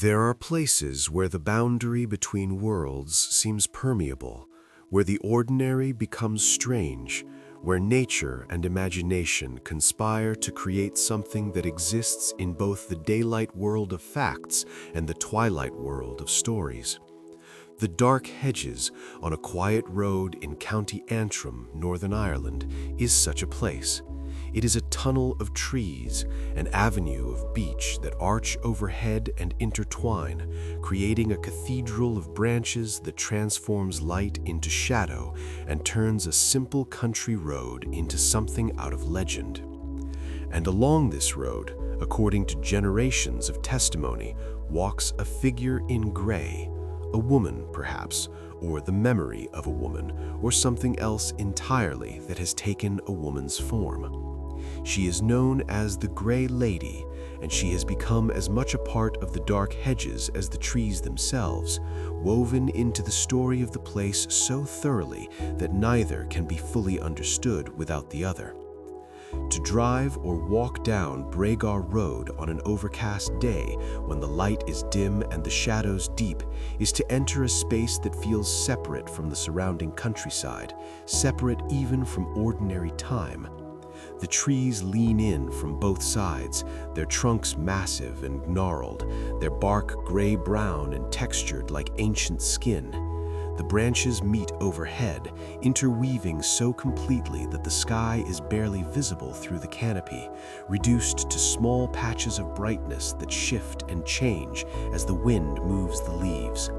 There are places where the boundary between worlds seems permeable, where the ordinary becomes strange, where nature and imagination conspire to create something that exists in both the daylight world of facts and the twilight world of stories. The Dark Hedges on a quiet road in County Antrim, Northern Ireland, is such a place. It is a tunnel of trees, an avenue of beech that arch overhead and intertwine, creating a cathedral of branches that transforms light into shadow and turns a simple country road into something out of legend. And along this road, according to generations of testimony, walks a figure in gray, a woman perhaps, or the memory of a woman, or something else entirely that has taken a woman's form. She is known as the Grey Lady, and she has become as much a part of the Dark Hedges as the trees themselves, woven into the story of the place so thoroughly that neither can be fully understood without the other. To drive or walk down Bregagh Road on an overcast day when the light is dim and the shadows deep is to enter a space that feels separate from the surrounding countryside, separate even from ordinary time. The trees lean in from both sides, their trunks massive and gnarled, their bark gray-brown and textured like ancient skin. The branches meet overhead, interweaving so completely that the sky is barely visible through the canopy, reduced to small patches of brightness that shift and change as the wind moves the leaves.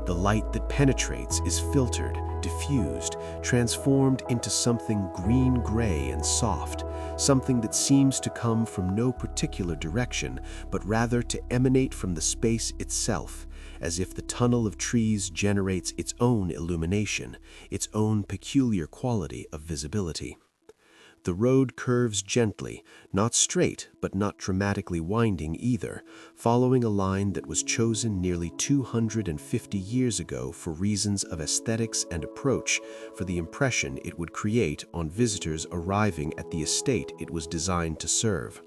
The light that penetrates is filtered, diffused, transformed into something green-gray and soft, something that seems to come from no particular direction, but rather to emanate from the space itself, as if the tunnel of trees generates its own illumination, its own peculiar quality of visibility. The road curves gently, not straight, but not dramatically winding either, following a line that was chosen nearly 250 years ago for reasons of aesthetics and approach, for the impression it would create on visitors arriving at the estate it was designed to serve.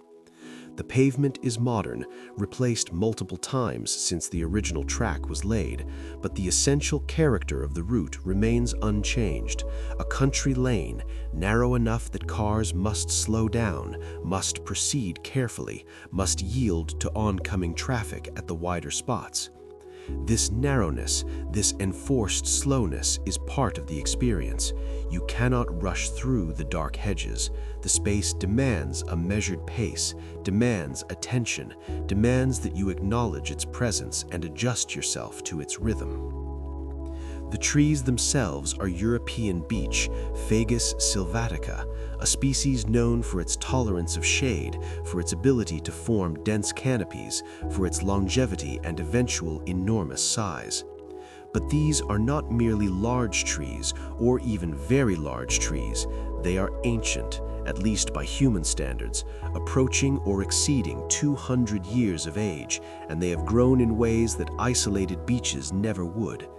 The pavement is modern, replaced multiple times since the original track was laid, but the essential character of the route remains unchanged. A country lane, narrow enough that cars must slow down, must proceed carefully, must yield to oncoming traffic at the wider spots. This narrowness, this enforced slowness is part of the experience. You cannot rush through the Dark Hedges. The space demands a measured pace, demands attention, demands that you acknowledge its presence and adjust yourself to its rhythm. The trees themselves are European beech, Fagus sylvatica, a species known for its tolerance of shade, for its ability to form dense canopies, for its longevity and eventual enormous size. But these are not merely large trees, or even very large trees. They are ancient, at least by human standards, approaching or exceeding 200 years of age, and they have grown in ways that isolated beeches never would.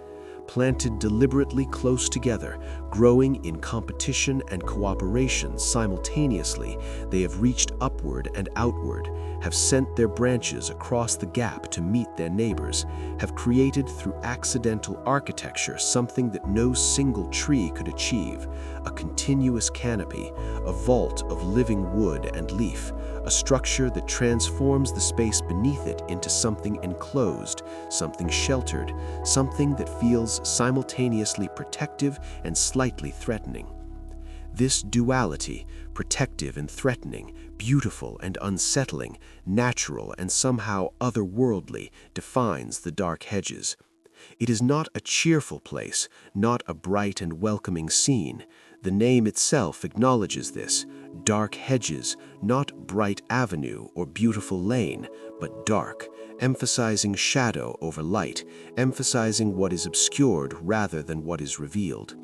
Planted deliberately close together, growing in competition and cooperation simultaneously, they have reached upward and outward, have sent their branches across the gap to meet their neighbors, have created through accidental architecture something that no single tree could achieve, a continuous canopy, a vault of living wood and leaf, a structure that transforms the space beneath it into something enclosed, something sheltered, something that feels simultaneously protective and slightly threatening. This duality, protective and threatening, beautiful and unsettling, natural and somehow otherworldly, defines the Dark Hedges. It is not a cheerful place, not a bright and welcoming scene. The name itself acknowledges this. Dark Hedges, not bright avenue or beautiful lane, but dark, emphasizing shadow over light, emphasizing what is obscured rather than what is revealed.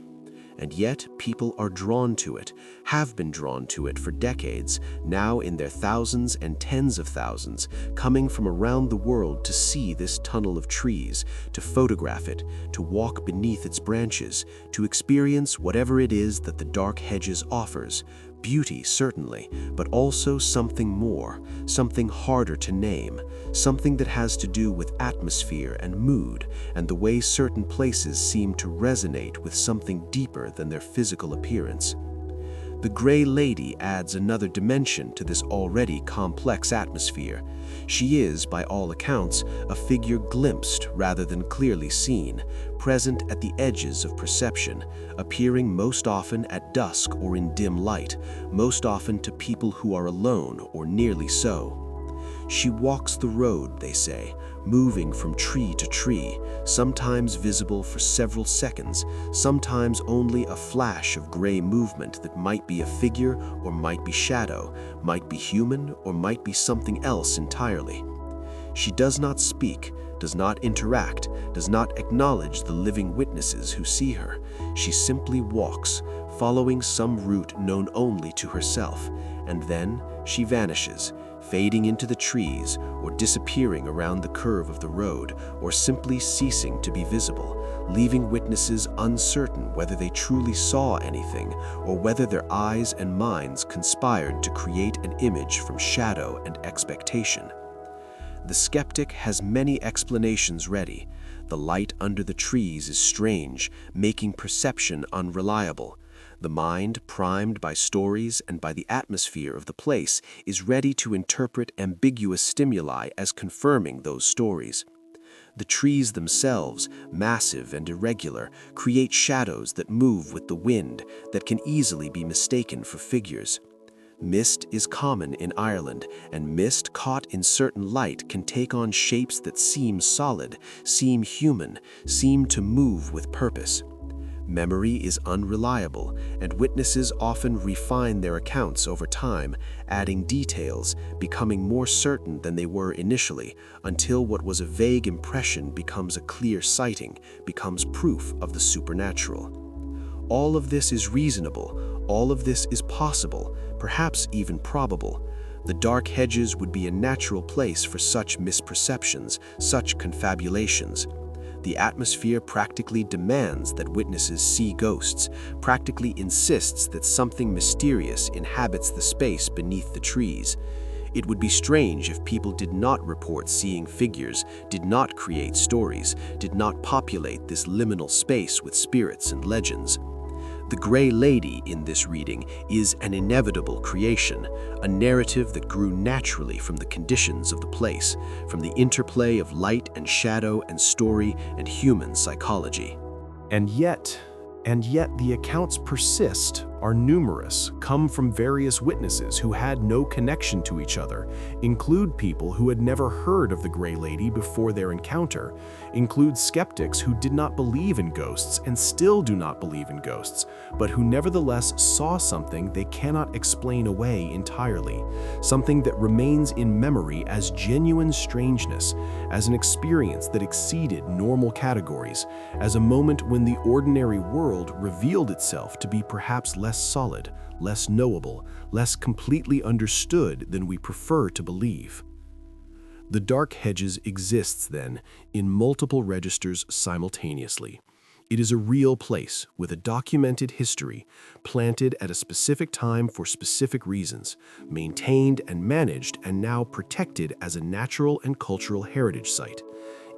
And yet people are drawn to it, have been drawn to it for decades, now in their thousands and tens of thousands, coming from around the world to see this tunnel of trees, to photograph it, to walk beneath its branches, to experience whatever it is that the Dark Hedges offers, Beauty, certainly, but also something more, something harder to name, something that has to do with atmosphere and mood, and the way certain places seem to resonate with something deeper than their physical appearance. The Grey Lady adds another dimension to this already complex atmosphere. She is, by all accounts, a figure glimpsed rather than clearly seen, present at the edges of perception, appearing most often at dusk or in dim light, most often to people who are alone or nearly so. She walks the road, they say, moving from tree to tree, sometimes visible for several seconds, sometimes only a flash of gray movement that might be a figure or might be shadow, might be human or might be something else entirely. She does not speak, does not interact, does not acknowledge the living witnesses who see her. She simply walks, following some route known only to herself, and then she vanishes, fading into the trees or disappearing around the curve of the road, or simply ceasing to be visible, leaving witnesses uncertain whether they truly saw anything or whether their eyes and minds conspired to create an image from shadow and expectation. The skeptic has many explanations ready. The light under the trees is strange, making perception unreliable. The mind, primed by stories and by the atmosphere of the place, is ready to interpret ambiguous stimuli as confirming those stories. The trees themselves, massive and irregular, create shadows that move with the wind, that can easily be mistaken for figures. Mist is common in Ireland, and mist caught in certain light can take on shapes that seem solid, seem human, seem to move with purpose. Memory is unreliable, and witnesses often refine their accounts over time, adding details, becoming more certain than they were initially, until what was a vague impression becomes a clear sighting, becomes proof of the supernatural. All of this is reasonable, all of this is possible, perhaps even probable. The Dark Hedges would be a natural place for such misperceptions, such confabulations. The atmosphere practically demands that witnesses see ghosts, practically insists that something mysterious inhabits the space beneath the trees. It would be strange if people did not report seeing figures, did not create stories, did not populate this liminal space with spirits and legends. The Grey Lady in this reading is an inevitable creation, a narrative that grew naturally from the conditions of the place, from the interplay of light and shadow and story and human psychology. And yet the accounts persist, are numerous, come from various witnesses who had no connection to each other, include people who had never heard of the Grey Lady before their encounter, include skeptics who did not believe in ghosts and still do not believe in ghosts, but who nevertheless saw something they cannot explain away entirely, something that remains in memory as genuine strangeness, as an experience that exceeded normal categories, as a moment when the ordinary world revealed itself to be perhaps less solid, less knowable, less completely understood than we prefer to believe. The Dark Hedges exists, then, in multiple registers simultaneously. It is a real place with a documented history, planted at a specific time for specific reasons, maintained and managed and now protected as a natural and cultural heritage site.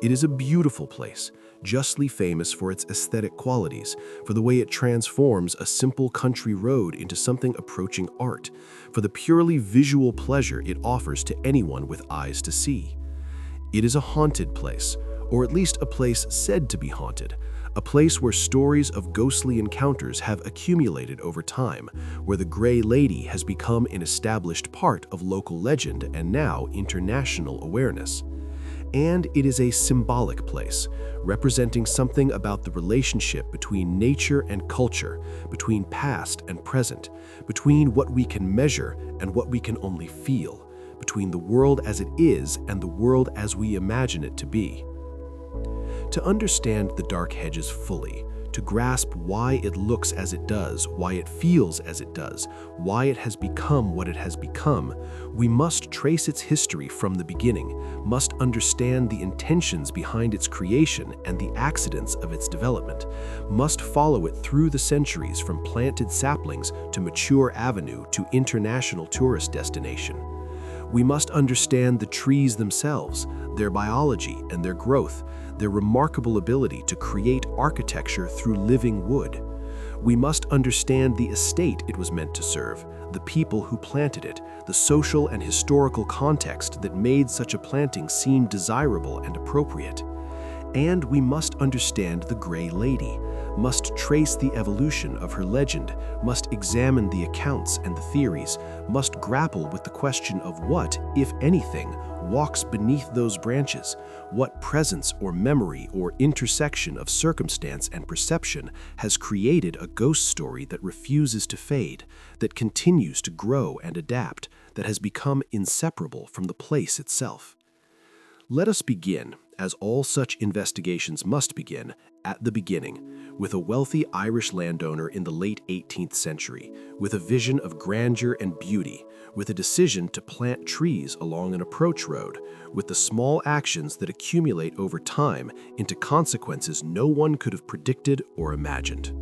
It is a beautiful place, justly famous for its aesthetic qualities, for the way it transforms a simple country road into something approaching art, for the purely visual pleasure it offers to anyone with eyes to see. It is a haunted place, or at least a place said to be haunted, a place where stories of ghostly encounters have accumulated over time, where the Grey Lady has become an established part of local legend and now international awareness. And it is a symbolic place, representing something about the relationship between nature and culture, between past and present, between what we can measure and what we can only feel, between the world as it is and the world as we imagine it to be. To understand the Dark Hedges fully, to grasp why it looks as it does, why it feels as it does, why it has become what it has become, we must trace its history from the beginning, must understand the intentions behind its creation and the accidents of its development, must follow it through the centuries from planted saplings to mature avenue to international tourist destination. We must understand the trees themselves, their biology and their growth, their remarkable ability to create architecture through living wood. We must understand the estate it was meant to serve, the people who planted it, the social and historical context that made such a planting seem desirable and appropriate. And we must understand the Grey Lady, must trace the evolution of her legend, must examine the accounts and the theories, must grapple with the question of what, if anything, walks beneath those branches, what presence or memory or intersection of circumstance and perception has created a ghost story that refuses to fade, that continues to grow and adapt, that has become inseparable from the place itself. Let us begin, as all such investigations must begin, at the beginning, with a wealthy Irish landowner in the late 18th century, with a vision of grandeur and beauty, with a decision to plant trees along an approach road, with the small actions that accumulate over time into consequences no one could have predicted or imagined.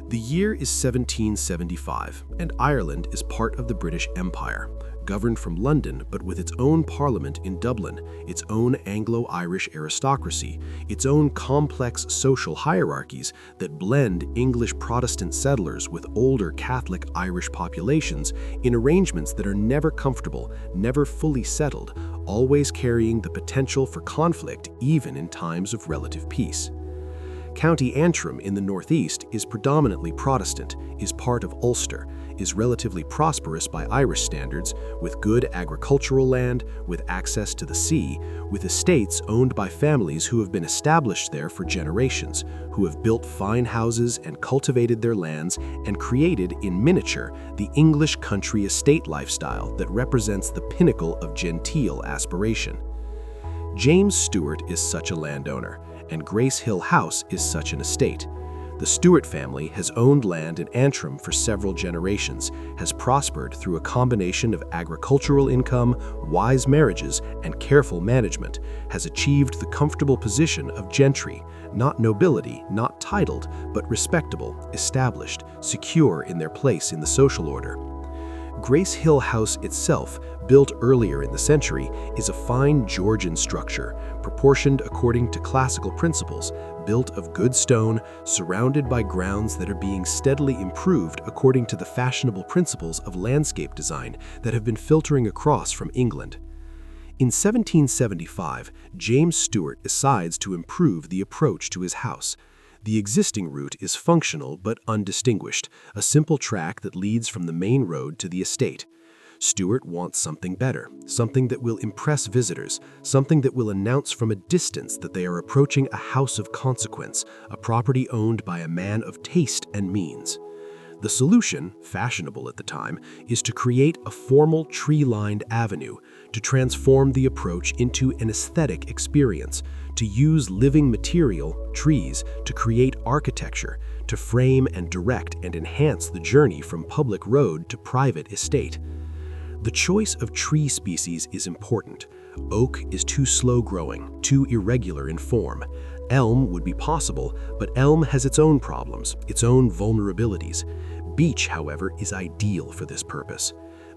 The year is 1775, and Ireland is part of the British Empire, governed from London but with its own parliament in Dublin, its own Anglo-Irish aristocracy, its own complex social hierarchies that blend English Protestant settlers with older Catholic Irish populations in arrangements that are never comfortable, never fully settled, always carrying the potential for conflict even in times of relative peace. County Antrim in the northeast is predominantly Protestant, is part of Ulster, is relatively prosperous by Irish standards, with good agricultural land, with access to the sea, with estates owned by families who have been established there for generations, who have built fine houses and cultivated their lands and created in miniature the English country estate lifestyle that represents the pinnacle of genteel aspiration. James Stuart is such a landowner, and Gracehill House is such an estate. The Stuart family has owned land in Antrim for several generations, has prospered through a combination of agricultural income, wise marriages, and careful management, has achieved the comfortable position of gentry, not nobility, not titled, but respectable, established, secure in their place in the social order. Gracehill House itself, built earlier in the century, is a fine Georgian structure, proportioned according to classical principles, built of good stone, surrounded by grounds that are being steadily improved according to the fashionable principles of landscape design that have been filtering across from England. In 1775, James Stuart decides to improve the approach to his house. The existing route is functional but undistinguished, a simple track that leads from the main road to the estate. Stuart wants something better, something that will impress visitors, something that will announce from a distance that they are approaching a house of consequence, a property owned by a man of taste and means. The solution, fashionable at the time, is to create a formal tree-lined avenue, to transform the approach into an aesthetic experience, to use living material, trees, to create architecture, to frame and direct and enhance the journey from public road to private estate. The choice of tree species is important. Oak is too slow-growing, too irregular in form. Elm would be possible, but elm has its own problems, its own vulnerabilities. Beech, however, is ideal for this purpose.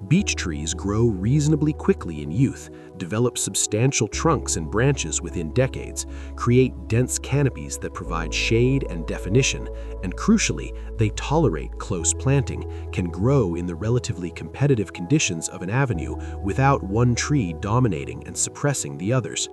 Beech trees grow reasonably quickly in youth, develop substantial trunks and branches within decades, create dense canopies that provide shade and definition, and crucially, they tolerate close planting, can grow in the relatively competitive conditions of an avenue without one tree dominating and suppressing the others.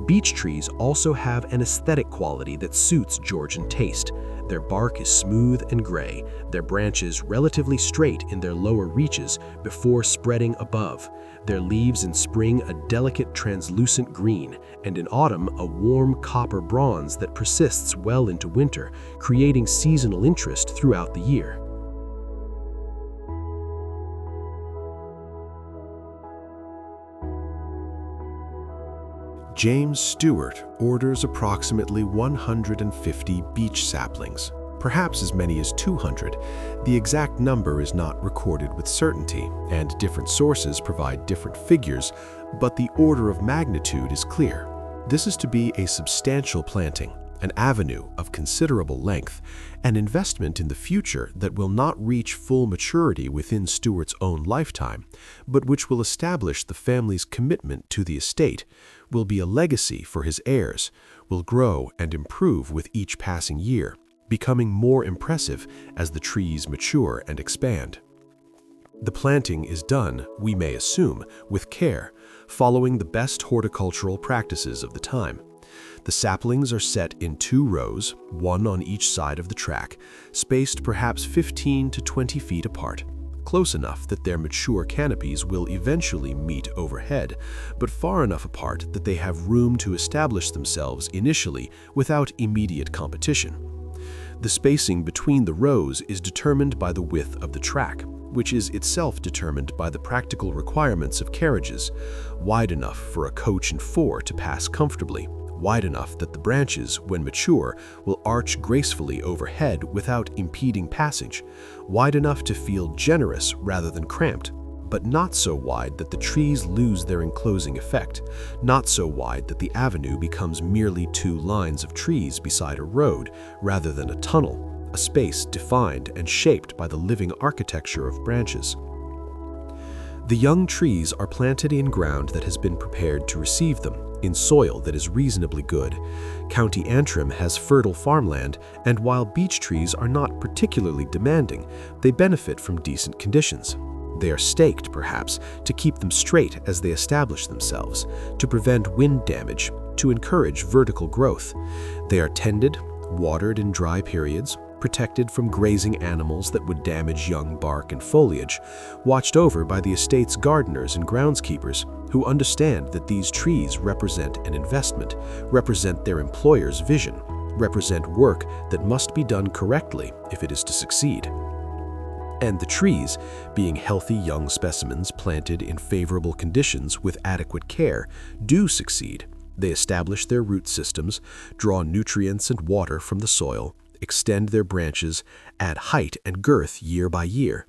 Beech trees also have an aesthetic quality that suits Georgian taste. Their bark is smooth and gray, their branches relatively straight in their lower reaches before spreading above, their leaves in spring a delicate translucent green, and in autumn a warm copper bronze that persists well into winter, creating seasonal interest throughout the year. James Stuart orders approximately 150 beech saplings, perhaps as many as 200. The exact number is not recorded with certainty, and different sources provide different figures, but the order of magnitude is clear. This is to be a substantial planting, an avenue of considerable length, an investment in the future that will not reach full maturity within Stuart's own lifetime, but which will establish the family's commitment to the estate, will be a legacy for his heirs, will grow and improve with each passing year, becoming more impressive as the trees mature and expand. The planting is done, we may assume, with care, following the best horticultural practices of the time. The saplings are set in 2 rows, one on each side of the track, spaced perhaps 15 to 20 feet apart, close enough that their mature canopies will eventually meet overhead, but far enough apart that they have room to establish themselves initially without immediate competition. The spacing between the rows is determined by the width of the track, which is itself determined by the practical requirements of carriages, wide enough for a coach and 4 to pass comfortably, wide enough that the branches, when mature, will arch gracefully overhead without impeding passage, wide enough to feel generous rather than cramped, but not so wide that the trees lose their enclosing effect, not so wide that the avenue becomes merely 2 lines of trees beside a road rather than a tunnel, a space defined and shaped by the living architecture of branches. The young trees are planted in ground that has been prepared to receive them, in soil that is reasonably good. County Antrim has fertile farmland, and while beech trees are not particularly demanding, they benefit from decent conditions. They are staked, perhaps, to keep them straight as they establish themselves, to prevent wind damage, to encourage vertical growth. They are tended, watered in dry periods, protected from grazing animals that would damage young bark and foliage, watched over by the estate's gardeners and groundskeepers, who understand that these trees represent an investment, represent their employer's vision, represent work that must be done correctly if it is to succeed. And the trees, being healthy young specimens planted in favorable conditions with adequate care, do succeed. They establish their root systems, draw nutrients and water from the soil, extend their branches, add height and girth year by year.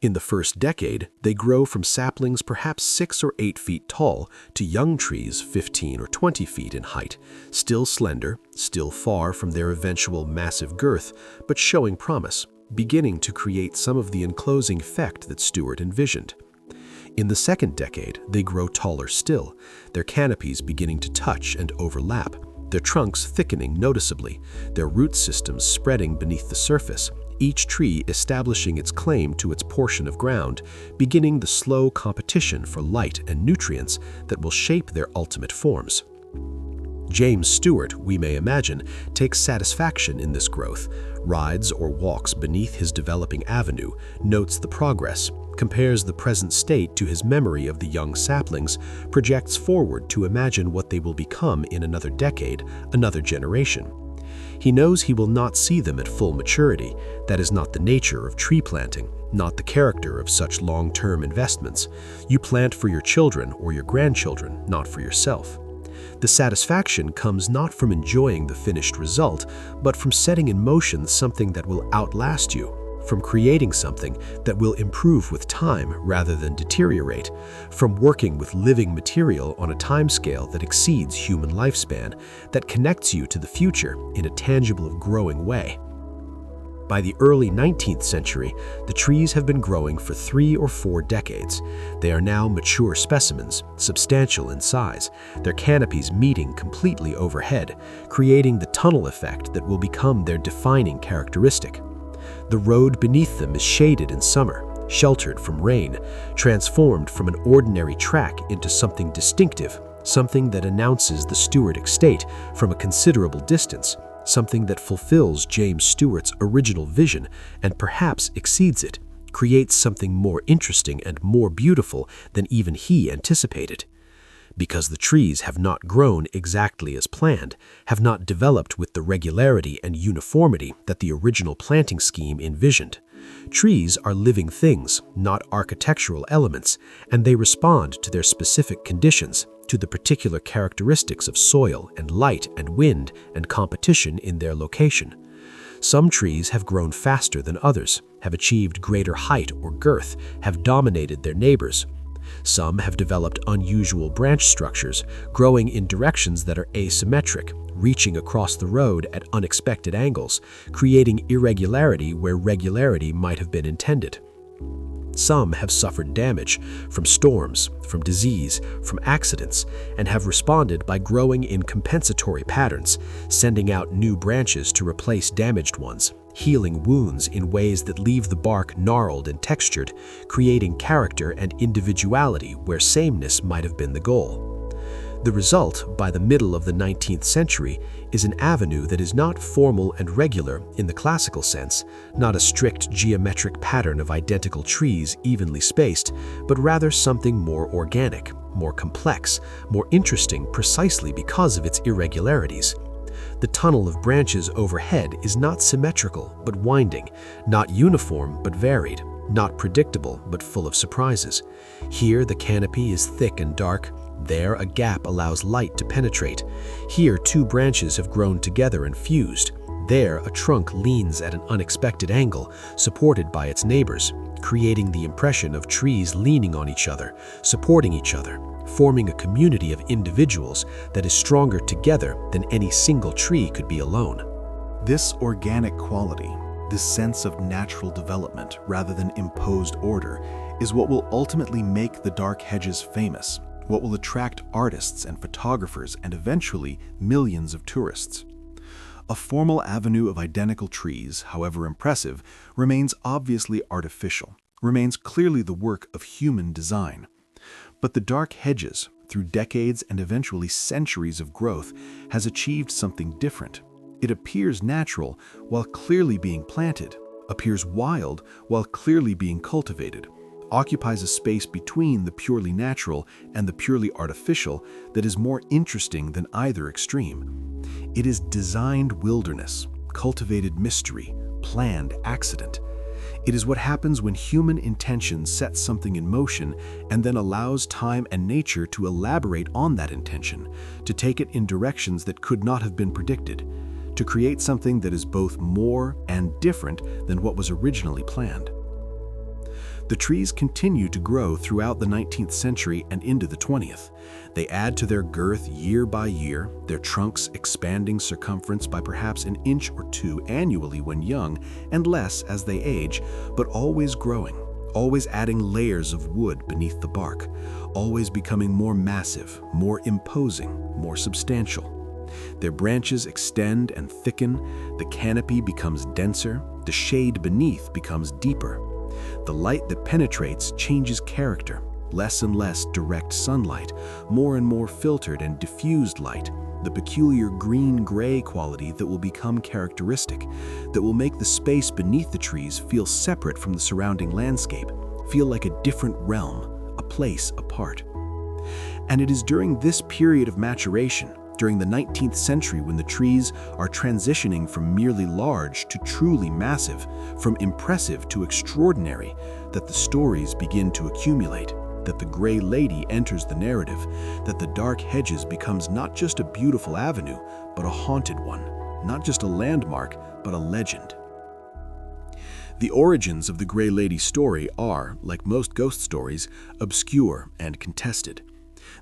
In the first decade, they grow from saplings perhaps 6 or 8 feet tall to young trees 15 or 20 feet in height, still slender, still far from their eventual massive girth, but showing promise, beginning to create some of the enclosing effect that Stuart envisioned. In the second decade, they grow taller still, their canopies beginning to touch and overlap, their trunks thickening noticeably, their root systems spreading beneath the surface, each tree establishing its claim to its portion of ground, beginning the slow competition for light and nutrients that will shape their ultimate forms. James Stuart, we may imagine, takes satisfaction in this growth, rides or walks beneath his developing avenue, notes the progress, compares the present state to his memory of the young saplings, projects forward to imagine what they will become in another decade, another generation. He knows he will not see them at full maturity. That is not the nature of tree planting, not the character of such long-term investments. You plant for your children or your grandchildren, not for yourself. The satisfaction comes not from enjoying the finished result, but from setting in motion something that will outlast you, from creating something that will improve with time rather than deteriorate, from working with living material on a timescale that exceeds human lifespan, that connects you to the future in a tangible, growing way. By the early 19th century, the trees have been growing for 3 or 4 decades. They are now mature specimens, substantial in size, their canopies meeting completely overhead, creating the tunnel effect that will become their defining characteristic. The road beneath them is shaded in summer, sheltered from rain, transformed from an ordinary track into something distinctive, something that announces the Stuart estate from a considerable distance, something that fulfills James Stuart's original vision and perhaps exceeds it, creates something more interesting and more beautiful than even he anticipated. Because the trees have not grown exactly as planned, have not developed with the regularity and uniformity that the original planting scheme envisioned. Trees are living things, not architectural elements, and they respond to their specific conditions, to the particular characteristics of soil and light and wind and competition in their location. Some trees have grown faster than others, have achieved greater height or girth, have dominated their neighbors. Some have developed unusual branch structures, growing in directions that are asymmetric, reaching across the road at unexpected angles, creating irregularity where regularity might have been intended. Some have suffered damage from storms, from disease, from accidents, and have responded by growing in compensatory patterns, sending out new branches to replace damaged ones, healing wounds in ways that leave the bark gnarled and textured, creating character and individuality where sameness might have been the goal. The result, by the middle of the 19th century, is an avenue that is not formal and regular in the classical sense, not a strict geometric pattern of identical trees evenly spaced, but rather something more organic, more complex, more interesting precisely because of its irregularities. The tunnel of branches overhead is not symmetrical but winding, not uniform but varied, not predictable but full of surprises. Here the canopy is thick and dark. There, a gap allows light to penetrate. Here, two branches have grown together and fused. There, a trunk leans at an unexpected angle, supported by its neighbors, creating the impression of trees leaning on each other, supporting each other, forming a community of individuals that is stronger together than any single tree could be alone. This organic quality, this sense of natural development rather than imposed order, is what will ultimately make the Dark Hedges famous, what will attract artists and photographers and eventually millions of tourists. A formal avenue of identical trees, however impressive, remains obviously artificial, remains clearly the work of human design. But the Dark Hedges, through decades and eventually centuries of growth, has achieved something different. It appears natural while clearly being planted, appears wild while clearly being cultivated, occupies a space between the purely natural and the purely artificial that is more interesting than either extreme. It is designed wilderness, cultivated mystery, planned accident. It is what happens when human intention sets something in motion and then allows time and nature to elaborate on that intention, to take it in directions that could not have been predicted, to create something that is both more and different than what was originally planned. The trees continue to grow throughout the 19th century and into the 20th. They add to their girth year by year, their trunks expanding circumference by perhaps an inch or two annually when young, and less as they age, but always growing, always adding layers of wood beneath the bark, always becoming more massive, more imposing, more substantial. Their branches extend and thicken, the canopy becomes denser, the shade beneath becomes deeper. The light that penetrates changes character, less and less direct sunlight, more and more filtered and diffused light, the peculiar green-gray quality that will become characteristic, that will make the space beneath the trees feel separate from the surrounding landscape, feel like a different realm, a place apart. And it is during this period of maturation, during the 19th century, when the trees are transitioning from merely large to truly massive, from impressive to extraordinary, that the stories begin to accumulate, that the Grey Lady enters the narrative, that the Dark Hedges becomes not just a beautiful avenue, but a haunted one, not just a landmark, but a legend. The origins of the Grey Lady story are, like most ghost stories, obscure and contested.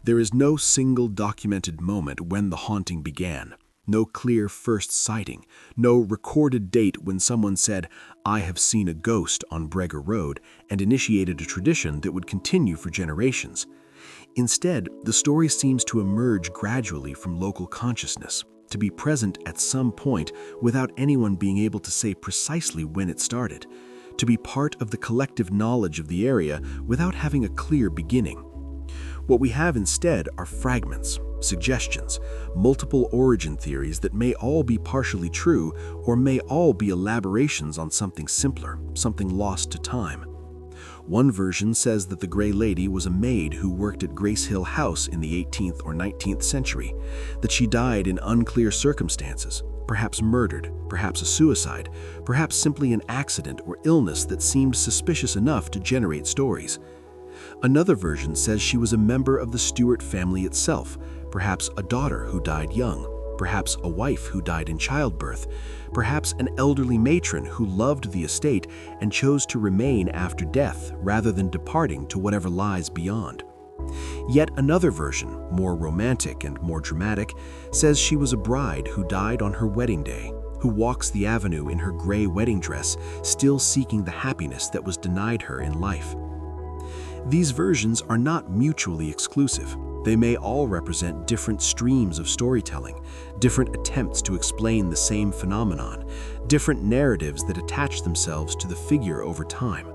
There is no single documented moment when the haunting began, no clear first sighting, no recorded date when someone said, "I have seen a ghost on Bregagh Road," and initiated a tradition that would continue for generations. Instead, the story seems to emerge gradually from local consciousness, to be present at some point without anyone being able to say precisely when it started, to be part of the collective knowledge of the area without having a clear beginning. What we have instead are fragments, suggestions, multiple origin theories that may all be partially true or may all be elaborations on something simpler, something lost to time. One version says that the Grey Lady was a maid who worked at Gracehill House in the 18th or 19th century, that she died in unclear circumstances, perhaps murdered, perhaps a suicide, perhaps simply an accident or illness that seemed suspicious enough to generate stories. Another version says she was a member of the Stuart family itself, perhaps a daughter who died young, perhaps a wife who died in childbirth, perhaps an elderly matron who loved the estate and chose to remain after death rather than departing to whatever lies beyond. Yet another version, more romantic and more dramatic, says she was a bride who died on her wedding day, who walks the avenue in her gray wedding dress, still seeking the happiness that was denied her in life. These versions are not mutually exclusive. They may all represent different streams of storytelling, different attempts to explain the same phenomenon, different narratives that attach themselves to the figure over time.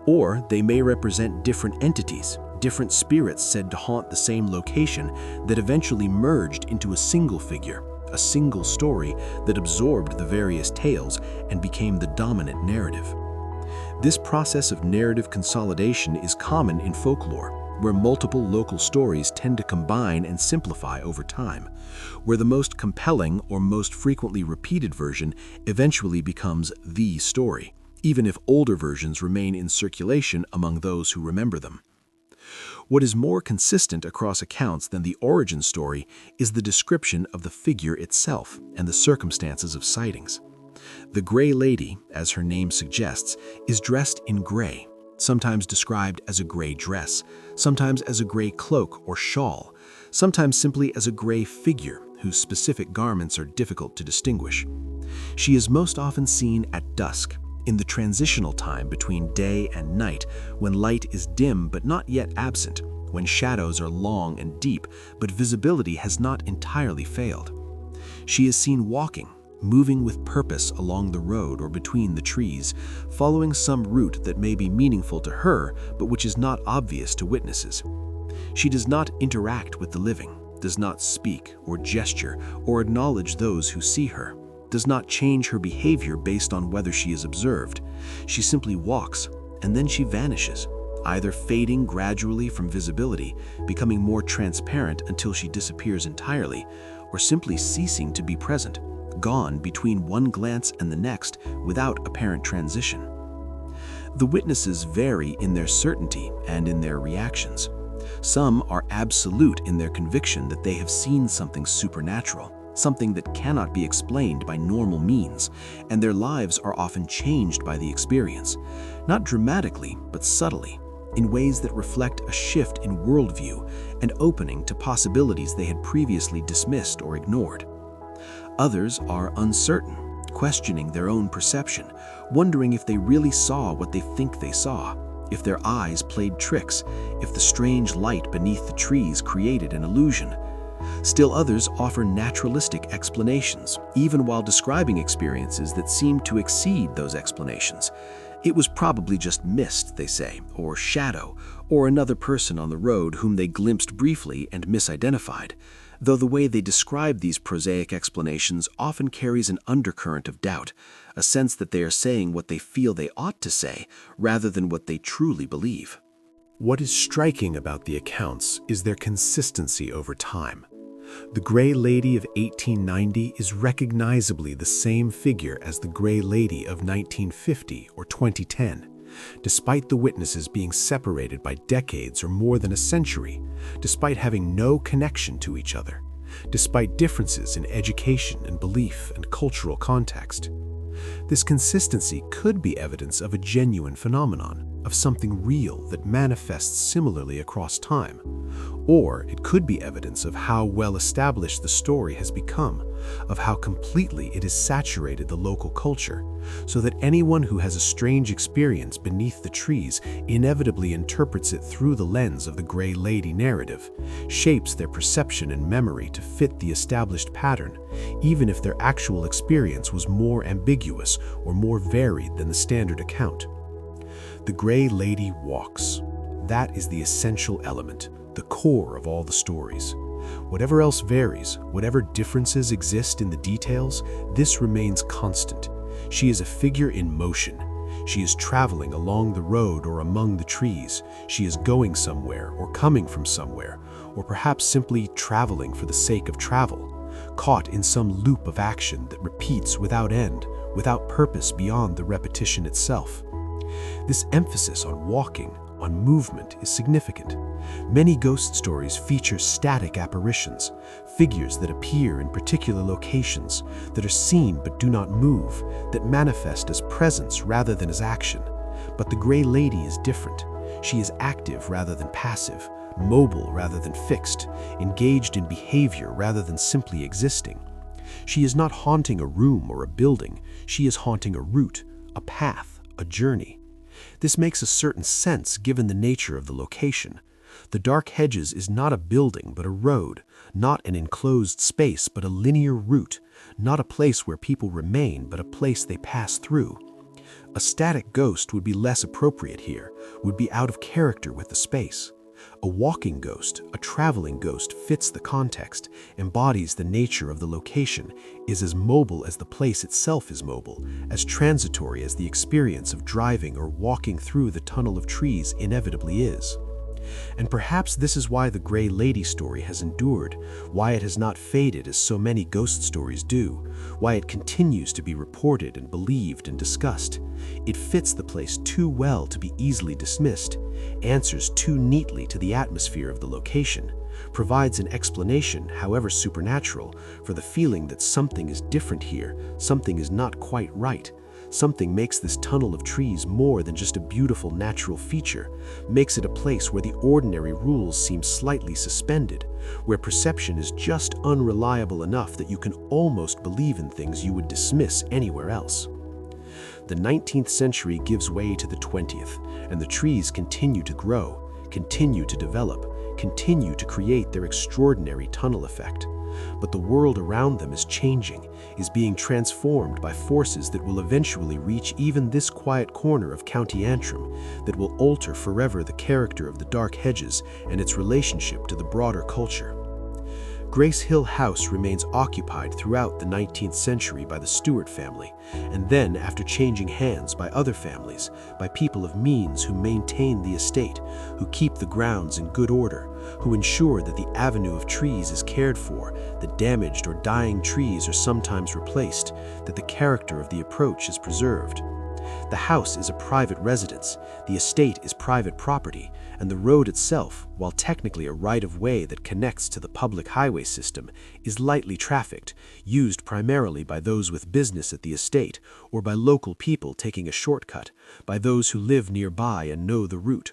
Or they may represent different entities, different spirits said to haunt the same location that eventually merged into a single figure, a single story that absorbed the various tales and became the dominant narrative. This process of narrative consolidation is common in folklore, where multiple local stories tend to combine and simplify over time, where the most compelling or most frequently repeated version eventually becomes the story, even if older versions remain in circulation among those who remember them. What is more consistent across accounts than the origin story is the description of the figure itself and the circumstances of sightings. The Grey Lady, as her name suggests, is dressed in gray, sometimes described as a gray dress, sometimes as a gray cloak or shawl, sometimes simply as a gray figure whose specific garments are difficult to distinguish. She is most often seen at dusk, in the transitional time between day and night, when light is dim but not yet absent, when shadows are long and deep but visibility has not entirely failed. She is seen walking, moving with purpose along the road or between the trees, following some route that may be meaningful to her but which is not obvious to witnesses. She does not interact with the living, does not speak or gesture or acknowledge those who see her, does not change her behavior based on whether she is observed. She simply walks, and then she vanishes, either fading gradually from visibility, becoming more transparent until she disappears entirely, or simply ceasing to be present, gone between one glance and the next without apparent transition. The witnesses vary in their certainty and in their reactions. Some are absolute in their conviction that they have seen something supernatural, something that cannot be explained by normal means, and their lives are often changed by the experience, not dramatically, but subtly, in ways that reflect a shift in worldview and opening to possibilities they had previously dismissed or ignored. Others are uncertain, questioning their own perception, wondering if they really saw what they think they saw, if their eyes played tricks, if the strange light beneath the trees created an illusion. Still others offer naturalistic explanations, even while describing experiences that seem to exceed those explanations. It was probably just mist, they say, or shadow, or another person on the road whom they glimpsed briefly and misidentified, though the way they describe these prosaic explanations often carries an undercurrent of doubt, a sense that they are saying what they feel they ought to say, rather than what they truly believe. What is striking about the accounts is their consistency over time. The Grey Lady of 1890 is recognizably the same figure as the Grey Lady of 1950 or 2010, despite the witnesses being separated by decades or more than a century, despite having no connection to each other, despite differences in education and belief and cultural context. This consistency could be evidence of a genuine phenomenon, of something real that manifests similarly across time. Or it could be evidence of how well established the story has become, of how completely it has saturated the local culture, so that anyone who has a strange experience beneath the trees inevitably interprets it through the lens of the Grey Lady narrative, shapes their perception and memory to fit the established pattern, even if their actual experience was more ambiguous or more varied than the standard account. The Grey Lady walks. That is the essential element, the core of all the stories. Whatever else varies, whatever differences exist in the details, this remains constant. She is a figure in motion. She is traveling along the road or among the trees. She is going somewhere or coming from somewhere, or perhaps simply traveling for the sake of travel, caught in some loop of action that repeats without end, without purpose beyond the repetition itself. This emphasis on walking, on movement is significant. Many ghost stories feature static apparitions, figures that appear in particular locations, that are seen but do not move, that manifest as presence rather than as action. But the Grey Lady is different. She is active rather than passive, mobile rather than fixed, engaged in behavior rather than simply existing. She is not haunting a room or a building, she is haunting a route, a path, a journey. This makes a certain sense given the nature of the location. The Dark Hedges is not a building but a road, not an enclosed space but a linear route, not a place where people remain but a place they pass through. A static ghost would be less appropriate here, would be out of character with the space. A walking ghost, a traveling ghost, fits the context, embodies the nature of the location, is as mobile as the place itself is mobile, as transitory as the experience of driving or walking through the tunnel of trees inevitably is. And perhaps this is why the Grey Lady story has endured, why it has not faded as so many ghost stories do, why it continues to be reported and believed and discussed. It fits the place too well to be easily dismissed, answers too neatly to the atmosphere of the location, provides an explanation, however supernatural, for the feeling that something is different here, something is not quite right. Something makes this tunnel of trees more than just a beautiful natural feature, makes it a place where the ordinary rules seem slightly suspended, where perception is just unreliable enough that you can almost believe in things you would dismiss anywhere else. The 19th century gives way to the 20th, and the trees continue to grow, continue to develop, continue to create their extraordinary tunnel effect. But the world around them is changing, is being transformed by forces that will eventually reach even this quiet corner of County Antrim, that will alter forever the character of the Dark Hedges and its relationship to the broader culture. Gracehill House remains occupied throughout the 19th century by the Stuart family, and then, after changing hands, by other families, by people of means who maintain the estate, who keep the grounds in good order, who ensure that the avenue of trees is cared for, that damaged or dying trees are sometimes replaced, that the character of the approach is preserved. The house is a private residence, the estate is private property, and the road itself, while technically a right-of-way that connects to the public highway system, is lightly trafficked, used primarily by those with business at the estate, or by local people taking a shortcut, by those who live nearby and know the route.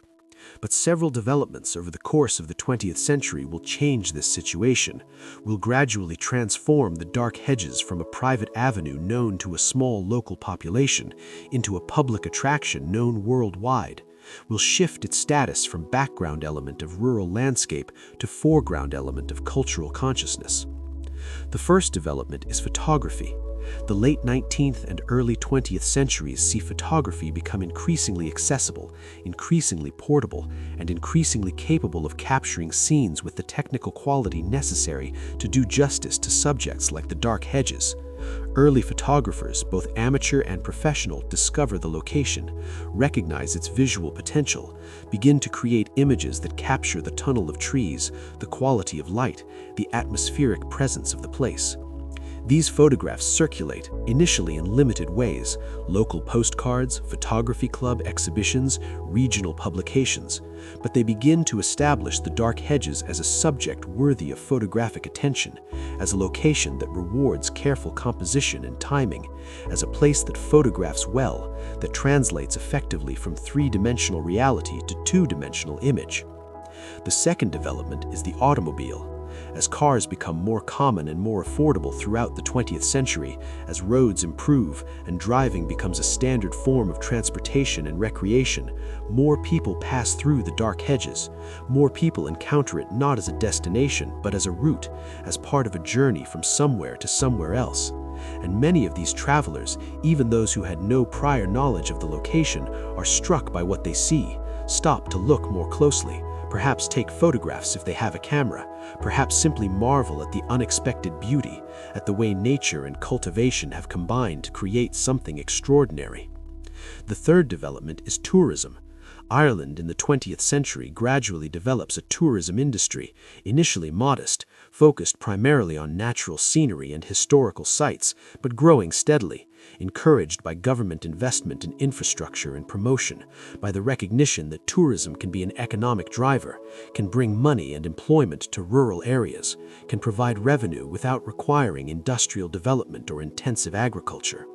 But several developments over the course of the 20th century will change this situation, will gradually transform the Dark Hedges from a private avenue known to a small local population into a public attraction known worldwide, will shift its status from background element of rural landscape to foreground element of cultural consciousness. The first development is photography. The late 19th and early 20th centuries see photography become increasingly accessible, increasingly portable, and increasingly capable of capturing scenes with the technical quality necessary to do justice to subjects like the Dark Hedges. Early photographers, both amateur and professional, discover the location, recognize its visual potential, begin to create images that capture the tunnel of trees, the quality of light, the atmospheric presence of the place. These photographs circulate, initially in limited ways, local postcards, photography club exhibitions, regional publications, but they begin to establish the Dark Hedges as a subject worthy of photographic attention, as a location that rewards careful composition and timing, as a place that photographs well, that translates effectively from three-dimensional reality to two-dimensional image. The second development is the automobile. As cars become more common and more affordable throughout the 20th century, as roads improve and driving becomes a standard form of transportation and recreation, more people pass through the Dark Hedges. More people encounter it not as a destination, but as a route, as part of a journey from somewhere to somewhere else. And many of these travelers, even those who had no prior knowledge of the location, are struck by what they see, stop to look more closely, perhaps take photographs if they have a camera, perhaps simply marvel at the unexpected beauty, at the way nature and cultivation have combined to create something extraordinary. The third development is tourism. Ireland in the 20th century gradually develops a tourism industry, initially modest, focused primarily on natural scenery and historical sites, but growing steadily, encouraged by government investment in infrastructure and promotion, by the recognition that tourism can be an economic driver, can bring money and employment to rural areas, can provide revenue without requiring industrial development or intensive agriculture.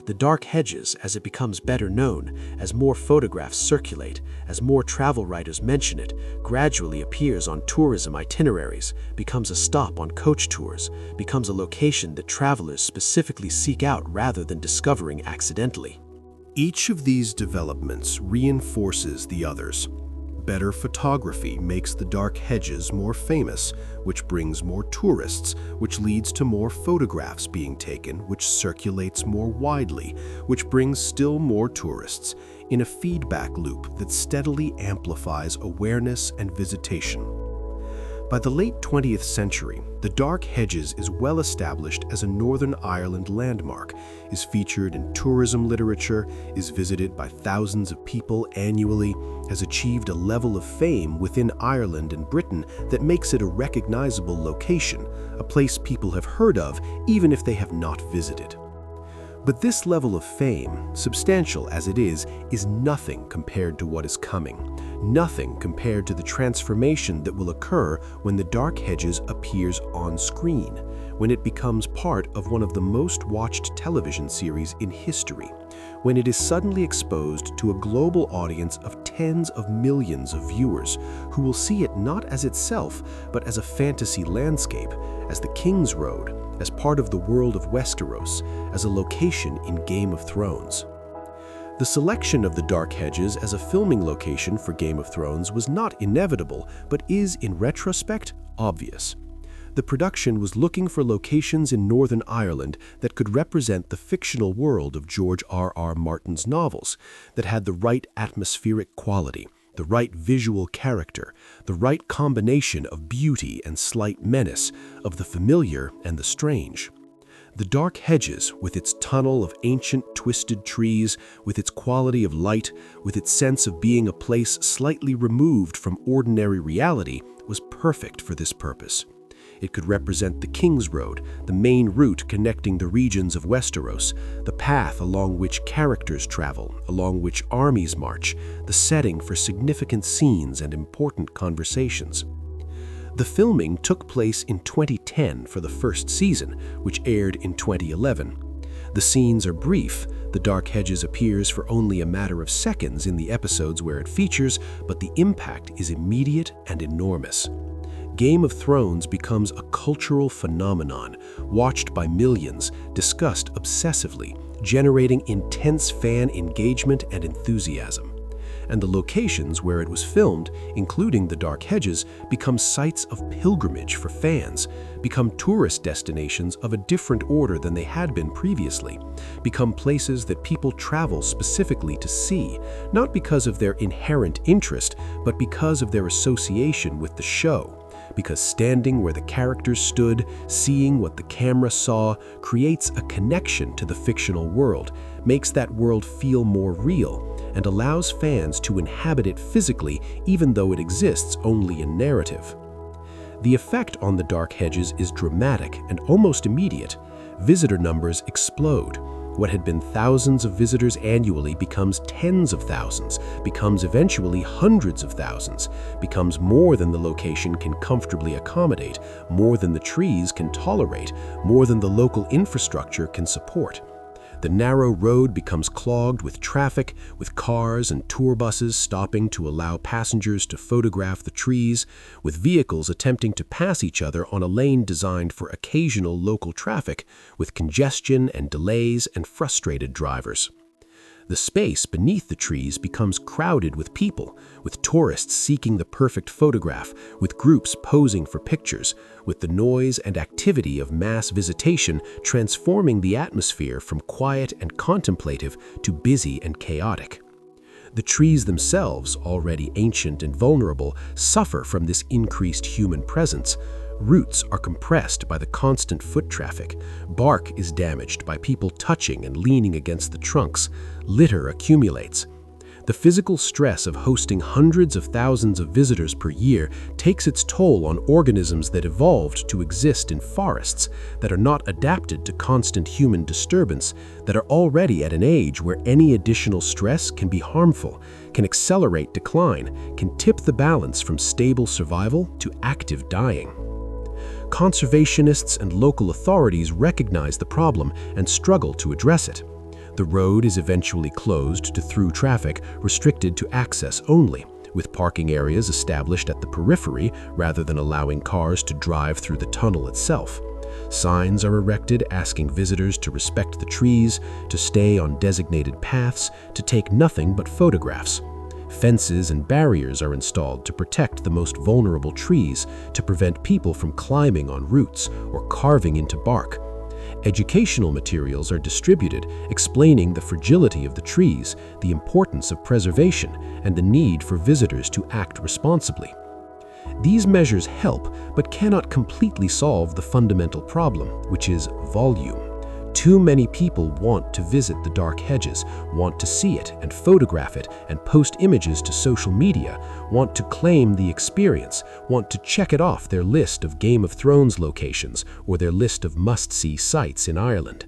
The Dark Hedges, as it becomes better known, as more photographs circulate, as more travel writers mention it, gradually appears on tourism itineraries, becomes a stop on coach tours, becomes a location that travelers specifically seek out rather than discovering accidentally. Each of these developments reinforces the others. Better photography makes the Dark Hedges more famous, which brings more tourists, which leads to more photographs being taken, which circulates more widely, which brings still more tourists, in a feedback loop that steadily amplifies awareness and visitation. By the late 20th century, the Dark Hedges is well established as a Northern Ireland landmark, is featured in tourism literature, is visited by thousands of people annually, has achieved a level of fame within Ireland and Britain that makes it a recognizable location, a place people have heard of even if they have not visited. But this level of fame, substantial as it is nothing compared to what is coming. Nothing compared to the transformation that will occur when the Dark Hedges appears on screen, when it becomes part of one of the most watched television series in history, when it is suddenly exposed to a global audience of tens of millions of viewers who will see it not as itself, but as a fantasy landscape, as the Kingsroad, as part of the world of Westeros, as a location in Game of Thrones. The selection of the Dark Hedges as a filming location for Game of Thrones was not inevitable, but is, in retrospect, obvious. The production was looking for locations in Northern Ireland that could represent the fictional world of George R.R. Martin's novels, that had the right atmospheric quality, the right visual character, the right combination of beauty and slight menace, of the familiar and the strange. The Dark Hedges, with its tunnel of ancient twisted trees, with its quality of light, with its sense of being a place slightly removed from ordinary reality, was perfect for this purpose. It could represent the Kingsroad, the main route connecting the regions of Westeros, the path along which characters travel, along which armies march, the setting for significant scenes and important conversations. The filming took place in 2010 for the first season, which aired in 2011. The scenes are brief. The Dark Hedges appears for only a matter of seconds in the episodes where it features, but the impact is immediate and enormous. Game of Thrones becomes a cultural phenomenon, watched by millions, discussed obsessively, generating intense fan engagement and enthusiasm. And the locations where it was filmed, including the Dark Hedges, become sites of pilgrimage for fans, become tourist destinations of a different order than they had been previously, become places that people travel specifically to see, not because of their inherent interest, but because of their association with the show. Because standing where the characters stood, seeing what the camera saw, creates a connection to the fictional world, makes that world feel more real, and allows fans to inhabit it physically even though it exists only in narrative. The effect on the Dark Hedges is dramatic and almost immediate. Visitor numbers explode. What had been thousands of visitors annually becomes tens of thousands, becomes eventually hundreds of thousands, becomes more than the location can comfortably accommodate, more than the trees can tolerate, more than the local infrastructure can support. The narrow road becomes clogged with traffic, with cars and tour buses stopping to allow passengers to photograph the trees, with vehicles attempting to pass each other on a lane designed for occasional local traffic, with congestion and delays and frustrated drivers. The space beneath the trees becomes crowded with people, with tourists seeking the perfect photograph, with groups posing for pictures, with the noise and activity of mass visitation transforming the atmosphere from quiet and contemplative to busy and chaotic. The trees themselves, already ancient and vulnerable, suffer from this increased human presence. Roots are compressed by the constant foot traffic. Bark is damaged by people touching and leaning against the trunks. Litter accumulates. The physical stress of hosting hundreds of thousands of visitors per year takes its toll on organisms that evolved to exist in forests, that are not adapted to constant human disturbance, that are already at an age where any additional stress can be harmful, can accelerate decline, can tip the balance from stable survival to active dying. Conservationists and local authorities recognize the problem and struggle to address it. The road is eventually closed to through traffic, restricted to access only, with parking areas established at the periphery rather than allowing cars to drive through the tunnel itself. Signs are erected asking visitors to respect the trees, to stay on designated paths, to take nothing but photographs. Fences and barriers are installed to protect the most vulnerable trees, to prevent people from climbing on roots or carving into bark. Educational materials are distributed explaining the fragility of the trees, the importance of preservation, and the need for visitors to act responsibly. These measures help, but cannot completely solve the fundamental problem, which is volume. Too many people want to visit the Dark Hedges, want to see it and photograph it and post images to social media, want to claim the experience, want to check it off their list of Game of Thrones locations or their list of must-see sites in Ireland.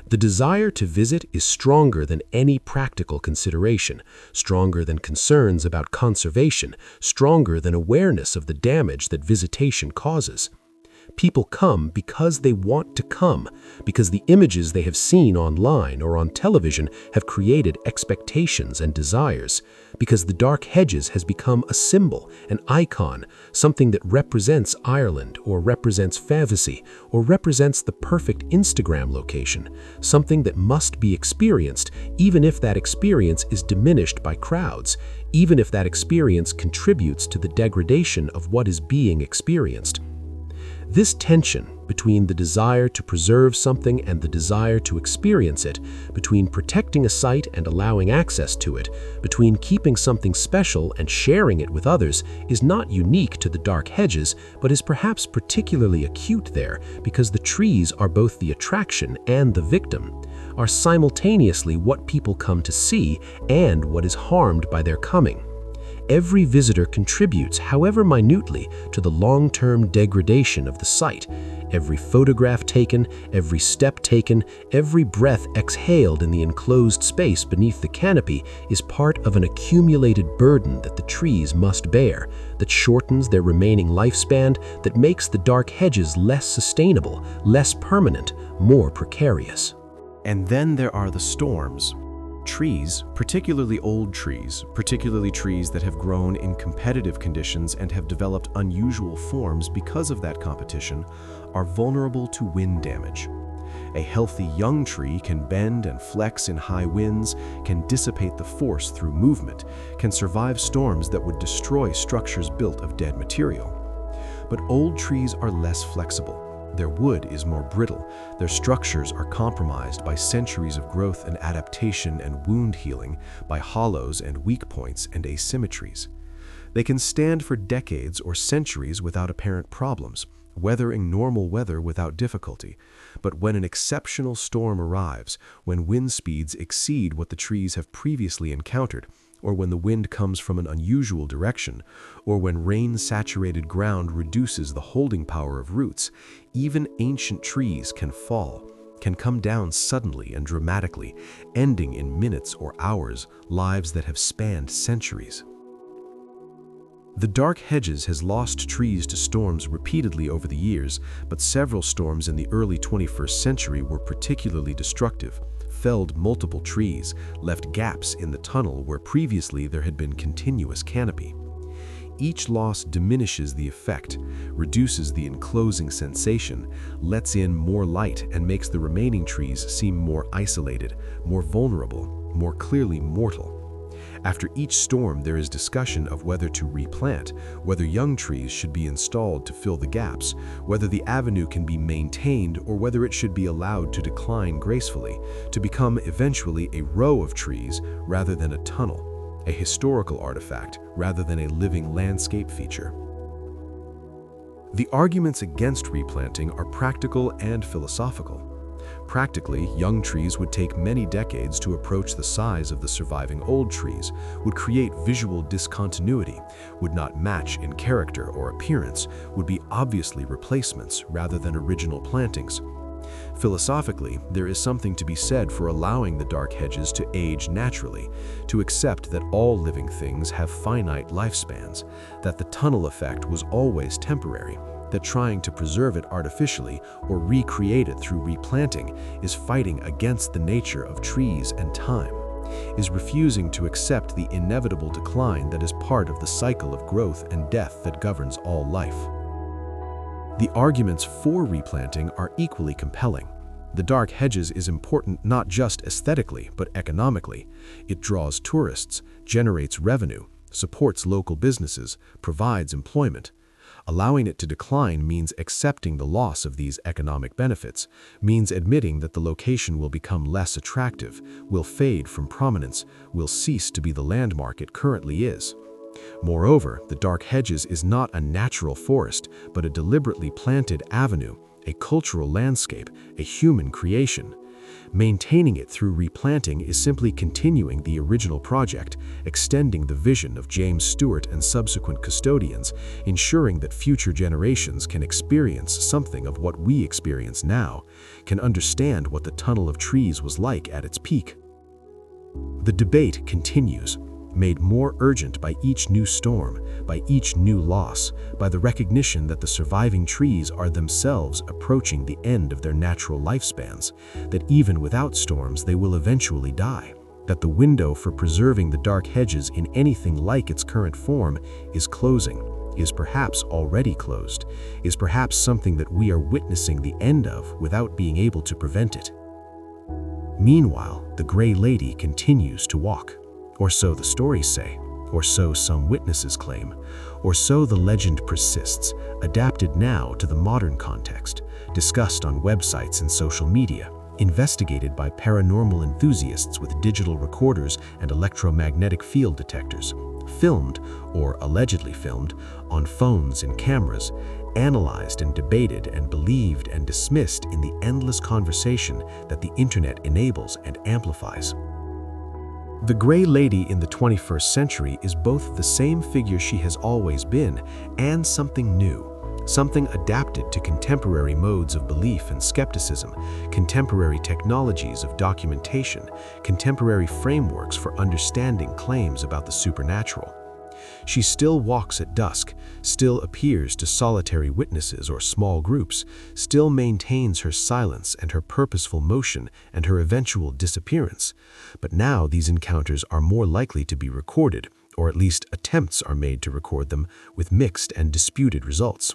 The desire to visit is stronger than any practical consideration, stronger than concerns about conservation, stronger than awareness of the damage that visitation causes. People come because they want to come, because the images they have seen online or on television have created expectations and desires, because the Dark Hedges has become a symbol, an icon, something that represents Ireland or represents Favasi or represents the perfect Instagram location, something that must be experienced even if that experience is diminished by crowds, even if that experience contributes to the degradation of what is being experienced. This tension between the desire to preserve something and the desire to experience it, between protecting a site and allowing access to it, between keeping something special and sharing it with others, is not unique to the Dark Hedges, but is perhaps particularly acute there because the trees are both the attraction and the victim, are simultaneously what people come to see and what is harmed by their coming. Every visitor contributes, however minutely, to the long-term degradation of the site. Every photograph taken, every step taken, every breath exhaled in the enclosed space beneath the canopy is part of an accumulated burden that the trees must bear, that shortens their remaining lifespan, that makes the Dark Hedges less sustainable, less permanent, more precarious. And then there are the storms. Trees, particularly old trees, particularly trees that have grown in competitive conditions and have developed unusual forms because of that competition, are vulnerable to wind damage. A healthy young tree can bend and flex in high winds, can dissipate the force through movement, can survive storms that would destroy structures built of dead material. But old trees are less flexible. Their wood is more brittle, their structures are compromised by centuries of growth and adaptation and wound healing, by hollows and weak points and asymmetries. They can stand for decades or centuries without apparent problems, weathering normal weather without difficulty. But when an exceptional storm arrives, when wind speeds exceed what the trees have previously encountered, or when the wind comes from an unusual direction, or when rain-saturated ground reduces the holding power of roots, even ancient trees can fall, can come down suddenly and dramatically, ending in minutes or hours lives that have spanned centuries. The Dark Hedges has lost trees to storms repeatedly over the years, but several storms in the early 21st century were particularly destructive, felled multiple trees, left gaps in the tunnel where previously there had been continuous canopy. Each loss diminishes the effect, reduces the enclosing sensation, lets in more light and makes the remaining trees seem more isolated, more vulnerable, more clearly mortal. After each storm, there is discussion of whether to replant, whether young trees should be installed to fill the gaps, whether the avenue can be maintained or whether it should be allowed to decline gracefully, to become eventually a row of trees rather than a tunnel, a historical artifact rather than a living landscape feature. The arguments against replanting are practical and philosophical. Practically, young trees would take many decades to approach the size of the surviving old trees, would create visual discontinuity, would not match in character or appearance, would be obviously replacements rather than original plantings. Philosophically, there is something to be said for allowing the dark hedges to age naturally, to accept that all living things have finite lifespans, that the tunnel effect was always temporary, that trying to preserve it artificially or recreate it through replanting is fighting against the nature of trees and time, is refusing to accept the inevitable decline that is part of the cycle of growth and death that governs all life. The arguments for replanting are equally compelling. The Dark Hedges is important not just aesthetically, but economically. It draws tourists, generates revenue, supports local businesses, provides employment. Allowing it to decline means accepting the loss of these economic benefits, means admitting that the location will become less attractive, will fade from prominence, will cease to be the landmark it currently is. Moreover, the Dark Hedges is not a natural forest, but a deliberately planted avenue, a cultural landscape, a human creation. Maintaining it through replanting is simply continuing the original project, extending the vision of James Stuart and subsequent custodians, ensuring that future generations can experience something of what we experience now, can understand what the tunnel of trees was like at its peak. The debate continues, made more urgent by each new storm, by each new loss, by the recognition that the surviving trees are themselves approaching the end of their natural lifespans, that even without storms they will eventually die, that the window for preserving the Dark Hedges in anything like its current form is closing, is perhaps already closed, is perhaps something that we are witnessing the end of without being able to prevent it. Meanwhile, the Grey Lady continues to walk. Or so the stories say, or so some witnesses claim, or so the legend persists, adapted now to the modern context, discussed on websites and social media, investigated by paranormal enthusiasts with digital recorders and electromagnetic field detectors, filmed, or allegedly filmed, on phones and cameras, analyzed and debated and believed and dismissed in the endless conversation that the internet enables and amplifies. The Grey Lady in the 21st century is both the same figure she has always been and something new, something adapted to contemporary modes of belief and skepticism, contemporary technologies of documentation, contemporary frameworks for understanding claims about the supernatural. She still walks at dusk, still appears to solitary witnesses or small groups, still maintains her silence and her purposeful motion and her eventual disappearance. But now these encounters are more likely to be recorded, or at least attempts are made to record them, with mixed and disputed results.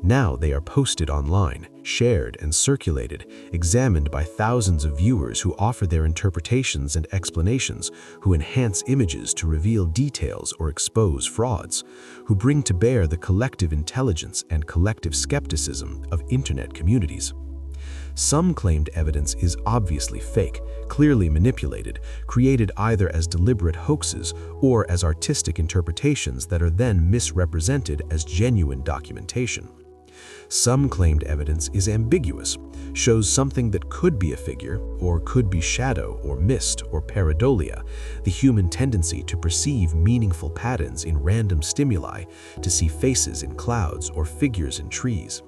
Now they are posted online, shared and circulated, examined by thousands of viewers who offer their interpretations and explanations, who enhance images to reveal details or expose frauds, who bring to bear the collective intelligence and collective skepticism of internet communities. Some claimed evidence is obviously fake, clearly manipulated, created either as deliberate hoaxes or as artistic interpretations that are then misrepresented as genuine documentation. Some claimed evidence is ambiguous, shows something that could be a figure, or could be shadow or mist or pareidolia, the human tendency to perceive meaningful patterns in random stimuli, to see faces in clouds or figures in trees.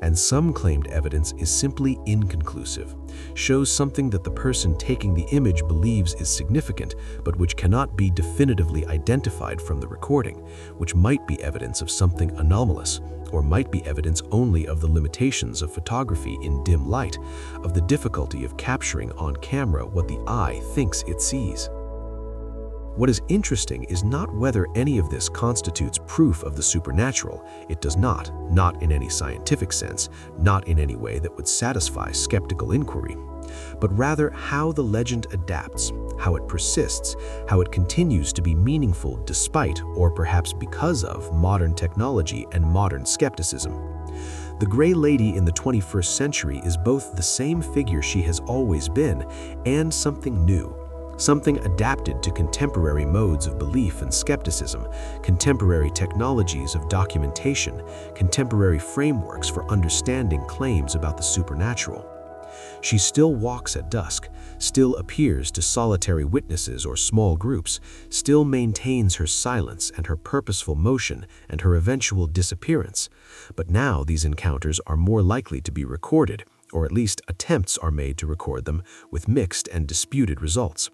And some claimed evidence is simply inconclusive, shows something that the person taking the image believes is significant, but which cannot be definitively identified from the recording, which might be evidence of something anomalous, or might be evidence only of the limitations of photography in dim light, of the difficulty of capturing on camera what the eye thinks it sees. What is interesting is not whether any of this constitutes proof of the supernatural. It does not in any scientific sense, not in any way that would satisfy skeptical inquiry, but rather how the legend adapts, how it persists, how it continues to be meaningful despite, or perhaps because of, modern technology and modern skepticism. The Grey Lady in the 21st century is both the same figure she has always been and something new, something adapted to contemporary modes of belief and skepticism, contemporary technologies of documentation, contemporary frameworks for understanding claims about the supernatural. She still walks at dusk, still appears to solitary witnesses or small groups, still maintains her silence and her purposeful motion and her eventual disappearance. But now these encounters are more likely to be recorded, or at least attempts are made to record them, with mixed and disputed results.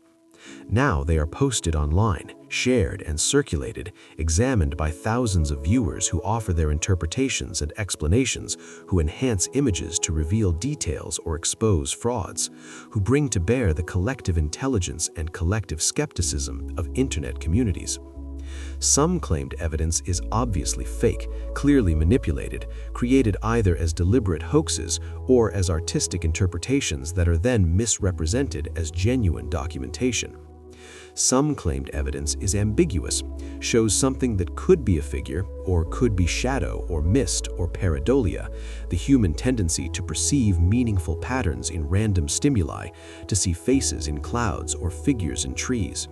Now they are posted online, shared and circulated, examined by thousands of viewers who offer their interpretations and explanations, who enhance images to reveal details or expose frauds, who bring to bear the collective intelligence and collective skepticism of internet communities. Some claimed evidence is obviously fake, clearly manipulated, created either as deliberate hoaxes or as artistic interpretations that are then misrepresented as genuine documentation. Some claimed evidence is ambiguous, shows something that could be a figure, or could be shadow or mist or pareidolia, the human tendency to perceive meaningful patterns in random stimuli, to see faces in clouds or figures in trees.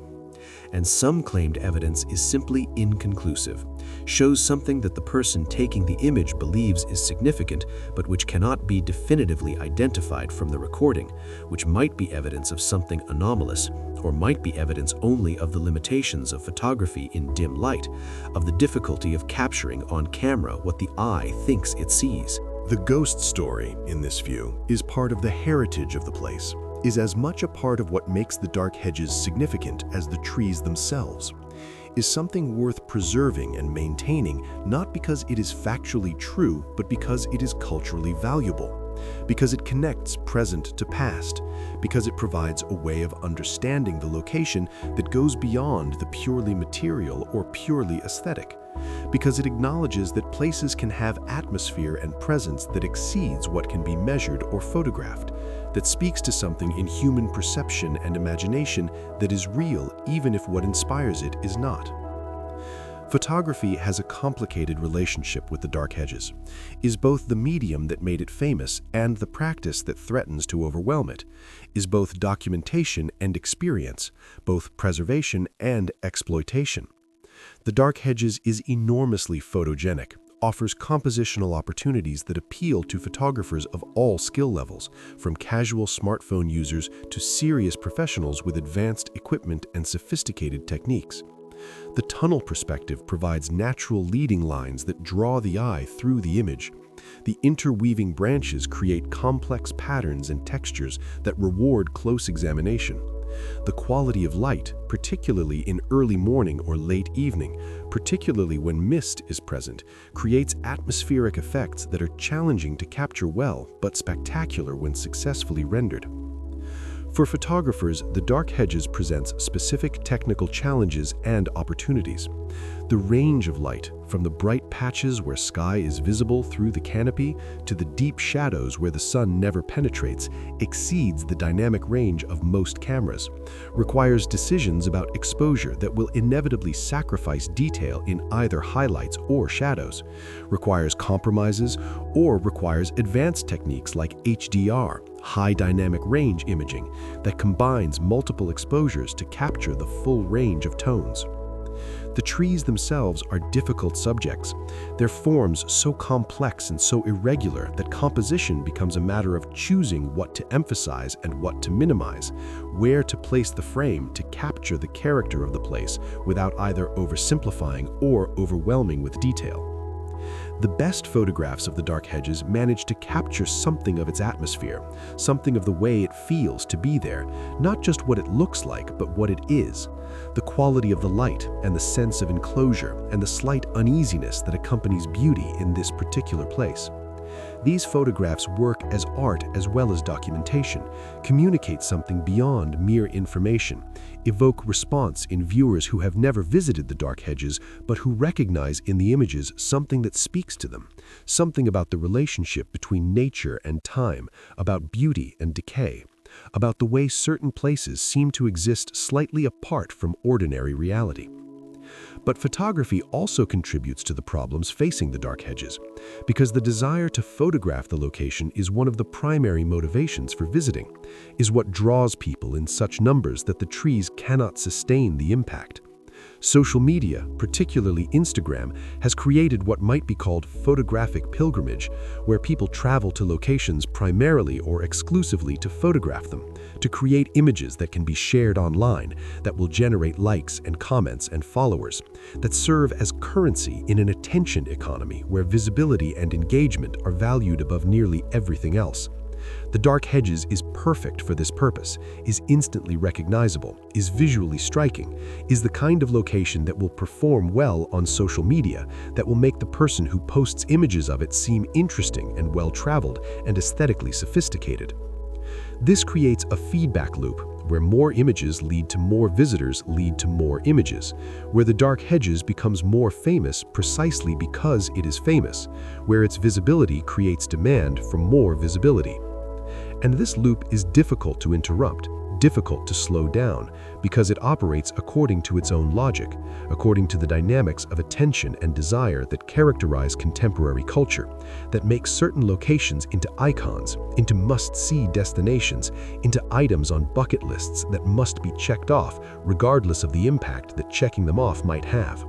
And some claimed evidence is simply inconclusive, shows something that the person taking the image believes is significant, but which cannot be definitively identified from the recording, which might be evidence of something anomalous, or might be evidence only of the limitations of photography in dim light, of the difficulty of capturing on camera what the eye thinks it sees. The ghost story, in this view, is part of the heritage of the place, is as much a part of what makes the Dark Hedges significant as the trees themselves, is something worth preserving and maintaining, not because it is factually true, but because it is culturally valuable, because it connects present to past, because it provides a way of understanding the location that goes beyond the purely material or purely aesthetic, because it acknowledges that places can have atmosphere and presence that exceeds what can be measured or photographed, that speaks to something in human perception and imagination that is real even if what inspires it is not. Photography has a complicated relationship with the Dark Hedges, is both the medium that made it famous and the practice that threatens to overwhelm it, is both documentation and experience, both preservation and exploitation. The Dark Hedges is enormously photogenic, offers compositional opportunities that appeal to photographers of all skill levels, from casual smartphone users to serious professionals with advanced equipment and sophisticated techniques. The tunnel perspective provides natural leading lines that draw the eye through the image. The interweaving branches create complex patterns and textures that reward close examination. The quality of light, particularly in early morning or late evening, particularly when mist is present, creates atmospheric effects that are challenging to capture well, but spectacular when successfully rendered. For photographers, the Dark Hedges presents specific technical challenges and opportunities. The range of light, from the bright patches where sky is visible through the canopy to the deep shadows where the sun never penetrates, exceeds the dynamic range of most cameras, requires decisions about exposure that will inevitably sacrifice detail in either highlights or shadows, requires compromises, or requires advanced techniques like HDR, high dynamic range imaging, that combines multiple exposures to capture the full range of tones. The trees themselves are difficult subjects, their forms so complex and so irregular that composition becomes a matter of choosing what to emphasize and what to minimize, where to place the frame to capture the character of the place without either oversimplifying or overwhelming with detail. The best photographs of the Dark Hedges manage to capture something of its atmosphere, something of the way it feels to be there, not just what it looks like, but what it is. The quality of the light and the sense of enclosure and the slight uneasiness that accompanies beauty in this particular place. These photographs work as art as well as documentation, communicate something beyond mere information, evoke response in viewers who have never visited the Dark Hedges but who recognize in the images something that speaks to them, something about the relationship between nature and time, about beauty and decay, about the way certain places seem to exist slightly apart from ordinary reality. But photography also contributes to the problems facing the Dark Hedges, because the desire to photograph the location is one of the primary motivations for visiting, is what draws people in such numbers that the trees cannot sustain the impact. Social media, particularly Instagram, has created what might be called photographic pilgrimage, where people travel to locations primarily or exclusively to photograph them, to create images that can be shared online, that will generate likes and comments and followers, that serve as currency in an attention economy where visibility and engagement are valued above nearly everything else. The Dark Hedges is perfect for this purpose, is instantly recognizable, is visually striking, is the kind of location that will perform well on social media, that will make the person who posts images of it seem interesting and well-traveled and aesthetically sophisticated. This creates a feedback loop, where more images lead to more visitors lead to more images, where the Dark Hedges becomes more famous precisely because it is famous, where its visibility creates demand for more visibility. And this loop is difficult to interrupt, difficult to slow down, because it operates according to its own logic, according to the dynamics of attention and desire that characterize contemporary culture, that make certain locations into icons, into must-see destinations, into items on bucket lists that must be checked off, regardless of the impact that checking them off might have.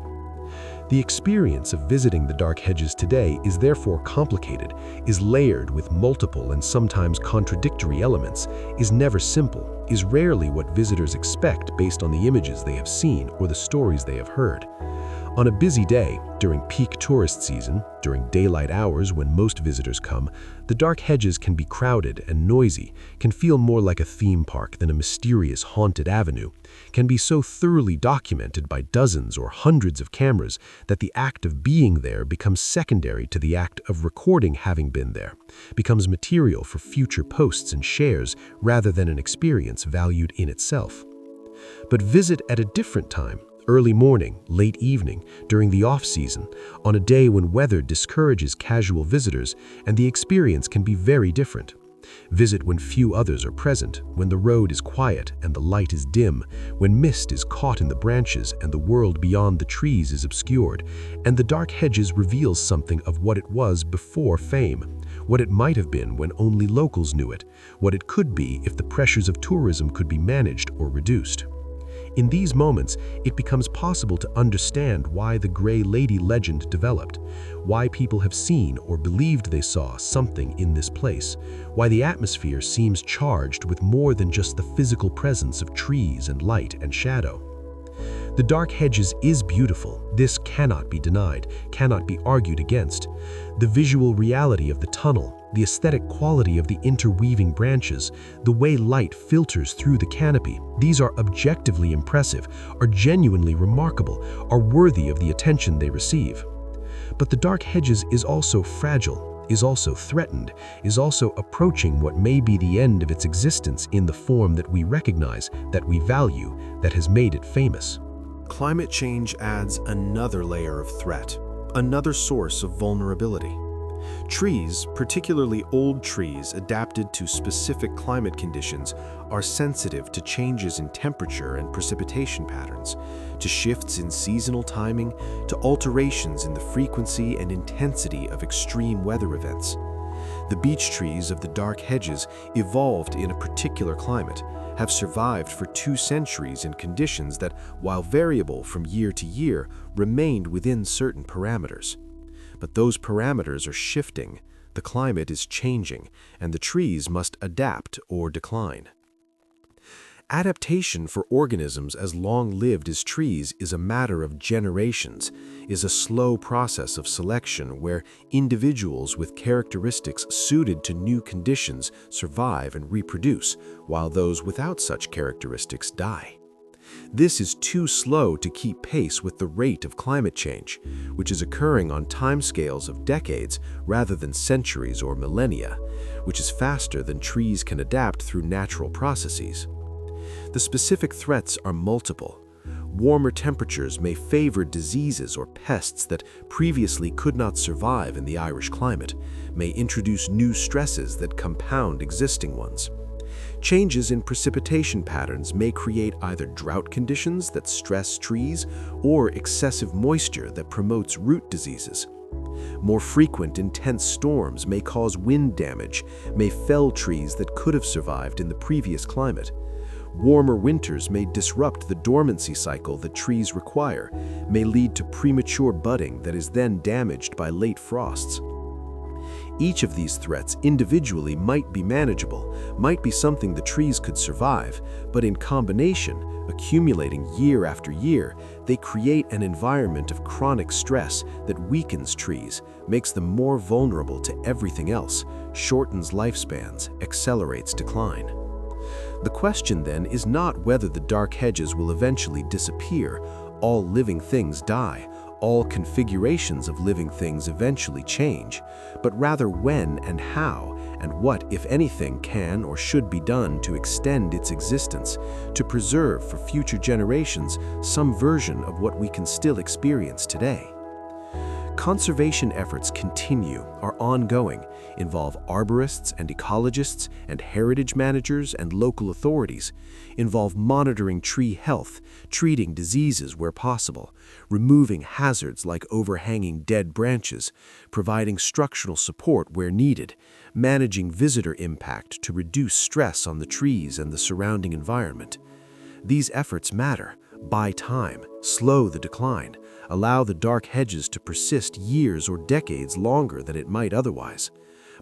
The experience of visiting the Dark Hedges today is therefore complicated, is layered with multiple and sometimes contradictory elements, is never simple, is rarely what visitors expect based on the images they have seen or the stories they have heard. On a busy day, during peak tourist season, during daylight hours when most visitors come, the Dark Hedges can be crowded and noisy, can feel more like a theme park than a mysterious haunted avenue, can be so thoroughly documented by dozens or hundreds of cameras that the act of being there becomes secondary to the act of recording having been there, becomes material for future posts and shares rather than an experience valued in itself. But visit at a different time, early morning, late evening, during the off-season, on a day when weather discourages casual visitors, and the experience can be very different. Visit when few others are present, when the road is quiet and the light is dim, when mist is caught in the branches and the world beyond the trees is obscured, and the Dark Hedges reveals something of what it was before fame, what it might have been when only locals knew it, what it could be if the pressures of tourism could be managed or reduced. In these moments, it becomes possible to understand why the Grey Lady legend developed, why people have seen or believed they saw something in this place, why the atmosphere seems charged with more than just the physical presence of trees and light and shadow. The Dark Hedges is beautiful. This cannot be denied, cannot be argued against. The visual reality of the tunnel, the aesthetic quality of the interweaving branches, the way light filters through the canopy, these are objectively impressive, are genuinely remarkable, are worthy of the attention they receive. But the Dark Hedges is also fragile, is also threatened, is also approaching what may be the end of its existence in the form that we recognize, that we value, that has made it famous. Climate change adds another layer of threat, another source of vulnerability. Trees, particularly old trees adapted to specific climate conditions, are sensitive to changes in temperature and precipitation patterns, to shifts in seasonal timing, to alterations in the frequency and intensity of extreme weather events. The beech trees of the Dark Hedges evolved in a particular climate, have survived for 2 centuries in conditions that, while variable from year to year, remained within certain parameters. But those parameters are shifting, the climate is changing, and the trees must adapt or decline. Adaptation for organisms as long-lived as trees is a matter of generations, is a slow process of selection where individuals with characteristics suited to new conditions survive and reproduce, while those without such characteristics die. This is too slow to keep pace with the rate of climate change, which is occurring on timescales of decades rather than centuries or millennia, which is faster than trees can adapt through natural processes. The specific threats are multiple. Warmer temperatures may favor diseases or pests that previously could not survive in the Irish climate, may introduce new stresses that compound existing ones. Changes in precipitation patterns may create either drought conditions that stress trees or excessive moisture that promotes root diseases. More frequent, intense storms may cause wind damage, may fell trees that could have survived in the previous climate. Warmer winters may disrupt the dormancy cycle that trees require, may lead to premature budding that is then damaged by late frosts. Each of these threats individually might be manageable, might be something the trees could survive, but in combination, accumulating year after year, they create an environment of chronic stress that weakens trees, makes them more vulnerable to everything else, shortens lifespans, accelerates decline. The question then is not whether the dark hedges will eventually disappear. All living things die. All configurations of living things eventually change, but rather when and how, and what, if anything, can or should be done to extend its existence, to preserve for future generations some version of what we can still experience today. Conservation efforts continue, are ongoing, involve arborists and ecologists and heritage managers and local authorities, involve monitoring tree health, treating diseases where possible, removing hazards like overhanging dead branches, providing structural support where needed, managing visitor impact to reduce stress on the trees and the surrounding environment. These efforts matter, buy time, slow the decline, allow the dark hedges to persist years or decades longer than it might otherwise.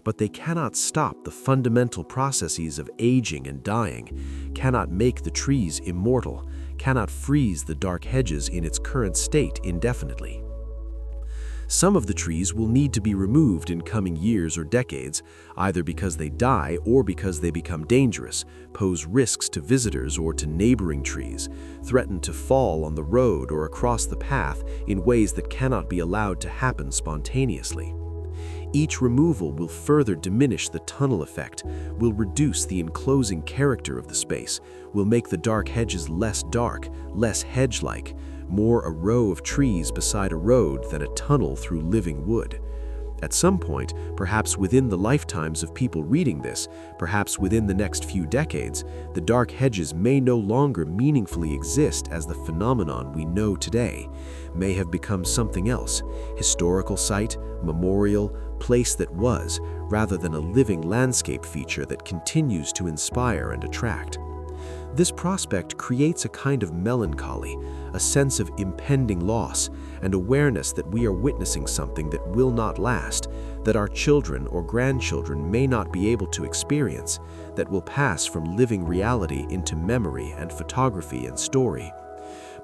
But they cannot stop the fundamental processes of aging and dying, cannot make the trees immortal, cannot freeze the dark hedges in its current state indefinitely. Some of the trees will need to be removed in coming years or decades, either because they die or because they become dangerous, pose risks to visitors or to neighboring trees, threaten to fall on the road or across the path in ways that cannot be allowed to happen spontaneously. Each removal will further diminish the tunnel effect, will reduce the enclosing character of the space, will make the dark hedges less dark, less hedge-like, more a row of trees beside a road than a tunnel through living wood. At some point, perhaps within the lifetimes of people reading this, perhaps within the next few decades, the dark hedges may no longer meaningfully exist as the phenomenon we know today, may have become something else, historical site, memorial, place that was, rather than a living landscape feature that continues to inspire and attract. This prospect creates a kind of melancholy, a sense of impending loss, and awareness that we are witnessing something that will not last, that our children or grandchildren may not be able to experience, that will pass from living reality into memory and photography and story.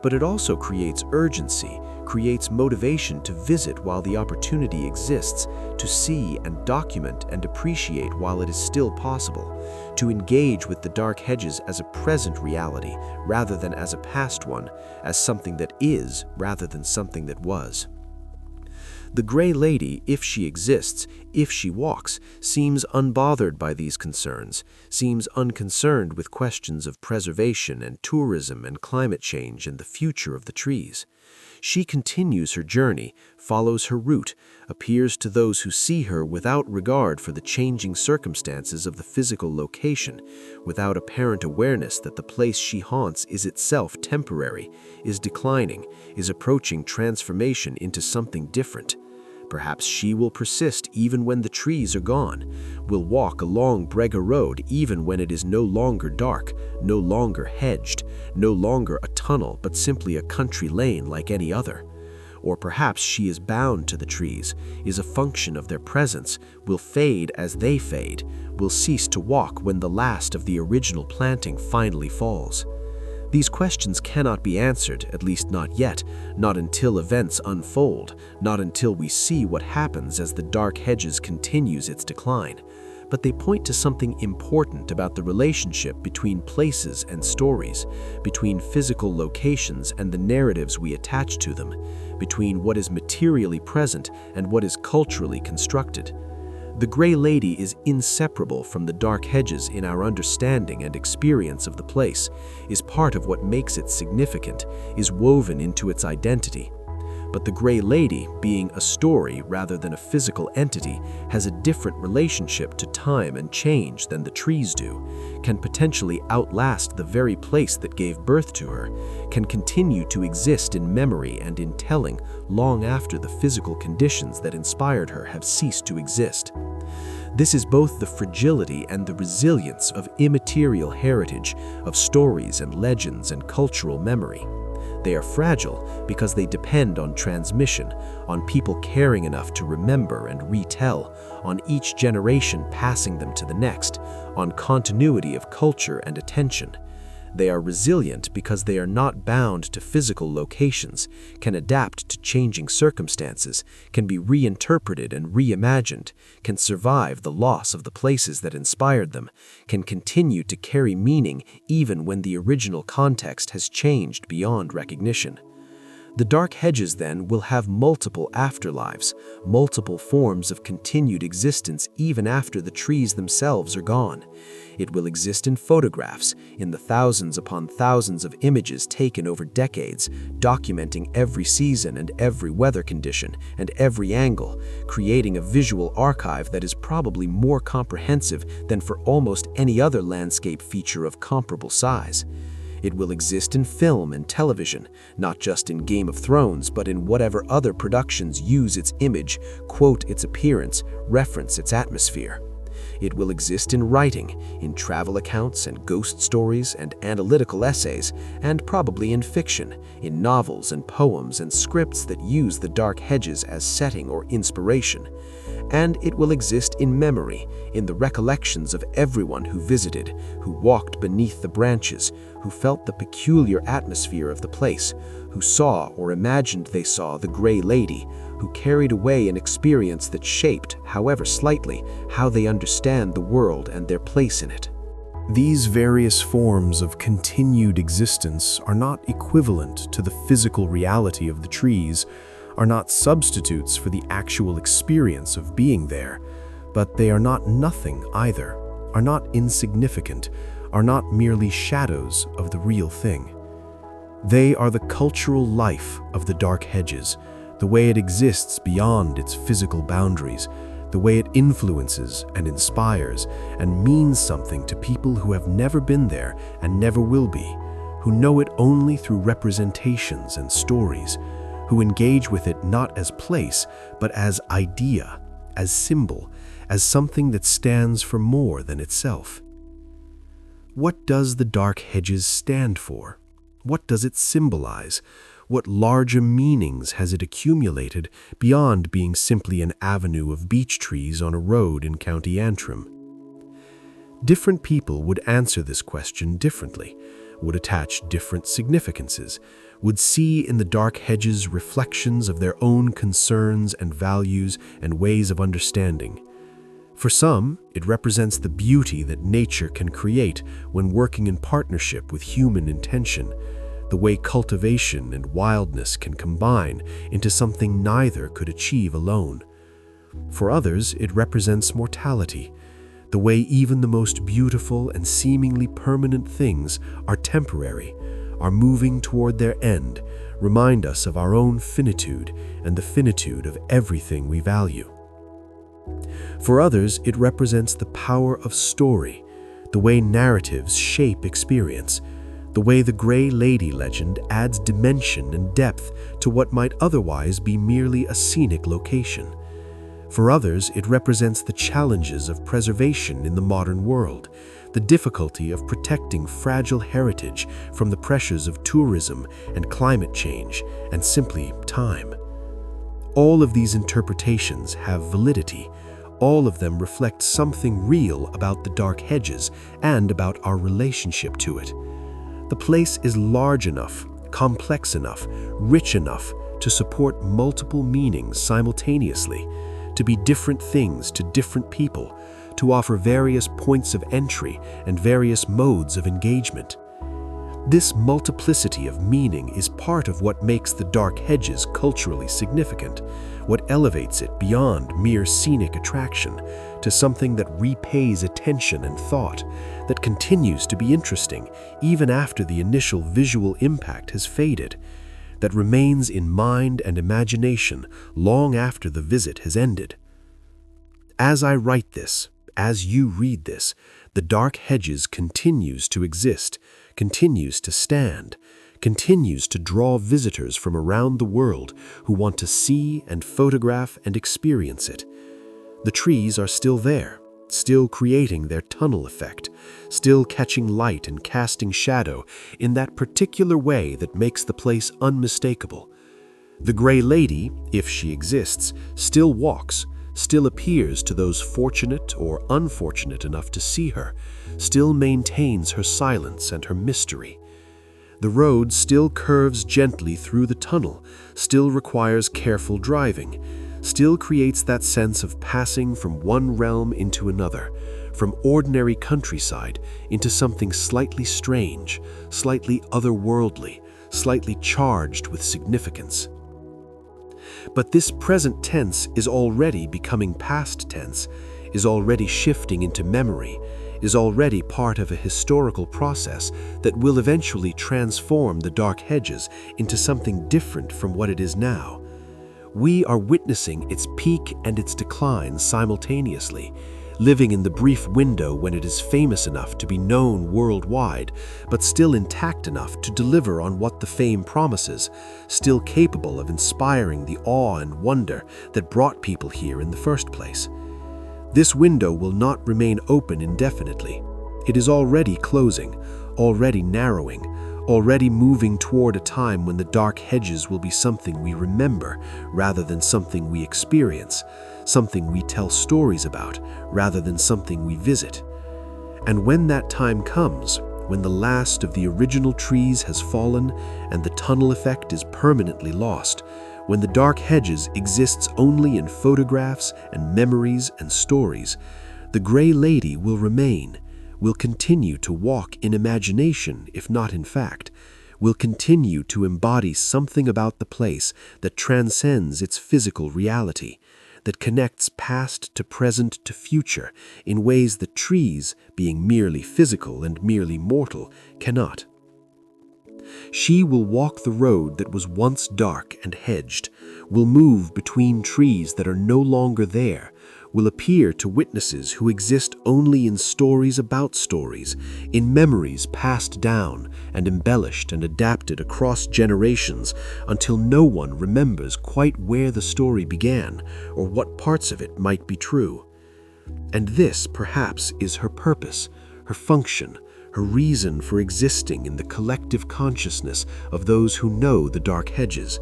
But it also creates urgency, creates motivation to visit while the opportunity exists, to see and document and appreciate while it is still possible, to engage with the dark hedges as a present reality rather than as a past one, as something that is rather than something that was. The Grey Lady, if she exists, if she walks, seems unbothered by these concerns, seems unconcerned with questions of preservation and tourism and climate change and the future of the trees. She continues her journey, follows her route, appears to those who see her without regard for the changing circumstances of the physical location, without apparent awareness that the place she haunts is itself temporary, is declining, is approaching transformation into something different. Perhaps she will persist even when the trees are gone, will walk along Bregagh Road even when it is no longer dark, no longer hedged, no longer a tunnel but simply a country lane like any other. Or perhaps she is bound to the trees, is a function of their presence, will fade as they fade, will cease to walk when the last of the original planting finally falls. These questions cannot be answered, at least not yet, not until events unfold, not until we see what happens as the dark hedges continues its decline. But they point to something important about the relationship between places and stories, between physical locations and the narratives we attach to them, between what is materially present and what is culturally constructed. The Grey Lady is inseparable from the dark hedges in our understanding and experience of the place, is part of what makes it significant, is woven into its identity. But the Grey Lady, being a story rather than a physical entity, has a different relationship to time and change than the trees do, can potentially outlast the very place that gave birth to her, can continue to exist in memory and in telling long after the physical conditions that inspired her have ceased to exist. This is both the fragility and the resilience of immaterial heritage, of stories and legends and cultural memory. They are fragile because they depend on transmission, on people caring enough to remember and retell, on each generation passing them to the next, on continuity of culture and attention. They are resilient because they are not bound to physical locations, can adapt to changing circumstances, can be reinterpreted and reimagined, can survive the loss of the places that inspired them, can continue to carry meaning even when the original context has changed beyond recognition. The Dark Hedges, then, will have multiple afterlives, multiple forms of continued existence even after the trees themselves are gone. It will exist in photographs, in the thousands upon thousands of images taken over decades, documenting every season and every weather condition and every angle, creating a visual archive that is probably more comprehensive than for almost any other landscape feature of comparable size. It will exist in film and television, not just in Game of Thrones, but in whatever other productions use its image, quote its appearance, reference its atmosphere. It will exist in writing, in travel accounts and ghost stories and analytical essays, and probably in fiction, in novels and poems and scripts that use the Dark Hedges as setting or inspiration. And it will exist in memory, in the recollections of everyone who visited, who walked beneath the branches, who felt the peculiar atmosphere of the place, who saw or imagined they saw the Grey Lady, who carried away an experience that shaped, however slightly, how they understand the world and their place in it. These various forms of continued existence are not equivalent to the physical reality of the trees, are not substitutes for the actual experience of being there, but they are not nothing either, are not insignificant, are not merely shadows of the real thing. They are the cultural life of the Dark Hedges, the way it exists beyond its physical boundaries, the way it influences and inspires and means something to people who have never been there and never will be, who know it only through representations and stories, who engage with it not as place, but as idea, as symbol, as something that stands for more than itself. What does the Dark Hedges stand for? What does it symbolize? What larger meanings has it accumulated beyond being simply an avenue of beech trees on a road in County Antrim? Different people would answer this question differently, would attach different significances, would see in the Dark Hedges reflections of their own concerns and values and ways of understanding. For some, it represents the beauty that nature can create when working in partnership with human intention, the way cultivation and wildness can combine into something neither could achieve alone. For others, it represents mortality, the way even the most beautiful and seemingly permanent things are temporary, are moving toward their end, remind us of our own finitude and the finitude of everything we value. For others, it represents the power of story, the way narratives shape experience, the way the Grey Lady legend adds dimension and depth to what might otherwise be merely a scenic location. For others, it represents the challenges of preservation in the modern world, the difficulty of protecting fragile heritage from the pressures of tourism and climate change and simply time. All of these interpretations have validity. All of them reflect something real about the Dark Hedges and about our relationship to it. The place is large enough, complex enough, rich enough to support multiple meanings simultaneously, to be different things to different people, to offer various points of entry and various modes of engagement. This multiplicity of meaning is part of what makes the Dark Hedges culturally significant, what elevates it beyond mere scenic attraction to something that repays attention and thought, that continues to be interesting even after the initial visual impact has faded, that remains in mind and imagination long after the visit has ended. As I write this, as you read this, the Dark Hedges continues to exist, continues to stand, continues to draw visitors from around the world who want to see and photograph and experience it. The trees are still there, still creating their tunnel effect, still catching light and casting shadow in that particular way that makes the place unmistakable. The Grey Lady, if she exists, still walks, still appears to those fortunate or unfortunate enough to see her, still maintains her silence and her mystery. The road still curves gently through the tunnel, still requires careful driving, still creates that sense of passing from one realm into another, from ordinary countryside into something slightly strange, slightly otherworldly, slightly charged with significance. But this present tense is already becoming past tense, is already shifting into memory, is already part of a historical process that will eventually transform the Dark Hedges into something different from what it is now. We are witnessing its peak and its decline simultaneously, living in the brief window when it is famous enough to be known worldwide, but still intact enough to deliver on what the fame promises, still capable of inspiring the awe and wonder that brought people here in the first place. This window will not remain open indefinitely. It is already closing, already narrowing, already moving toward a time when the Dark Hedges will be something we remember rather than something we experience, something we tell stories about rather than something we visit. And when that time comes, when the last of the original trees has fallen and the tunnel effect is permanently lost, when the Dark Hedges exists only in photographs and memories and stories, the Grey Lady will remain, will continue to walk in imagination, if not in fact, will continue to embody something about the place that transcends its physical reality, that connects past to present to future in ways that trees, being merely physical and merely mortal, cannot. She will walk the road that was once dark and hedged, will move between trees that are no longer there, will appear to witnesses who exist only in stories about stories, in memories passed down and embellished and adapted across generations until no one remembers quite where the story began or what parts of it might be true. And this, perhaps, is her purpose, her function, her reason for existing in the collective consciousness of those who know the Dark Hedges.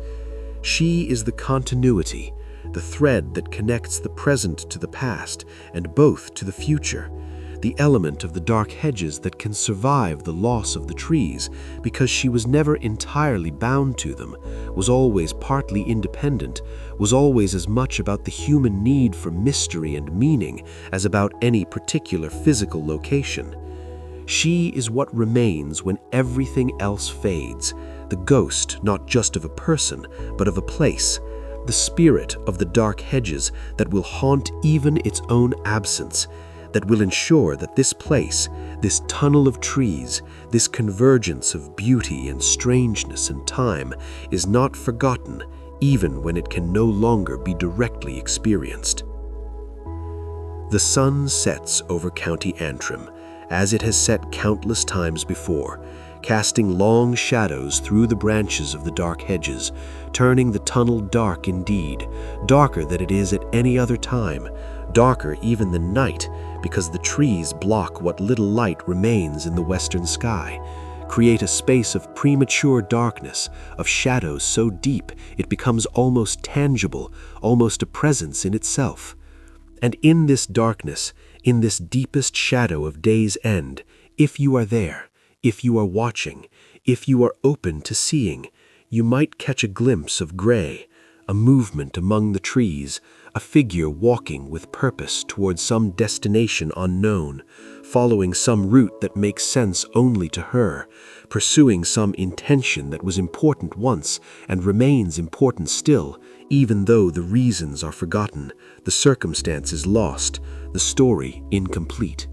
She is the continuity, the thread that connects the present to the past and both to the future, the element of the Dark Hedges that can survive the loss of the trees because she was never entirely bound to them, was always partly independent, was always as much about the human need for mystery and meaning as about any particular physical location. She is what remains when everything else fades, the ghost not just of a person, but of a place, the spirit of the Dark Hedges that will haunt even its own absence, that will ensure that this place, this tunnel of trees, this convergence of beauty and strangeness and time is not forgotten even when it can no longer be directly experienced. The sun sets over County Antrim, as it has set countless times before, casting long shadows through the branches of the Dark Hedges, turning the tunnel dark indeed, darker than it is at any other time, darker even than night, because the trees block what little light remains in the western sky, create a space of premature darkness, of shadows so deep it becomes almost tangible, almost a presence in itself. And in this darkness, in this deepest shadow of day's end, if you are there, if you are watching, if you are open to seeing, you might catch a glimpse of gray, a movement among the trees, a figure walking with purpose towards some destination unknown, following some route that makes sense only to her, pursuing some intention that was important once and remains important still, even though the reasons are forgotten, the circumstances lost, the story incomplete.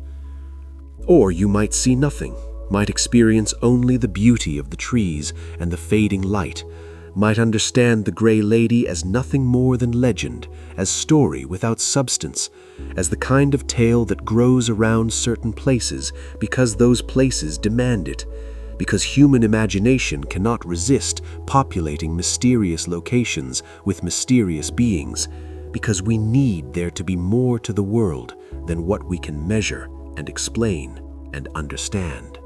Or you might see nothing, might experience only the beauty of the trees and the fading light, might understand the Grey Lady as nothing more than legend, as story without substance, as the kind of tale that grows around certain places because those places demand it, because human imagination cannot resist populating mysterious locations with mysterious beings, because we need there to be more to the world than what we can measure and explain and understand.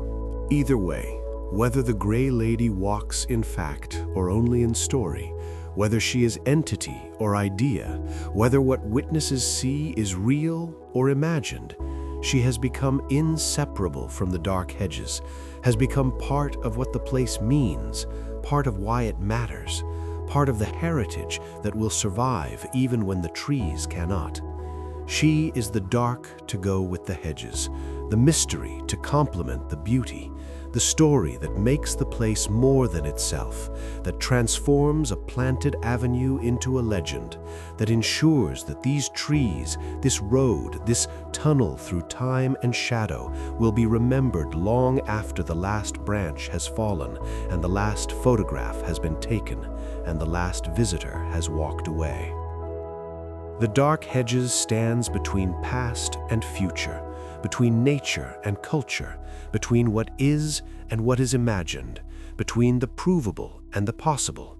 Either way, whether the Grey Lady walks in fact or only in story, whether she is entity or idea, whether what witnesses see is real or imagined, she has become inseparable from the Dark Hedges, has become part of what the place means, part of why it matters, part of the heritage that will survive even when the trees cannot. She is the dark to go with the hedges, the mystery to complement the beauty, the story that makes the place more than itself, that transforms a planted avenue into a legend, that ensures that these trees, this road, this tunnel through time and shadow will be remembered long after the last branch has fallen and the last photograph has been taken and the last visitor has walked away. The Dark Hedges stands between past and future, between nature and culture, between what is and what is imagined, between the provable and the possible.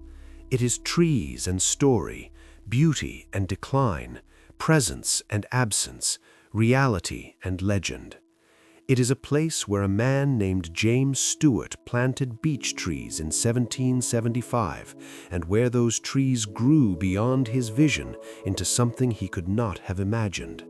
It is trees and story, beauty and decline, presence and absence, reality and legend. It is a place where a man named James Stuart planted beech trees in 1775, and where those trees grew beyond his vision into something he could not have imagined.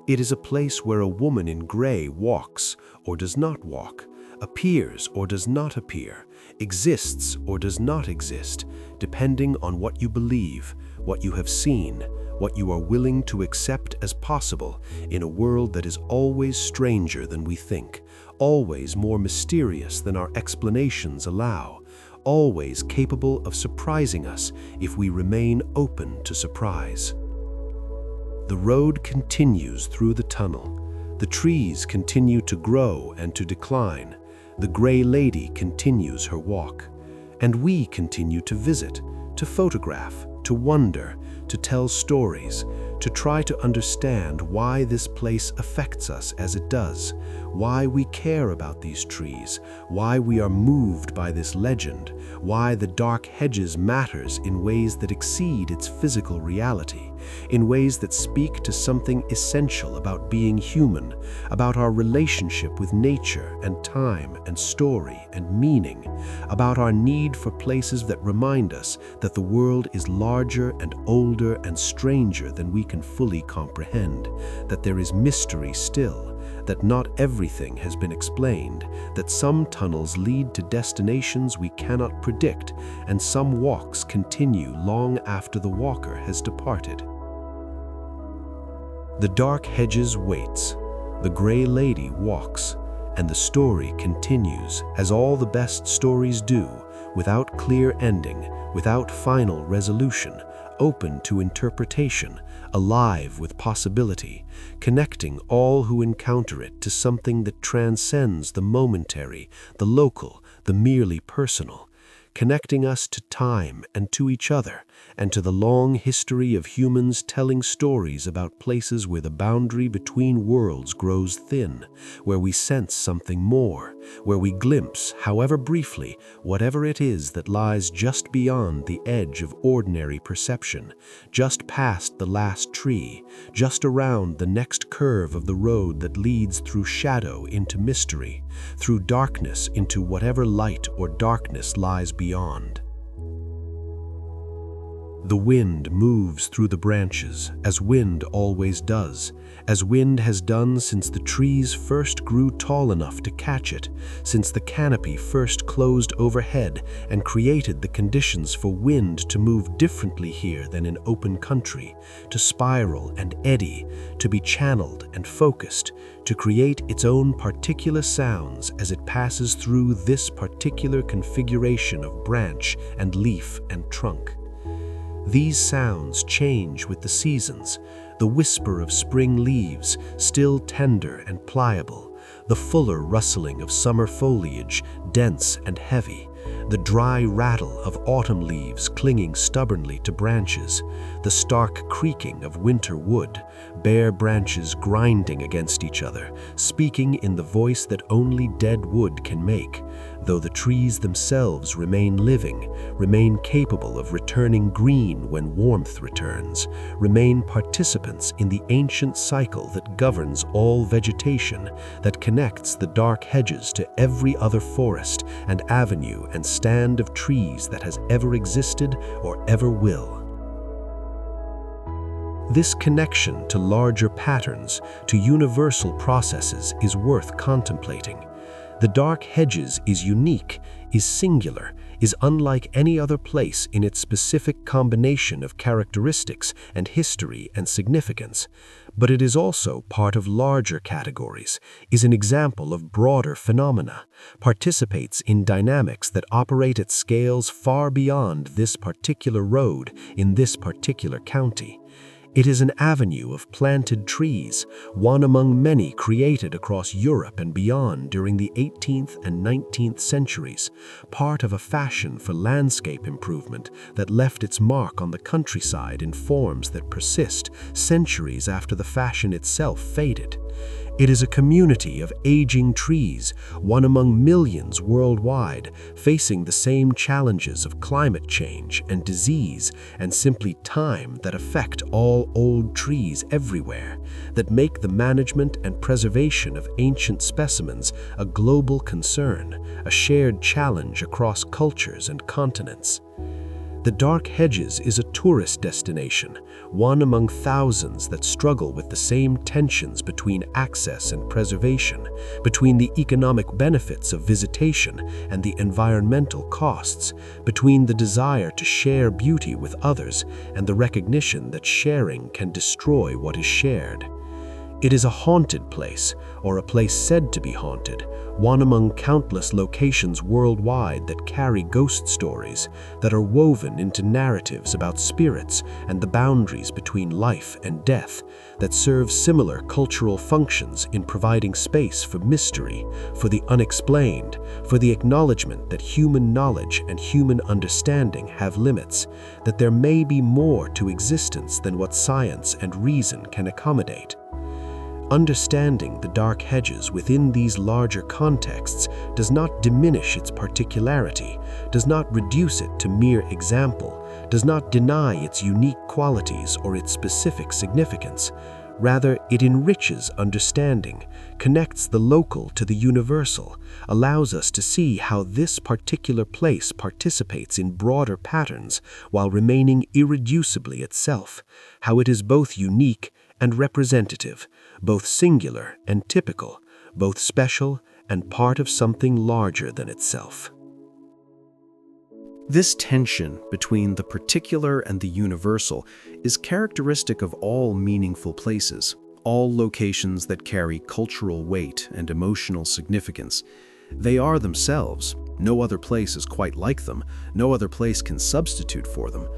It is a place where a woman in gray walks or does not walk, appears or does not appear, exists or does not exist, depending on what you believe, what you have seen, what you are willing to accept as possible in a world that is always stranger than we think, always more mysterious than our explanations allow, always capable of surprising us if we remain open to surprise. The road continues through the tunnel. The trees continue to grow and to decline. The Grey Lady continues her walk. And we continue to visit, to photograph, to wonder, to tell stories, to try to understand why this place affects us as it does, why we care about these trees, why we are moved by this legend, why the Dark Hedges matters in ways that exceed its physical reality, in ways that speak to something essential about being human, about our relationship with nature and time and story and meaning, about our need for places that remind us that the world is larger and older and stranger than we can fully comprehend, that there is mystery still, that not everything has been explained, that some tunnels lead to destinations we cannot predict, and some walks continue long after the walker has departed. The Dark Hedges waits, the Grey Lady walks, and the story continues, as all the best stories do, without clear ending, without final resolution, open to interpretation, alive with possibility, connecting all who encounter it to something that transcends the momentary, the local, the merely personal, connecting us to time and to each other, and to the long history of humans telling stories about places where the boundary between worlds grows thin, where we sense something more, where we glimpse, however briefly, whatever it is that lies just beyond the edge of ordinary perception, just past the last tree, just around the next curve of the road that leads through shadow into mystery, through darkness into whatever light or darkness lies beyond. The wind moves through the branches, as wind always does, as wind has done since the trees first grew tall enough to catch it, since the canopy first closed overhead and created the conditions for wind to move differently here than in open country, to spiral and eddy, to be channeled and focused, to create its own particular sounds as it passes through this particular configuration of branch and leaf and trunk. These sounds change with the seasons, the whisper of spring leaves, still tender and pliable, the fuller rustling of summer foliage, dense and heavy, the dry rattle of autumn leaves clinging stubbornly to branches, the stark creaking of winter wood, bare branches grinding against each other, speaking in the voice that only dead wood can make, though the trees themselves remain living, remain capable of returning green when warmth returns, remain participants in the ancient cycle that governs all vegetation, that connects the dark hedges to every other forest and avenue and stand of trees that has ever existed or ever will. This connection to larger patterns, to universal processes, is worth contemplating. The Dark Hedges is unique, is singular, is unlike any other place in its specific combination of characteristics and history and significance, but it is also part of larger categories, is an example of broader phenomena, participates in dynamics that operate at scales far beyond this particular road in this particular county. It is an avenue of planted trees, one among many created across Europe and beyond during the 18th and 19th centuries, part of a fashion for landscape improvement that left its mark on the countryside in forms that persist centuries after the fashion itself faded. It is a community of aging trees, one among millions worldwide, facing the same challenges of climate change and disease and simply time that affect all old trees everywhere, that make the management and preservation of ancient specimens a global concern, a shared challenge across cultures and continents. The Dark Hedges is a tourist destination, one among thousands that struggle with the same tensions between access and preservation, between the economic benefits of visitation and the environmental costs, between the desire to share beauty with others and the recognition that sharing can destroy what is shared. It is a haunted place, or a place said to be haunted, one among countless locations worldwide that carry ghost stories, that are woven into narratives about spirits and the boundaries between life and death, that serve similar cultural functions in providing space for mystery, for the unexplained, for the acknowledgement that human knowledge and human understanding have limits, that there may be more to existence than what science and reason can accommodate. Understanding the Dark Hedges within these larger contexts does not diminish its particularity, does not reduce it to mere example, does not deny its unique qualities or its specific significance. Rather, it enriches understanding, connects the local to the universal, allows us to see how this particular place participates in broader patterns while remaining irreducibly itself, how it is both unique and representative, both singular and typical, both special and part of something larger than itself. This tension between the particular and the universal is characteristic of all meaningful places, all locations that carry cultural weight and emotional significance. They are themselves. No other place is quite like them. No other place can substitute for them.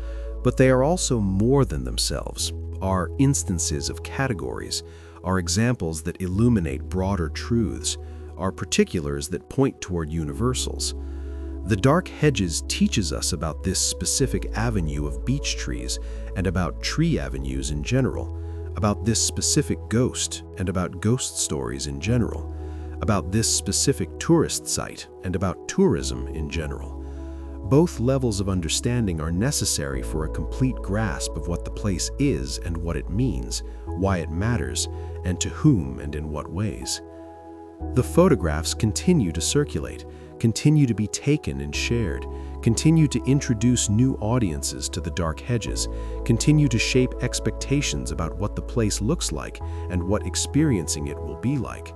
But they are also more than themselves, are instances of categories, are examples that illuminate broader truths, are particulars that point toward universals. The Dark Hedges teaches us about this specific avenue of beech trees and about tree avenues in general, about this specific ghost and about ghost stories in general, about this specific tourist site and about tourism in general. Both levels of understanding are necessary for a complete grasp of what the place is and what it means, why it matters, and to whom and in what ways. The photographs continue to circulate, continue to be taken and shared, continue to introduce new audiences to the Dark Hedges, continue to shape expectations about what the place looks like and what experiencing it will be like.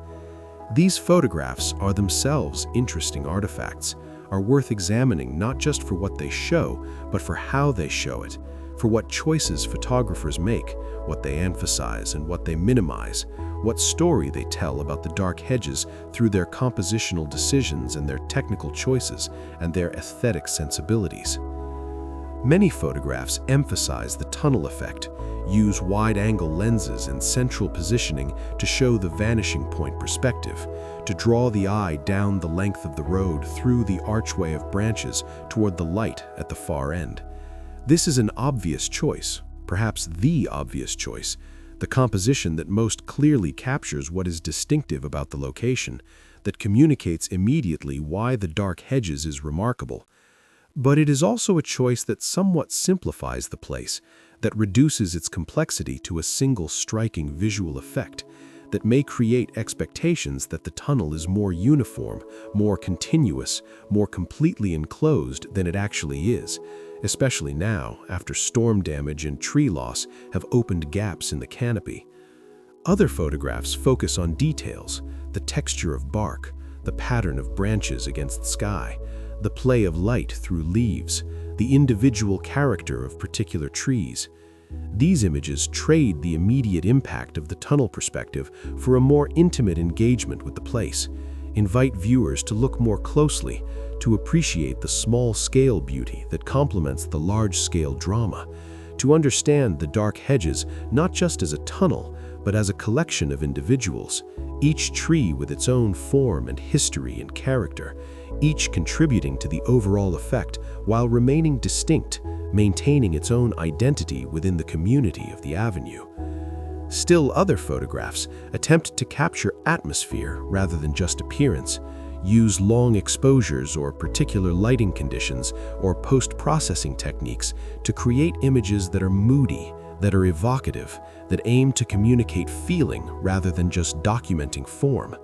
These photographs are themselves interesting artifacts, are worth examining not just for what they show, but for how they show it, for what choices photographers make, what they emphasize and what they minimize, what story they tell about the Dark Hedges through their compositional decisions and their technical choices and their aesthetic sensibilities. Many photographs emphasize the tunnel effect, use wide-angle lenses and central positioning to show the vanishing point perspective, to draw the eye down the length of the road through the archway of branches toward the light at the far end. This is an obvious choice, perhaps the obvious choice, the composition that most clearly captures what is distinctive about the location, that communicates immediately why the Dark Hedges is remarkable. But it is also a choice that somewhat simplifies the place, that reduces its complexity to a single striking visual effect, that may create expectations that the tunnel is more uniform, more continuous, more completely enclosed than it actually is, especially now, after storm damage and tree loss have opened gaps in the canopy. Other photographs focus on details, the texture of bark, the pattern of branches against sky, the play of light through leaves, the individual character of particular trees. These images trade the immediate impact of the tunnel perspective for a more intimate engagement with the place, invite viewers to look more closely, to appreciate the small-scale beauty that complements the large-scale drama, to understand the Dark Hedges not just as a tunnel, but as a collection of individuals, each tree with its own form and history and character, each contributing to the overall effect while remaining distinct, maintaining its own identity within the community of the avenue. Still other photographs attempt to capture atmosphere rather than just appearance, use long exposures or particular lighting conditions or post-processing techniques to create images that are moody, that are evocative, that aim to communicate feeling rather than just documenting form.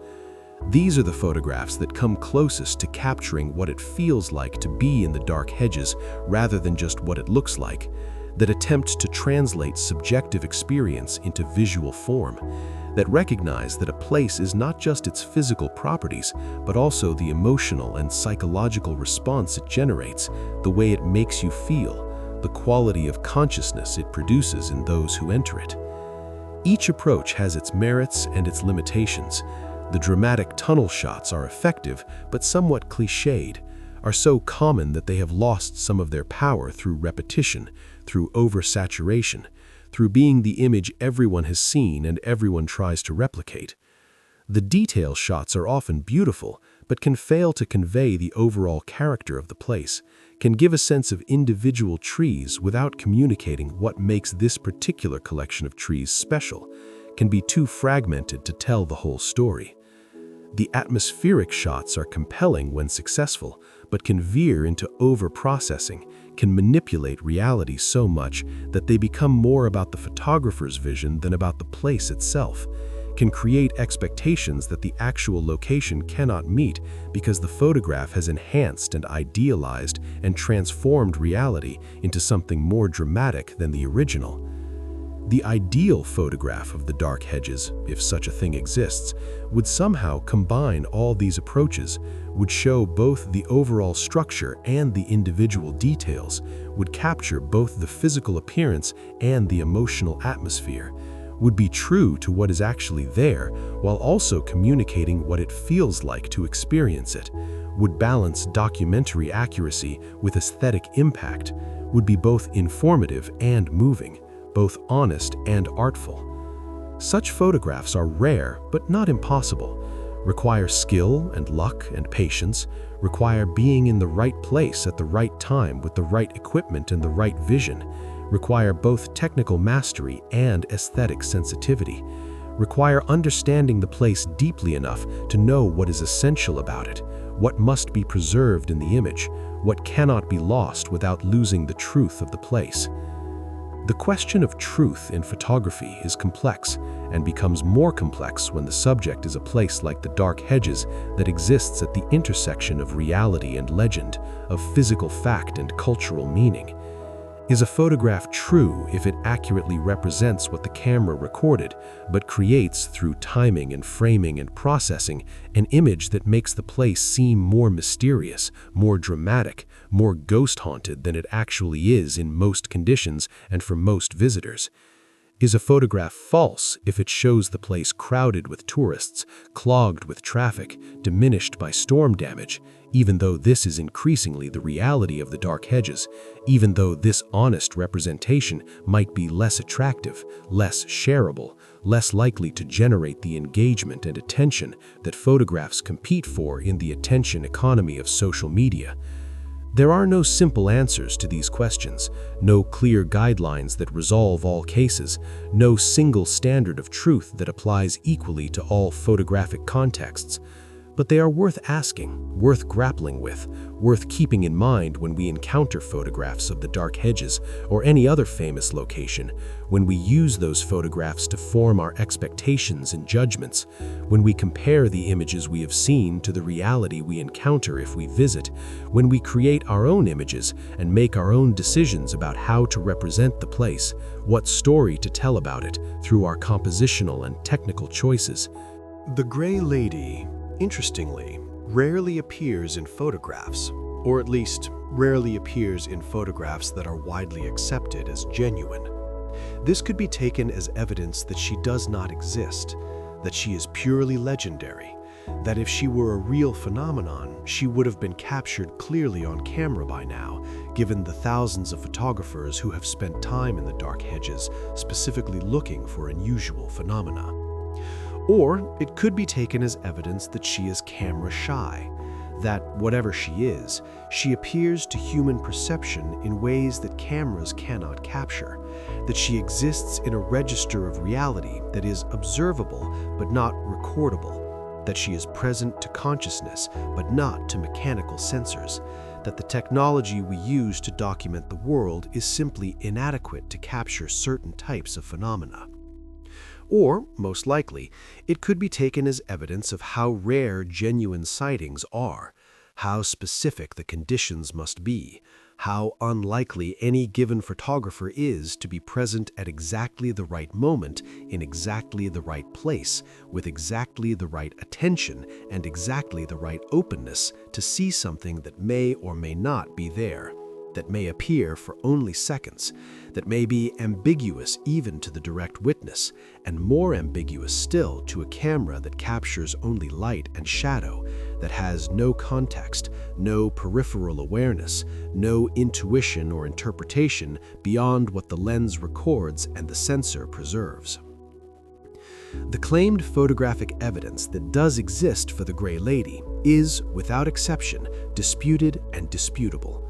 These are the photographs that come closest to capturing what it feels like to be in the Dark Hedges rather than just what it looks like, that attempt to translate subjective experience into visual form, that recognize that a place is not just its physical properties, but also the emotional and psychological response it generates, the way it makes you feel, the quality of consciousness it produces in those who enter it. Each approach has its merits and its limitations. The dramatic tunnel shots are effective, but somewhat cliched, are so common that they have lost some of their power through repetition, through oversaturation, through being the image everyone has seen and everyone tries to replicate. The detail shots are often beautiful, but can fail to convey the overall character of the place, can give a sense of individual trees without communicating what makes this particular collection of trees special, can be too fragmented to tell the whole story. The atmospheric shots are compelling when successful, but can veer into over-processing, can manipulate reality so much that they become more about the photographer's vision than about the place itself, can create expectations that the actual location cannot meet because the photograph has enhanced and idealized and transformed reality into something more dramatic than the original. The ideal photograph of the Dark Hedges, if such a thing exists, would somehow combine all these approaches, would show both the overall structure and the individual details, would capture both the physical appearance and the emotional atmosphere, would be true to what is actually there while also communicating what it feels like to experience it, would balance documentary accuracy with aesthetic impact, would be both informative and moving, both honest and artful. Such photographs are rare but not impossible, require skill and luck and patience, require being in the right place at the right time with the right equipment and the right vision, require both technical mastery and aesthetic sensitivity, require understanding the place deeply enough to know what is essential about it, what must be preserved in the image, what cannot be lost without losing the truth of the place. The question of truth in photography is complex and becomes more complex when the subject is a place like the Dark Hedges that exists at the intersection of reality and legend, of physical fact and cultural meaning. Is a photograph true if it accurately represents what the camera recorded, but creates, through timing and framing and processing, an image that makes the place seem more mysterious, more dramatic, more ghost-haunted than it actually is in most conditions and for most visitors? Is a photograph false if it shows the place crowded with tourists, clogged with traffic, diminished by storm damage, even though this is increasingly the reality of the Dark Hedges, even though this honest representation might be less attractive, less shareable, less likely to generate the engagement and attention that photographs compete for in the attention economy of social media? There are no simple answers to these questions, no clear guidelines that resolve all cases, no single standard of truth that applies equally to all photographic contexts. But they are worth asking, worth grappling with, worth keeping in mind when we encounter photographs of the Dark Hedges or any other famous location, when we use those photographs to form our expectations and judgments, when we compare the images we have seen to the reality we encounter if we visit, when we create our own images and make our own decisions about how to represent the place, what story to tell about it through our compositional and technical choices. The Grey Lady, interestingly, rarely appears in photographs, or at least rarely appears in photographs that are widely accepted as genuine. This could be taken as evidence that she does not exist, that she is purely legendary, that if she were a real phenomenon, she would have been captured clearly on camera by now, given the thousands of photographers who have spent time in the Dark Hedges specifically looking for unusual phenomena. Or it could be taken as evidence that she is camera shy, that whatever she is, she appears to human perception in ways that cameras cannot capture, that she exists in a register of reality that is observable but not recordable, that she is present to consciousness but not to mechanical sensors, that the technology we use to document the world is simply inadequate to capture certain types of phenomena. Or, most likely, it could be taken as evidence of how rare genuine sightings are, how specific the conditions must be, how unlikely any given photographer is to be present at exactly the right moment, in exactly the right place, with exactly the right attention and exactly the right openness to see something that may or may not be there, that may appear for only seconds, that may be ambiguous even to the direct witness, and more ambiguous still to a camera that captures only light and shadow, that has no context, no peripheral awareness, no intuition or interpretation beyond what the lens records and the sensor preserves. The claimed photographic evidence that does exist for the Grey Lady is, without exception, disputed and disputable.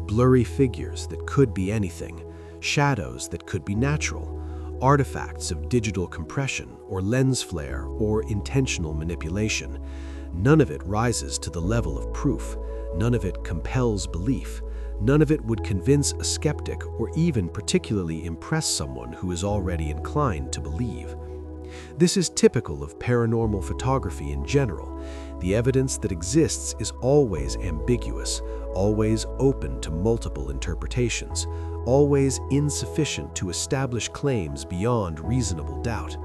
Blurry figures that could be anything, shadows that could be natural, artifacts of digital compression or lens flare or intentional manipulation. None of it rises to the level of proof. None of it compels belief. None of it would convince a skeptic or even particularly impress someone who is already inclined to believe. This is typical of paranormal photography in general. The evidence that exists is always ambiguous, always open to multiple interpretations, always insufficient to establish claims beyond reasonable doubt.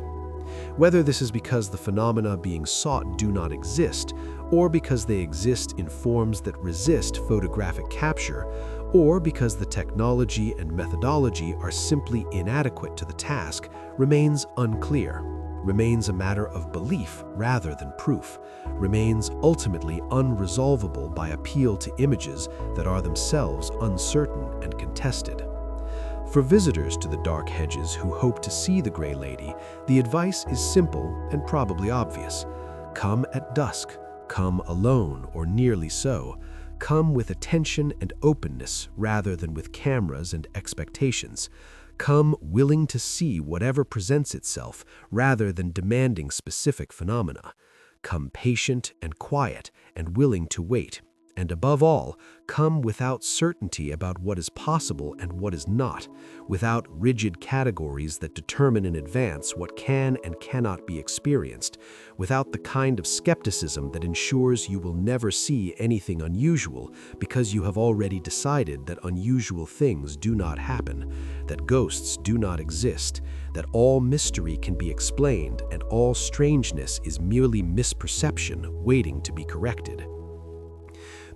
Whether this is because the phenomena being sought do not exist, or because they exist in forms that resist photographic capture, or because the technology and methodology are simply inadequate to the task, remains unclear, remains a matter of belief rather than proof, remains ultimately unresolvable by appeal to images that are themselves uncertain and contested. For visitors to the Dark Hedges who hope to see the Grey Lady, the advice is simple and probably obvious. Come at dusk, come alone or nearly so, come with attention and openness rather than with cameras and expectations. Come willing to see whatever presents itself rather than demanding specific phenomena. Come patient and quiet and willing to wait. And above all, come without certainty about what is possible and what is not, without rigid categories that determine in advance what can and cannot be experienced, without the kind of skepticism that ensures you will never see anything unusual because you have already decided that unusual things do not happen, that ghosts do not exist, that all mystery can be explained and all strangeness is merely misperception waiting to be corrected.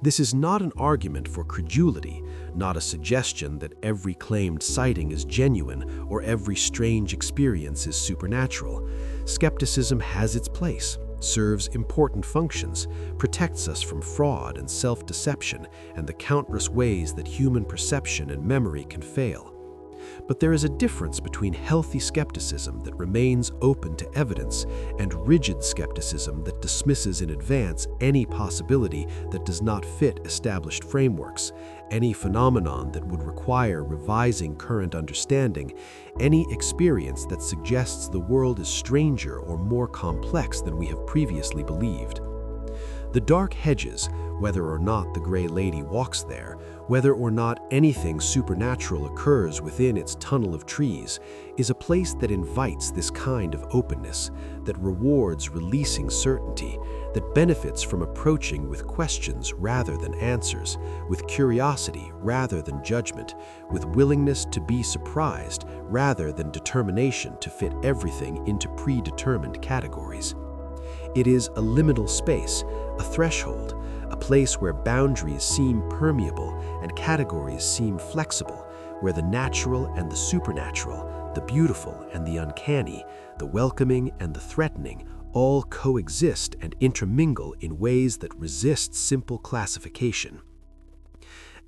This is not an argument for credulity, not a suggestion that every claimed sighting is genuine or every strange experience is supernatural. Skepticism has its place, serves important functions, protects us from fraud and self-deception and the countless ways that human perception and memory can fail. But there is a difference between healthy skepticism that remains open to evidence and rigid skepticism that dismisses in advance any possibility that does not fit established frameworks, any phenomenon that would require revising current understanding, any experience that suggests the world is stranger or more complex than we have previously believed. The Dark Hedges, whether or not the Grey Lady walks there, whether or not anything supernatural occurs within its tunnel of trees, is a place that invites this kind of openness, that rewards releasing certainty, that benefits from approaching with questions rather than answers, with curiosity rather than judgment, with willingness to be surprised rather than determination to fit everything into predetermined categories. It is a liminal space, a threshold, a place where boundaries seem permeable and categories seem flexible, where the natural and the supernatural, the beautiful and the uncanny, the welcoming and the threatening all coexist and intermingle in ways that resist simple classification.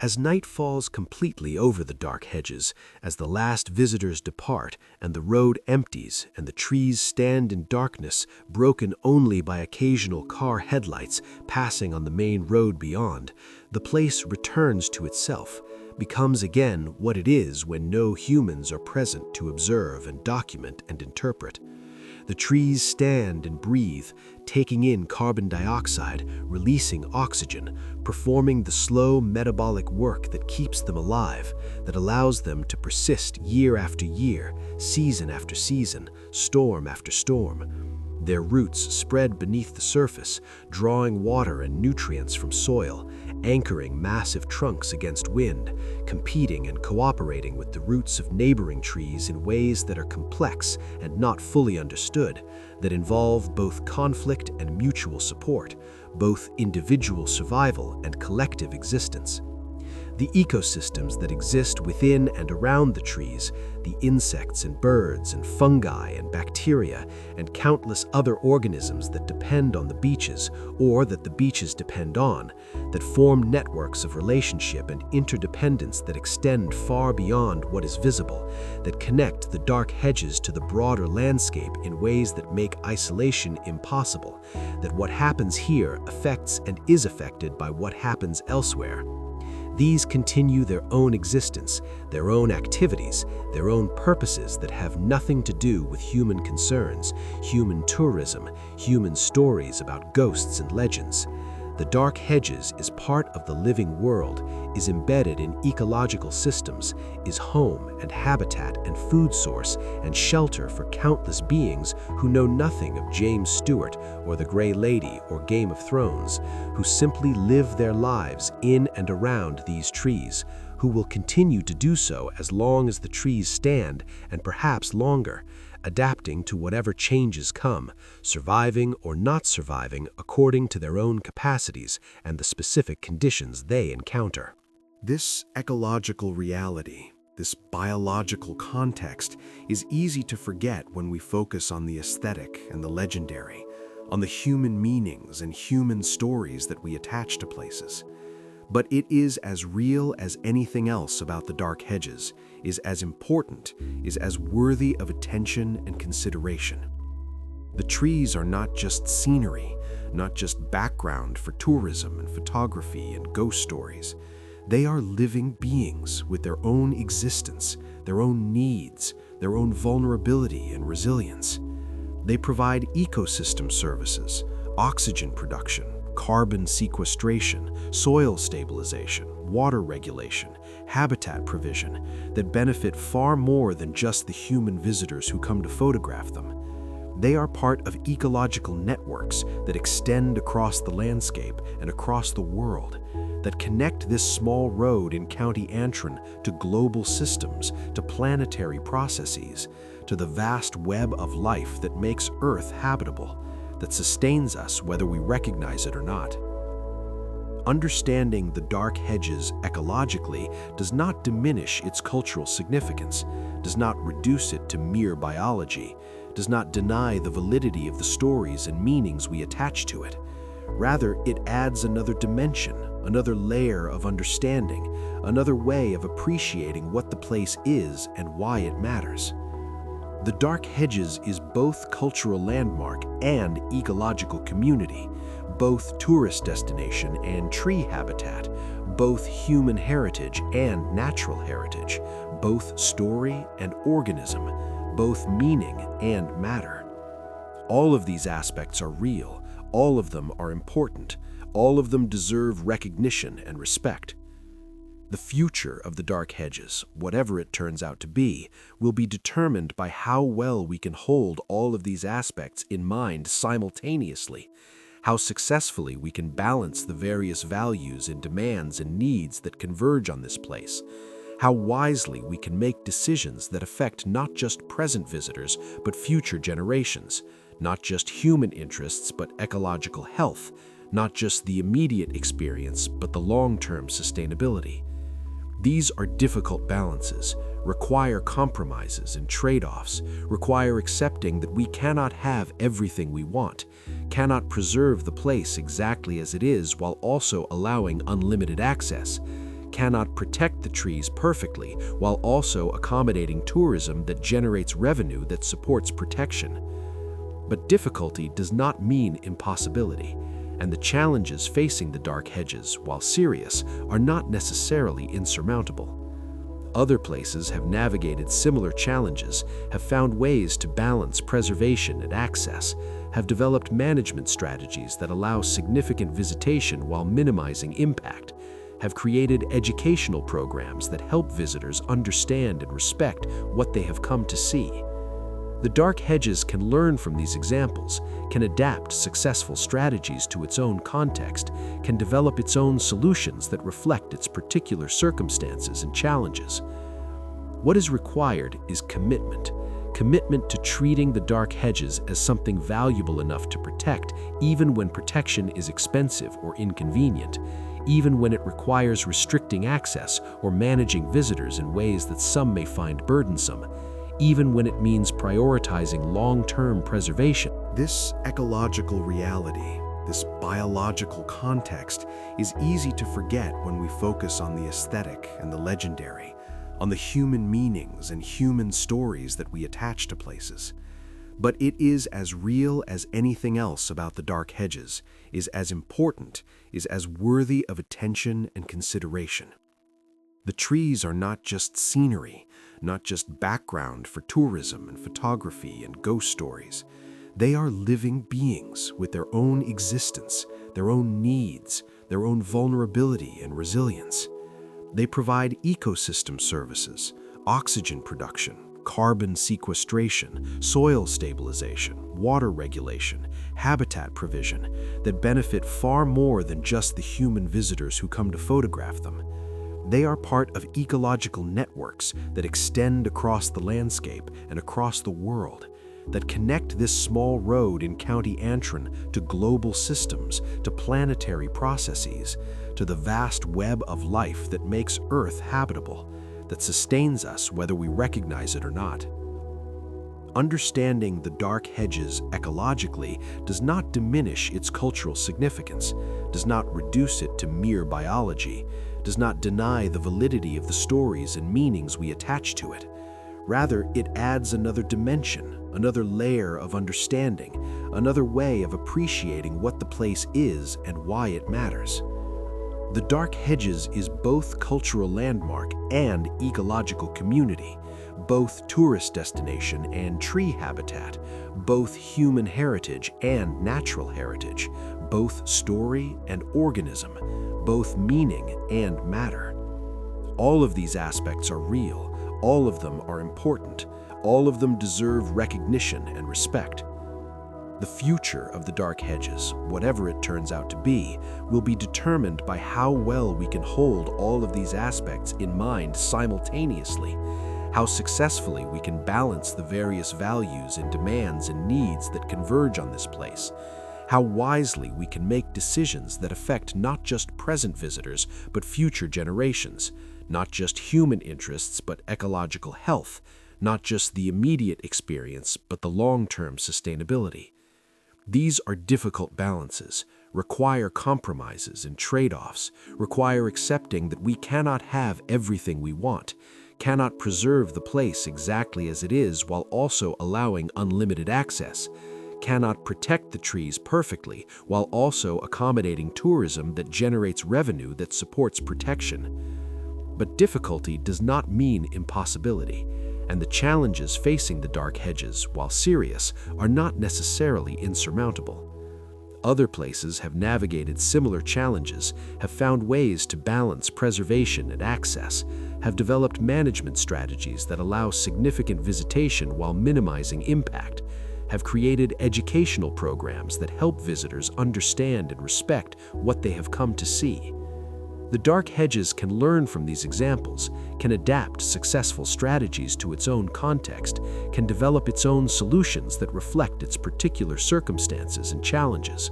As night falls completely over the Dark Hedges, as the last visitors depart and the road empties and the trees stand in darkness, broken only by occasional car headlights passing on the main road beyond, the place returns to itself, becomes again what it is when no humans are present to observe and document and interpret. The trees stand and breathe, taking in carbon dioxide, releasing oxygen, performing the slow metabolic work that keeps them alive, that allows them to persist year after year, season after season, storm after storm. Their roots spread beneath the surface, drawing water and nutrients from soil, anchoring massive trunks against wind, competing and cooperating with the roots of neighboring trees in ways that are complex and not fully understood, that involve both conflict and mutual support, both individual survival and collective existence. The ecosystems that exist within and around the trees, the insects and birds and fungi and bacteria and countless other organisms that depend on the beeches or that the beeches depend on, that form networks of relationship and interdependence that extend far beyond what is visible, that connect the Dark Hedges to the broader landscape in ways that make isolation impossible, that what happens here affects and is affected by what happens elsewhere. These continue their own existence, their own activities, their own purposes that have nothing to do with human concerns, human tourism, human stories about ghosts and legends. The Dark Hedges is part of the living world, is embedded in ecological systems, is home and habitat and food source and shelter for countless beings who know nothing of James Stuart or the Grey Lady or Game of Thrones, who simply live their lives in and around these trees, who will continue to do so as long as the trees stand and perhaps longer, adapting to whatever changes come, surviving or not surviving according to their own capacities and the specific conditions they encounter. This ecological reality, this biological context, is easy to forget when we focus on the aesthetic and the legendary, on the human meanings and human stories that we attach to places. But it is as real as anything else about the Dark Hedges, is as important, is as worthy of attention and consideration. The trees are not just scenery, not just background for tourism and photography and ghost stories. They are living beings with their own existence, their own needs, their own vulnerability and resilience. They provide ecosystem services, oxygen production, carbon sequestration, soil stabilization, water regulation, habitat provision that benefit far more than just the human visitors who come to photograph them. They are part of ecological networks that extend across the landscape and across the world, that connect this small road in County Antrim to global systems, to planetary processes, to the vast web of life that makes Earth habitable, that sustains us whether we recognize it or not. Understanding the Dark Hedges ecologically does not diminish its cultural significance, does not reduce it to mere biology, does not deny the validity of the stories and meanings we attach to it. Rather, it adds another dimension, another layer of understanding, another way of appreciating what the place is and why it matters. The Dark Hedges is both cultural landmark and ecological community, both tourist destination and tree habitat, both human heritage and natural heritage, both story and organism, both meaning and matter. All of these aspects are real, all of them are important, all of them deserve recognition and respect. The future of the Dark Hedges, whatever it turns out to be, will be determined by how well we can hold all of these aspects in mind simultaneously, how successfully we can balance the various values and demands and needs that converge on this place, how wisely we can make decisions that affect not just present visitors but future generations, not just human interests but ecological health, not just the immediate experience but the long-term sustainability. These are difficult balances, require compromises and trade-offs, require accepting that we cannot have everything we want, cannot preserve the place exactly as it is while also allowing unlimited access, cannot protect the trees perfectly while also accommodating tourism that generates revenue that supports protection. But difficulty does not mean impossibility, and the challenges facing the Dark Hedges, while serious, are not necessarily insurmountable. Other places have navigated similar challenges, have found ways to balance preservation and access, have developed management strategies that allow significant visitation while minimizing impact, have created educational programs that help visitors understand and respect what they have come to see. The Dark Hedges can learn from these examples, can adapt successful strategies to its own context, can develop its own solutions that reflect its particular circumstances and challenges. What is required is commitment. Commitment to treating the Dark Hedges as something valuable enough to protect, even when protection is expensive or inconvenient, even when it requires restricting access or managing visitors in ways that some may find burdensome, even when it means prioritizing long-term preservation. This ecological reality, this biological context, is easy to forget when we focus on the aesthetic and the legendary, on the human meanings and human stories that we attach to places. But it is as real as anything else about the Dark Hedges, is as important, is as worthy of attention and consideration. The trees are not just scenery, not just background for tourism and photography and ghost stories. They are living beings with their own existence, their own needs, their own vulnerability and resilience. They provide ecosystem services, oxygen production, carbon sequestration, soil stabilization, water regulation, habitat provision that benefit far more than just the human visitors who come to photograph them. They are part of ecological networks that extend across the landscape and across the world, that connect this small road in County Antrim to global systems, to planetary processes, to the vast web of life that makes Earth habitable, that sustains us whether we recognize it or not. Understanding the Dark Hedges ecologically does not diminish its cultural significance, does not reduce it to mere biology, does not deny the validity of the stories and meanings we attach to it. Rather, it adds another dimension, another layer of understanding, another way of appreciating what the place is and why it matters. The Dark Hedges is both cultural landmark and ecological community, both tourist destination and tree habitat, both human heritage and natural heritage, both story and organism, both meaning and matter. All of these aspects are real, all of them are important, all of them deserve recognition and respect. The future of the Dark Hedges, whatever it turns out to be, will be determined by how well we can hold all of these aspects in mind simultaneously, how successfully we can balance the various values and demands and needs that converge on this place, how wisely we can make decisions that affect not just present visitors but future generations, not just human interests but ecological health, not just the immediate experience but the long-term sustainability. These are difficult balances, require compromises and trade-offs, require accepting that we cannot have everything we want, cannot preserve the place exactly as it is while also allowing unlimited access, cannot protect the trees perfectly while also accommodating tourism that generates revenue that supports protection. But difficulty does not mean impossibility, and the challenges facing the dark hedges, while serious, are not necessarily insurmountable. Other places have navigated similar challenges, have found ways to balance preservation and access, have developed management strategies that allow significant visitation while minimizing impact, have created educational programs that help visitors understand and respect what they have come to see. The Dark Hedges can learn from these examples, can adapt successful strategies to its own context, can develop its own solutions that reflect its particular circumstances and challenges.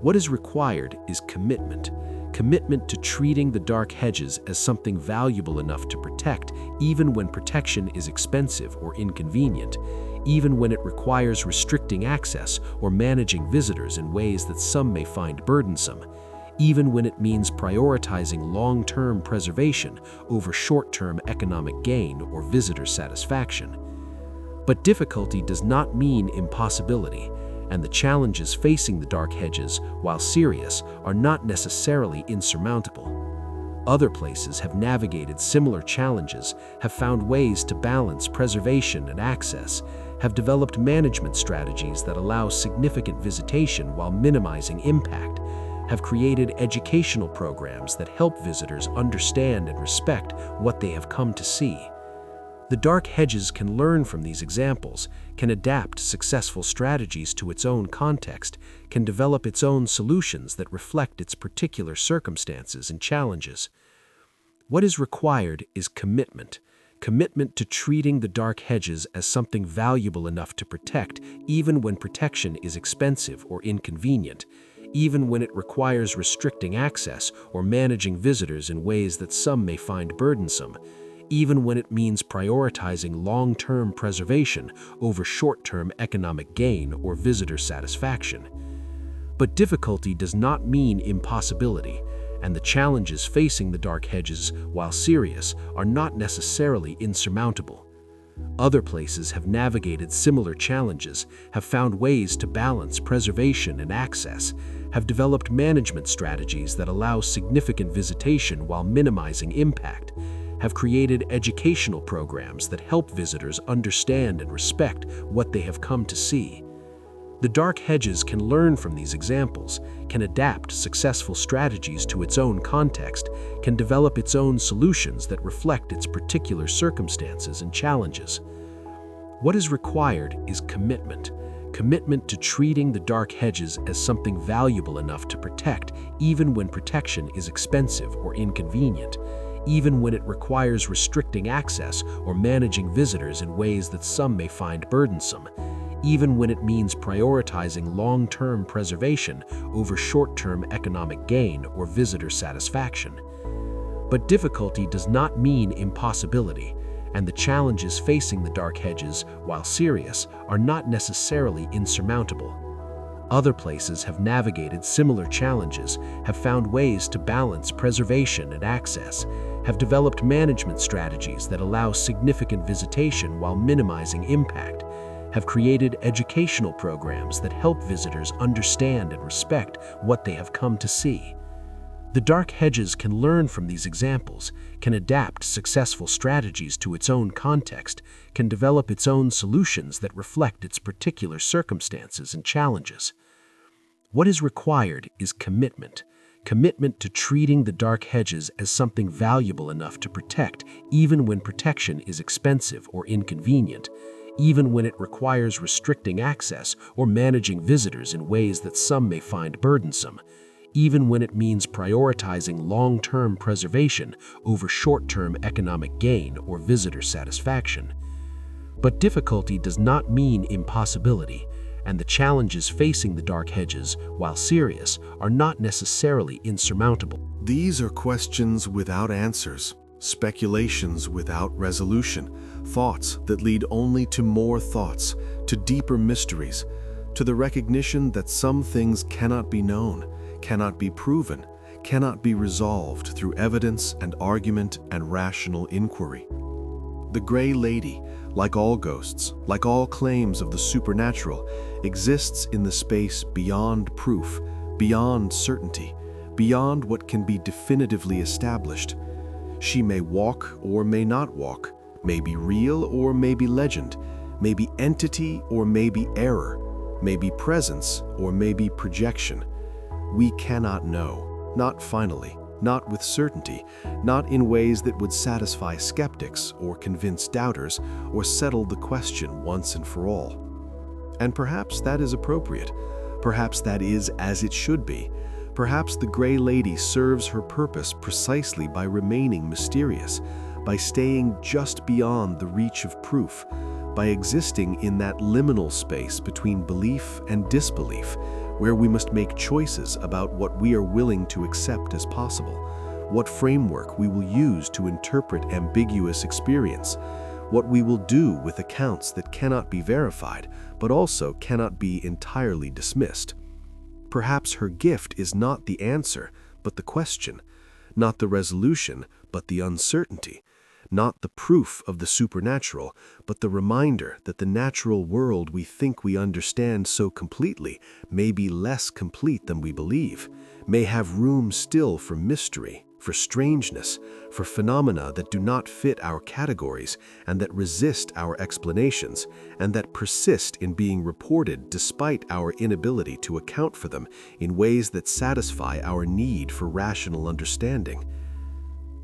What is required is commitment. Commitment to treating the Dark Hedges as something valuable enough to protect, even when protection is expensive or inconvenient, even when it requires restricting access or managing visitors in ways that some may find burdensome, even when it means prioritizing long-term preservation over short-term economic gain or visitor satisfaction. But difficulty does not mean impossibility, and the challenges facing the Dark Hedges, while serious, are not necessarily insurmountable. Other places have navigated similar challenges, have found ways to balance preservation and access, have developed management strategies that allow significant visitation while minimizing impact, have created educational programs that help visitors understand and respect what they have come to see. The Dark Hedges can learn from these examples, can adapt successful strategies to its own context, can develop its own solutions that reflect its particular circumstances and challenges. What is required is commitment. Commitment to treating the Dark Hedges as something valuable enough to protect, even when protection is expensive or inconvenient, even when it requires restricting access or managing visitors in ways that some may find burdensome, even when it means prioritizing long-term preservation over short-term economic gain or visitor satisfaction. But difficulty does not mean impossibility, and the challenges facing the Dark Hedges, while serious, are not necessarily insurmountable. Other places have navigated similar challenges, have found ways to balance preservation and access, have developed management strategies that allow significant visitation while minimizing impact, have created educational programs that help visitors understand and respect what they have come to see. The Dark Hedges can learn from these examples, can adapt successful strategies to its own context, can develop its own solutions that reflect its particular circumstances and challenges. What is required is commitment. Commitment to treating the Dark Hedges as something valuable enough to protect, even when protection is expensive or inconvenient, even when it requires restricting access or managing visitors in ways that some may find burdensome, even when it means prioritizing long-term preservation over short-term economic gain or visitor satisfaction. But difficulty does not mean impossibility, and the challenges facing the Dark Hedges, while serious, are not necessarily insurmountable. Other places have navigated similar challenges, have found ways to balance preservation and access, have developed management strategies that allow significant visitation while minimizing impact, have created educational programs that help visitors understand and respect what they have come to see. The Dark Hedges can learn from these examples, can adapt successful strategies to its own context, can develop its own solutions that reflect its particular circumstances and challenges. What is required is commitment. Commitment to treating the Dark Hedges as something valuable enough to protect, even when protection is expensive or inconvenient, even when it requires restricting access or managing visitors in ways that some may find burdensome, even when it means prioritizing long-term preservation over short-term economic gain or visitor satisfaction. But difficulty does not mean impossibility, and the challenges facing the Dark Hedges, while serious, are not necessarily insurmountable. These are questions without answers, speculations without resolution, thoughts that lead only to more thoughts, to deeper mysteries, to the recognition that some things cannot be known, cannot be proven, cannot be resolved through evidence and argument and rational inquiry. The Grey Lady, like all ghosts, like all claims of the supernatural, exists in the space beyond proof, beyond certainty, beyond what can be definitively established. She may walk or may not walk, may be real or may be legend, may be entity or may be error, may be presence or may be projection. We cannot know, not finally, not with certainty, not in ways that would satisfy skeptics or convince doubters or settle the question once and for all. And perhaps that is appropriate. Perhaps that is as it should be. Perhaps the Grey Lady serves her purpose precisely by remaining mysterious, by staying just beyond the reach of proof, by existing in that liminal space between belief and disbelief, where we must make choices about what we are willing to accept as possible, what framework we will use to interpret ambiguous experience, what we will do with accounts that cannot be verified, but also cannot be entirely dismissed. Perhaps her gift is not the answer, but the question, not the resolution, but the uncertainty, not the proof of the supernatural, but the reminder that the natural world we think we understand so completely may be less complete than we believe, may have room still for mystery, for strangeness, for phenomena that do not fit our categories and that resist our explanations, and that persist in being reported despite our inability to account for them in ways that satisfy our need for rational understanding.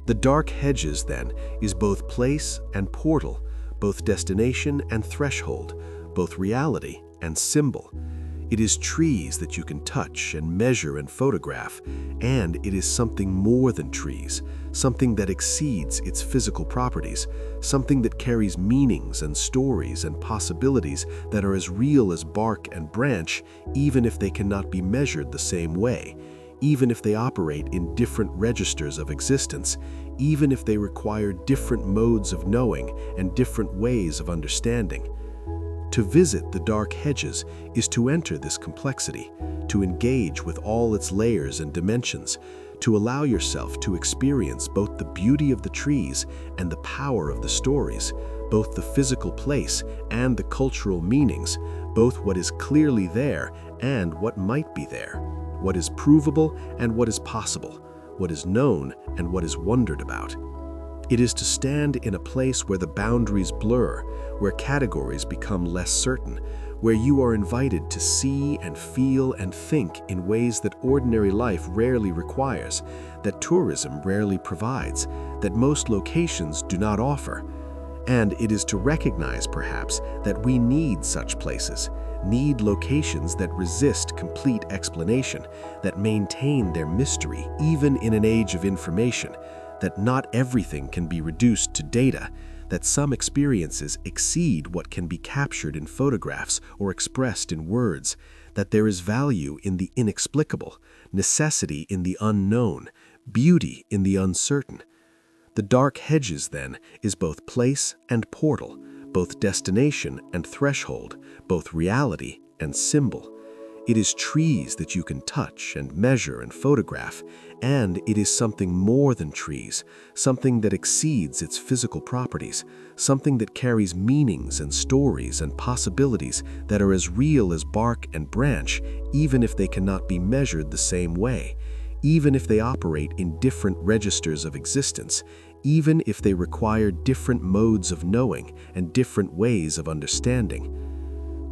The Dark Hedges, then, is both place and portal, both destination and threshold, both reality and symbol. It is trees that you can touch and measure and photograph, and it is something more than trees, something that exceeds its physical properties, something that carries meanings and stories and possibilities that are as real as bark and branch, even if they cannot be measured the same way, even if they operate in different registers of existence, even if they require different modes of knowing and different ways of understanding. To visit the Dark Hedges is to enter this complexity, to engage with all its layers and dimensions, to allow yourself to experience both the beauty of the trees and the power of the stories, both the physical place and the cultural meanings, both what is clearly there and what might be there, what is provable and what is possible, what is known and what is wondered about. It is to stand in a place where the boundaries blur, where categories become less certain, where you are invited to see and feel and think in ways that ordinary life rarely requires, that tourism rarely provides, that most locations do not offer. And it is to recognize, perhaps, that we need such places, need locations that resist complete explanation, that maintain their mystery even in an age of information, that not everything can be reduced to data, that some experiences exceed what can be captured in photographs or expressed in words, that there is value in the inexplicable, necessity in the unknown, beauty in the uncertain. The Dark Hedges, then, is both place and portal, both destination and threshold, both reality and symbol. It is trees that you can touch and measure and photograph, and it is something more than trees, something that exceeds its physical properties, something that carries meanings and stories and possibilities that are as real as bark and branch, even if they cannot be measured the same way, even if they operate in different registers of existence, even if they require different modes of knowing and different ways of understanding.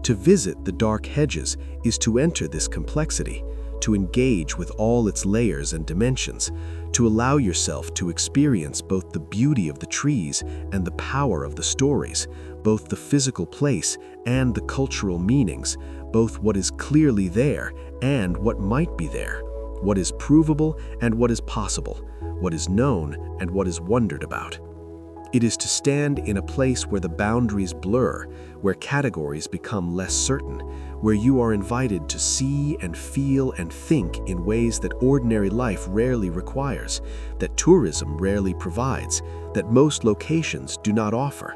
To visit the Dark Hedges is to enter this complexity, to engage with all its layers and dimensions, to allow yourself to experience both the beauty of the trees and the power of the stories, both the physical place and the cultural meanings, both what is clearly there and what might be there, what is provable and what is possible, what is known and what is wondered about. It is to stand in a place where the boundaries blur, where categories become less certain, where you are invited to see and feel and think in ways that ordinary life rarely requires, that tourism rarely provides, that most locations do not offer,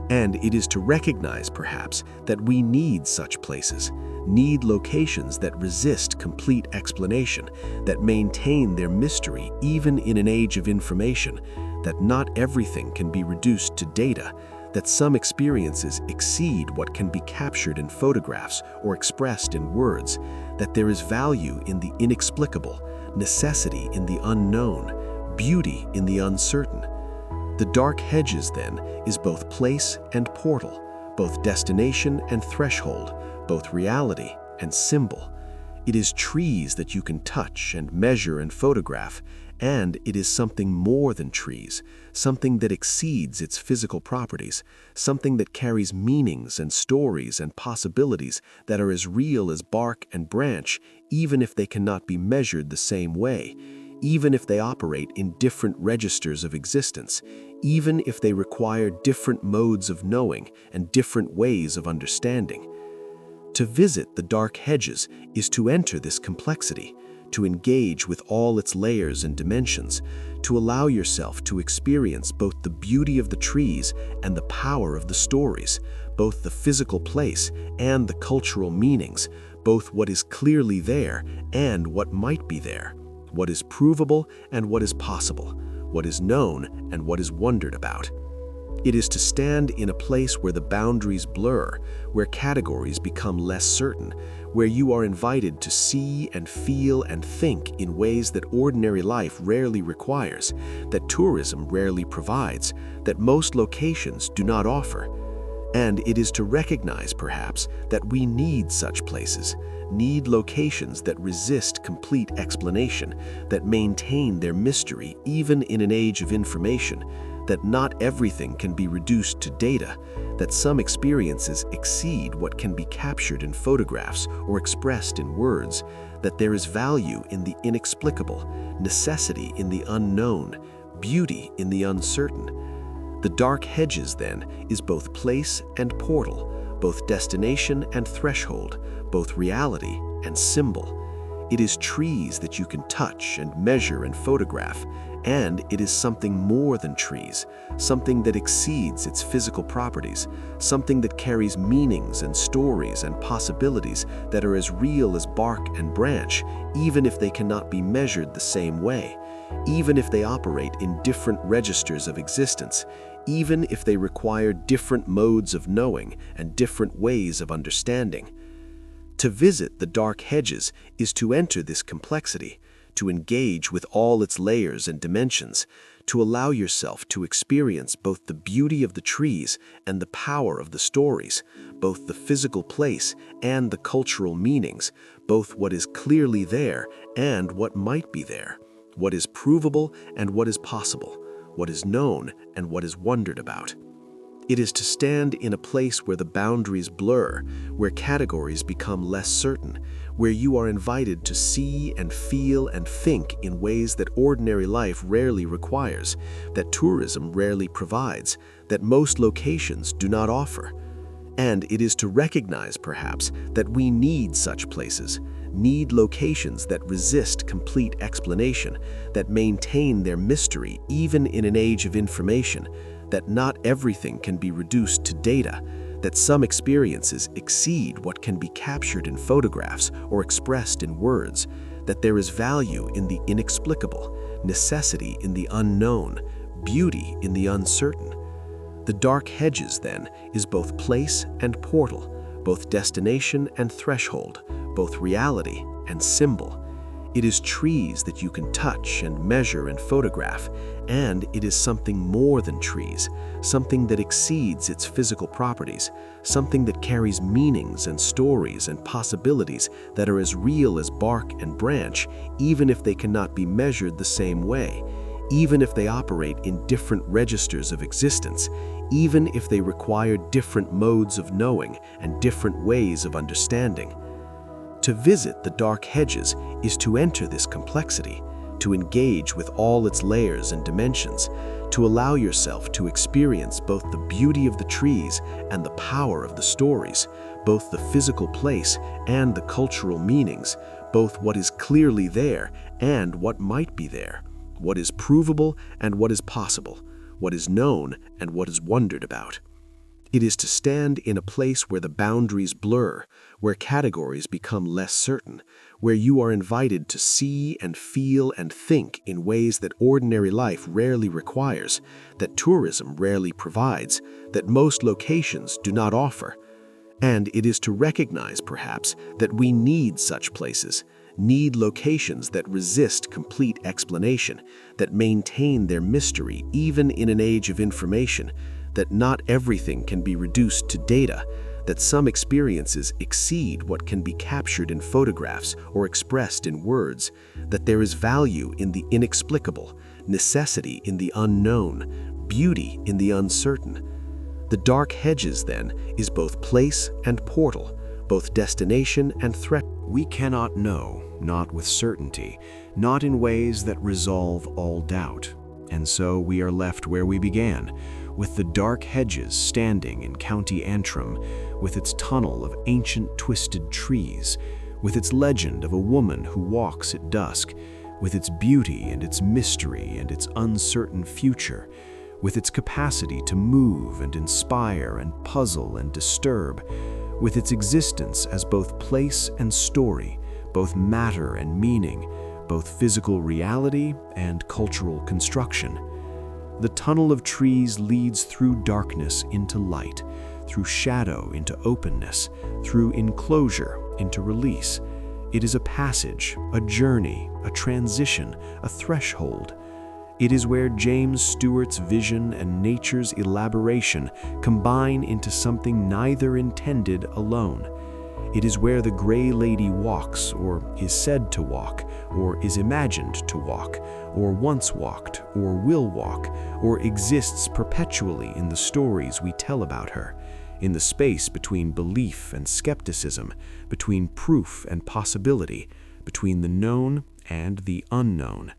And it is to recognize, perhaps, that we need such places, need locations that resist complete explanation, that maintain their mystery even in an age of information, that not everything can be reduced to data, that some experiences exceed what can be captured in photographs or expressed in words, that there is value in the inexplicable, necessity in the unknown, beauty in the uncertain. The Dark Hedges, then, is both place and portal, both destination and threshold, both reality and symbol. It is trees that you can touch and measure and photograph, and it is something more than trees, something that exceeds its physical properties, something that carries meanings and stories and possibilities that are as real as bark and branch, even if they cannot be measured the same way, even if they operate in different registers of existence, even if they require different modes of knowing and different ways of understanding. To visit the Dark Hedges is to enter this complexity, to engage with all its layers and dimensions, to allow yourself to experience both the beauty of the trees and the power of the stories, both the physical place and the cultural meanings, both what is clearly there and what might be there, what is provable and what is possible, what is known and what is wondered about. It is to stand in a place where the boundaries blur, where categories become less certain, where you are invited to see and feel and think in ways that ordinary life rarely requires, that tourism rarely provides, that most locations do not offer. And it is to recognize, perhaps, that we need such places, need locations that resist complete explanation, that maintain their mystery even in an age of information, that not everything can be reduced to data, that some experiences exceed what can be captured in photographs or expressed in words, that there is value in the inexplicable, necessity in the unknown, beauty in the uncertain. The Dark Hedges, then, is both place and portal, both destination and threshold, both reality and symbol. It is trees that you can touch and measure and photograph, and it is something more than trees, something that exceeds its physical properties, something that carries meanings and stories and possibilities that are as real as bark and branch, even if they cannot be measured the same way, even if they operate in different registers of existence, even if they require different modes of knowing and different ways of understanding. To visit the Dark Hedges is to enter this complexity, to engage with all its layers and dimensions, to allow yourself to experience both the beauty of the trees and the power of the stories, both the physical place and the cultural meanings, both what is clearly there and what might be there, what is provable and what is possible, what is known and what is wondered about. It is to stand in a place where the boundaries blur, where categories become less certain, where you are invited to see and feel and think in ways that ordinary life rarely requires, that tourism rarely provides, that most locations do not offer. And it is to recognize, perhaps, that we need such places, need locations that resist complete explanation, that maintain their mystery even in an age of information, that not everything can be reduced to data, that some experiences exceed what can be captured in photographs or expressed in words, that there is value in the inexplicable, necessity in the unknown, beauty in the uncertain. The Dark Hedges, then, is both place and portal, both destination and threshold, both reality and symbol. It is trees that you can touch and measure and photograph, and it is something more than trees, something that exceeds its physical properties, something that carries meanings and stories and possibilities that are as real as bark and branch, even if they cannot be measured the same way, even if they operate in different registers of existence, even if they require different modes of knowing and different ways of understanding. To visit the Dark Hedges is to enter this complexity, to engage with all its layers and dimensions, to allow yourself to experience both the beauty of the trees and the power of the stories, both the physical place and the cultural meanings, both what is clearly there and what might be there, what is provable and what is possible, what is known and what is wondered about. It is to stand in a place where the boundaries blur, where categories become less certain, where you are invited to see and feel and think in ways that ordinary life rarely requires, that tourism rarely provides, that most locations do not offer. And it is to recognize, perhaps, that we need such places, need locations that resist complete explanation, that maintain their mystery even in an age of information, that not everything can be reduced to data, that some experiences exceed what can be captured in photographs or expressed in words, that there is value in the inexplicable, necessity in the unknown, beauty in the uncertain. The Dark Hedges, then, is both place and portal, both destination and threat. We cannot know, not with certainty, not in ways that resolve all doubt. And so we are left where we began, with the Dark Hedges standing in County Antrim, with its tunnel of ancient twisted trees, with its legend of a woman who walks at dusk, with its beauty and its mystery and its uncertain future, with its capacity to move and inspire and puzzle and disturb, with its existence as both place and story, both matter and meaning, both physical reality and cultural construction. The tunnel of trees leads through darkness into light, through shadow into openness, through enclosure into release. It is a passage, a journey, a transition, a threshold. It is where James Stuart's vision and nature's elaboration combine into something neither intended alone. It is where the Grey Lady walks, or is said to walk, or is imagined to walk, or once walked, or will walk, or exists perpetually in the stories we tell about her, in the space between belief and skepticism, between proof and possibility, between the known and the unknown.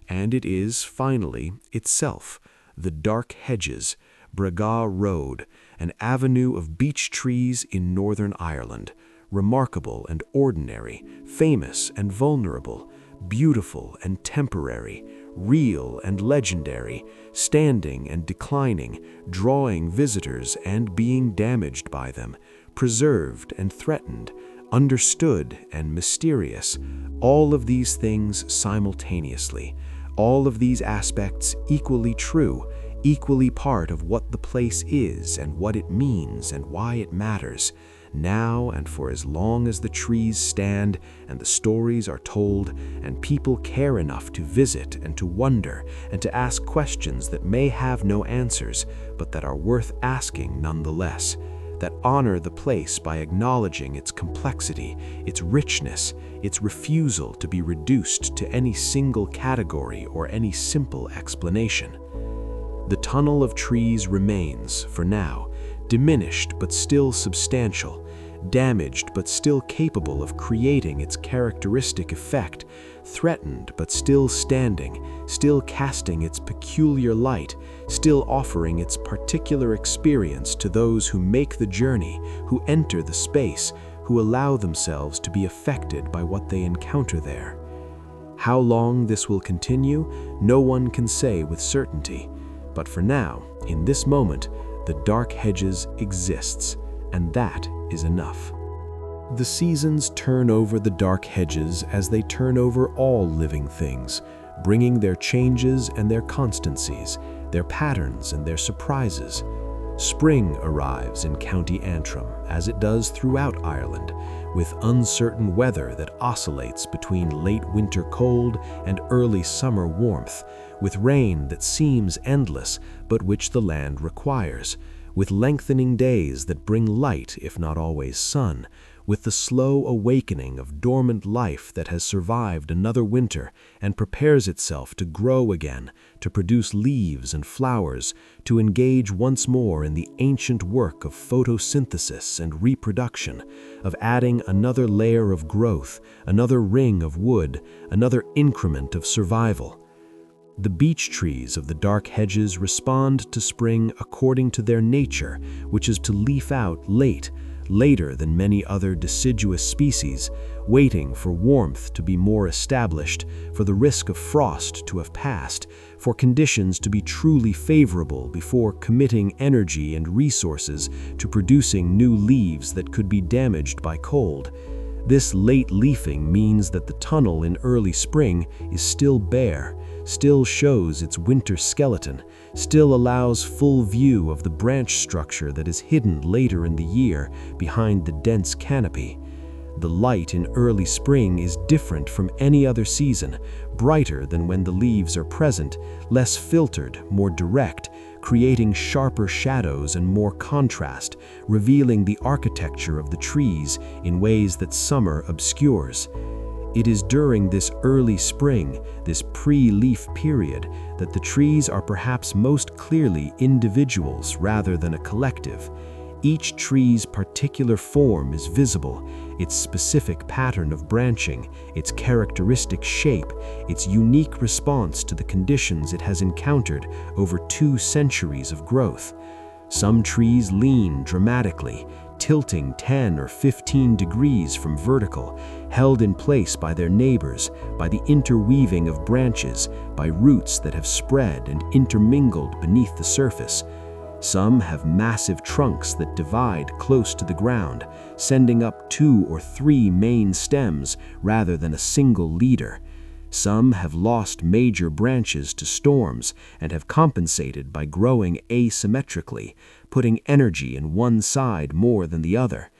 And it is, finally, itself, the Dark Hedges, Bregagh Road, an avenue of beech trees in Northern Ireland, remarkable and ordinary, famous and vulnerable, beautiful and temporary, real and legendary, standing and declining, drawing visitors and being damaged by them, preserved and threatened, understood and mysterious, all of these things simultaneously, all of these aspects equally true, equally part of what the place is and what it means and why it matters, now and for as long as the trees stand and the stories are told and people care enough to visit and to wonder and to ask questions that may have no answers, but that are worth asking nonetheless, that honor the place by acknowledging its complexity, its richness, its refusal to be reduced to any single category or any simple explanation. The tunnel of trees remains, for now, diminished but still substantial, damaged but still capable of creating its characteristic effect, threatened but still standing, still casting its peculiar light, still offering its particular experience to those who make the journey, who enter the space, who allow themselves to be affected by what they encounter there. How long this will continue, no one can say with certainty, but for now, in this moment, the Dark Hedges exists, and that is enough. The seasons turn over the Dark Hedges as they turn over all living things, bringing their changes and their constancies, their patterns and their surprises. Spring arrives in County Antrim, as it does throughout Ireland, with uncertain weather that oscillates between late winter cold and early summer warmth, with rain that seems endless but which the land requires, with lengthening days that bring light if not always sun, with the slow awakening of dormant life that has survived another winter and prepares itself to grow again, to produce leaves and flowers, to engage once more in the ancient work of photosynthesis and reproduction, of adding another layer of growth, another ring of wood, another increment of survival. The beech trees of the Dark Hedges respond to spring according to their nature, which is to leaf out late, later than many other deciduous species, waiting for warmth to be more established, for the risk of frost to have passed, for conditions to be truly favorable before committing energy and resources to producing new leaves that could be damaged by cold. This late leafing means that the tunnel in early spring is still bare, still shows its winter skeleton, still allows full view of the branch structure that is hidden later in the year behind the dense canopy. The light in early spring is different from any other season, brighter than when the leaves are present, less filtered, more direct, creating sharper shadows and more contrast, revealing the architecture of the trees in ways that summer obscures. It is during this early spring, this pre-leaf period, that the trees are perhaps most clearly individuals rather than a collective. Each tree's particular form is visible, its specific pattern of branching, its characteristic shape, its unique response to the conditions it has encountered over 2 centuries of growth. Some trees lean dramatically, tilting 10 or 15 degrees from vertical, held in place by their neighbors, by the interweaving of branches, by roots that have spread and intermingled beneath the surface. Some have massive trunks that divide close to the ground, sending up 2 or 3 main stems rather than a single leader. Some have lost major branches to storms and have compensated by growing asymmetrically, putting energy in one side more than the other.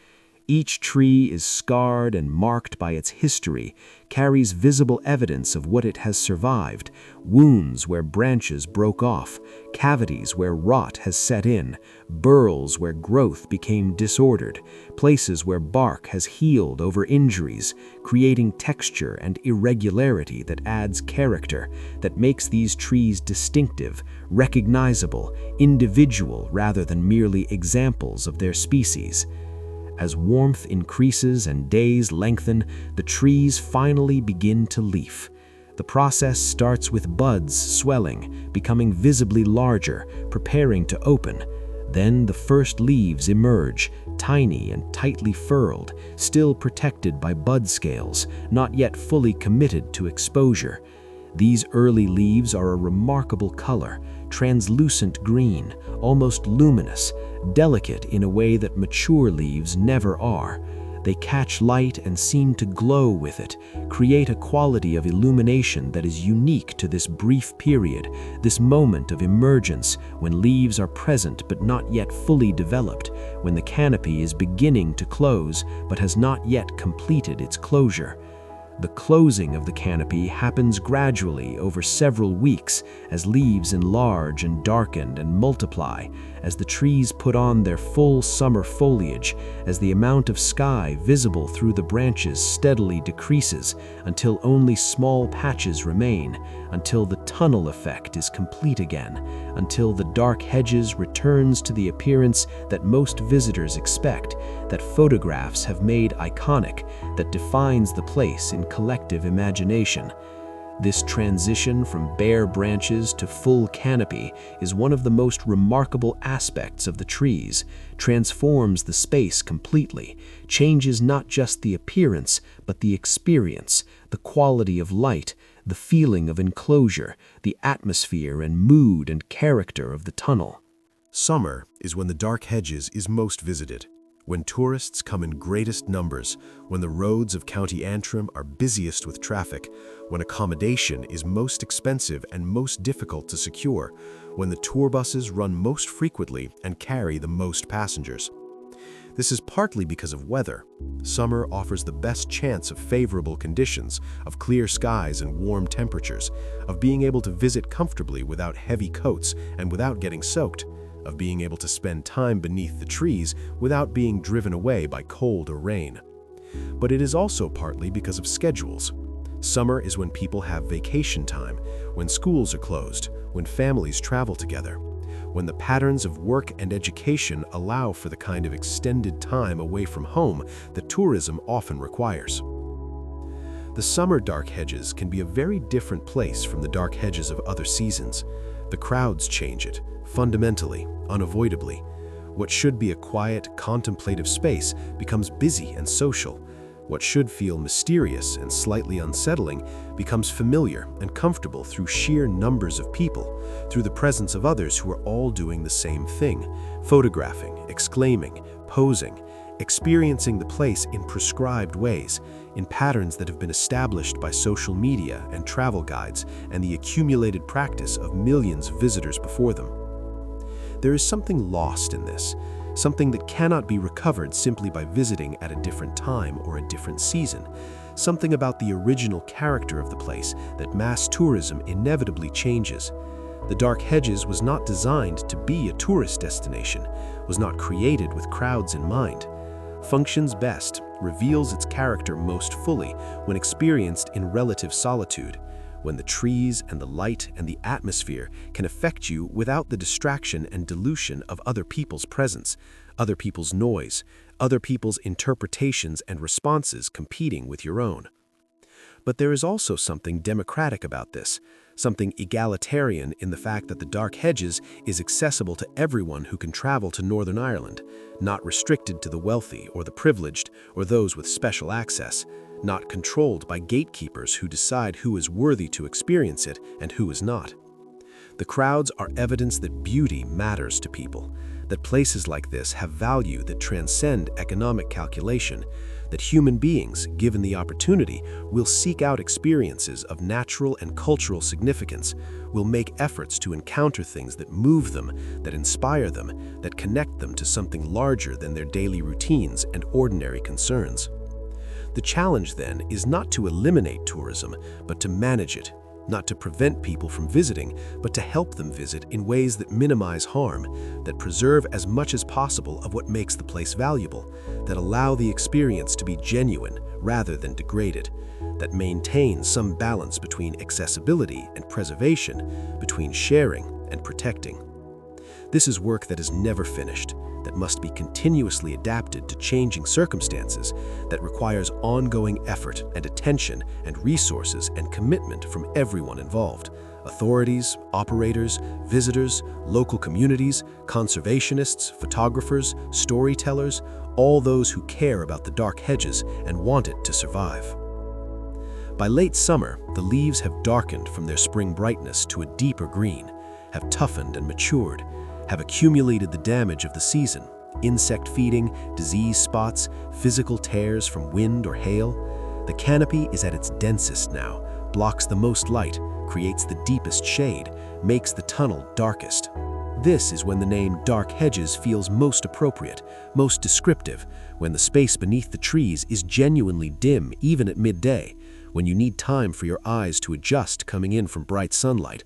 Each tree is scarred and marked by its history, carries visible evidence of what it has survived, wounds where branches broke off, cavities where rot has set in, burrows where growth became disordered, places where bark has healed over injuries, creating texture and irregularity that adds character, that makes these trees distinctive, recognizable, individual rather than merely examples of their species. As warmth increases and days lengthen, the trees finally begin to leaf. The process starts with buds swelling, becoming visibly larger, preparing to open. Then the first leaves emerge, tiny and tightly furled, still protected by bud scales, not yet fully committed to exposure. These early leaves are a remarkable color, translucent green, almost luminous, delicate in a way that mature leaves never are. They catch light and seem to glow with it, create a quality of illumination that is unique to this brief period, this moment of emergence when leaves are present but not yet fully developed, when the canopy is beginning to close but has not yet completed its closure. The closing of the canopy happens gradually over several weeks as leaves enlarge and darken and multiply, as the trees put on their full summer foliage, as the amount of sky visible through the branches steadily decreases until only small patches remain, until the tunnel effect is complete again, until the Dark Hedges returns to the appearance that most visitors expect, that photographs have made iconic, that defines the place in collective imagination. This transition from bare branches to full canopy is one of the most remarkable aspects of the trees, transforms the space completely, changes not just the appearance, but the experience, the quality of light, the feeling of enclosure, the atmosphere and mood and character of the tunnel. Summer is when the Dark Hedges is most visited, when tourists come in greatest numbers, when the roads of County Antrim are busiest with traffic, when accommodation is most expensive and most difficult to secure, when the tour buses run most frequently and carry the most passengers. This is partly because of weather. Summer offers the best chance of favorable conditions, of clear skies and warm temperatures, of being able to visit comfortably without heavy coats and without getting soaked, of being able to spend time beneath the trees without being driven away by cold or rain. But it is also partly because of schedules. Summer is when people have vacation time, when schools are closed, when families travel together, when the patterns of work and education allow for the kind of extended time away from home that tourism often requires. The summer Dark Hedges can be a very different place from the Dark Hedges of other seasons. The crowds change it, fundamentally, unavoidably. What should be a quiet, contemplative space becomes busy and social. What should feel mysterious and slightly unsettling becomes familiar and comfortable through sheer numbers of people, through the presence of others who are all doing the same thing, photographing, exclaiming, posing, experiencing the place in prescribed ways, in patterns that have been established by social media and travel guides and the accumulated practice of millions of visitors before them. There is something lost in this, something that cannot be recovered simply by visiting at a different time or a different season, something about the original character of the place that mass tourism inevitably changes. The Dark Hedges was not designed to be a tourist destination, was not created with crowds in mind. Functions best, reveals its character most fully when experienced in relative solitude, when the trees and the light and the atmosphere can affect you without the distraction and dilution of other people's presence, other people's noise, other people's interpretations and responses competing with your own. But there is also something democratic about this, something egalitarian in the fact that the Dark Hedges is accessible to everyone who can travel to Northern Ireland, not restricted to the wealthy or the privileged or those with special access, not controlled by gatekeepers who decide who is worthy to experience it and who is not. The crowds are evidence that beauty matters to people, that places like this have value that transcend economic calculation, that human beings, given the opportunity, will seek out experiences of natural and cultural significance, will make efforts to encounter things that move them, that inspire them, that connect them to something larger than their daily routines and ordinary concerns. The challenge, then, is not to eliminate tourism, but to manage it, not to prevent people from visiting, but to help them visit in ways that minimize harm, that preserve as much as possible of what makes the place valuable, that allow the experience to be genuine rather than degraded, that maintain some balance between accessibility and preservation, between sharing and protecting. This is work that is never finished, that must be continuously adapted to changing circumstances, that requires ongoing effort and attention and resources and commitment from everyone involved: authorities, operators, visitors, local communities, conservationists, photographers, storytellers, all those who care about the Dark Hedges and want it to survive. By late summer, the leaves have darkened from their spring brightness to a deeper green, have toughened and matured, have accumulated the damage of the season: insect feeding, disease spots, physical tears from wind or hail. The canopy is at its densest now, blocks the most light, creates the deepest shade, makes the tunnel darkest. This is when the name Dark Hedges feels most appropriate, most descriptive, when the space beneath the trees is genuinely dim even at midday, when you need time for your eyes to adjust coming in from bright sunlight,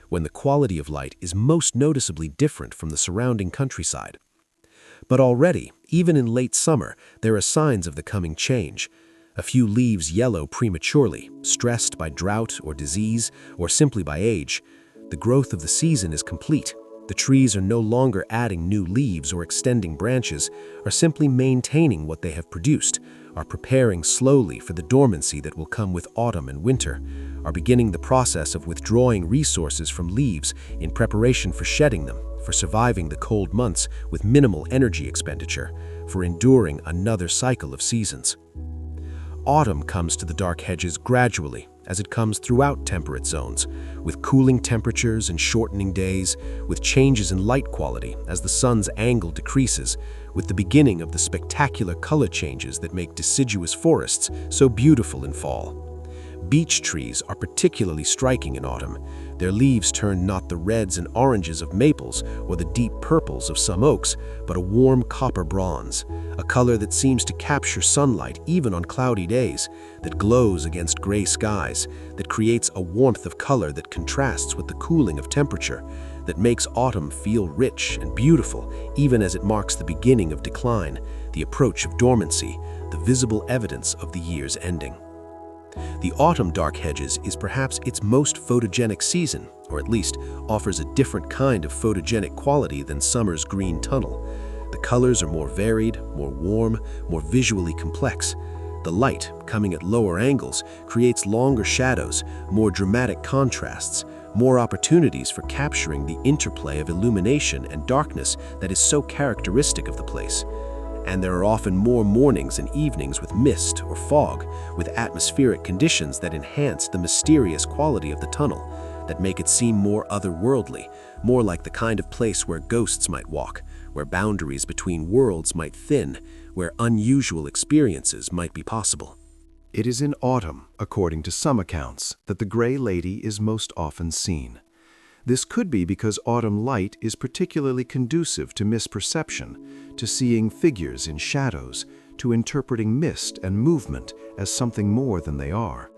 when the quality of light is most noticeably different from the surrounding countryside. But already, even in late summer, there are signs of the coming change. A few leaves yellow prematurely, stressed by drought or disease, or simply by age. The growth of the season is complete. The trees are no longer adding new leaves or extending branches, are simply maintaining what they have produced, are preparing slowly for the dormancy that will come with autumn and winter, are beginning the process of withdrawing resources from leaves in preparation for shedding them, for surviving the cold months with minimal energy expenditure, for enduring another cycle of seasons. Autumn comes to the Dark Hedges gradually, as it comes throughout temperate zones, with cooling temperatures and shortening days, with changes in light quality as the sun's angle decreases, with the beginning of the spectacular color changes that make deciduous forests so beautiful in fall. Beech trees are particularly striking in autumn. Their leaves turn not the reds and oranges of maples or the deep purples of some oaks, but a warm copper bronze, a color that seems to capture sunlight even on cloudy days, that glows against gray skies, that creates a warmth of color that contrasts with the cooling of temperature, that makes autumn feel rich and beautiful even as it marks the beginning of decline, the approach of dormancy, the visible evidence of the year's ending. The autumn Dark Hedges is perhaps its most photogenic season, or at least offers a different kind of photogenic quality than summer's green tunnel. The colors are more varied, more warm, more visually complex. The light, coming at lower angles, creates longer shadows, more dramatic contrasts, more opportunities for capturing the interplay of illumination and darkness that is so characteristic of the place. And there are often more mornings and evenings with mist or fog, with atmospheric conditions that enhance the mysterious quality of the tunnel, that make it seem more otherworldly, more like the kind of place where ghosts might walk, where boundaries between worlds might thin, where unusual experiences might be possible. It is in autumn, according to some accounts, that the Grey Lady is most often seen. This could be because autumn light is particularly conducive to misperception, to seeing figures in shadows, to interpreting mist and movement as something more than they are.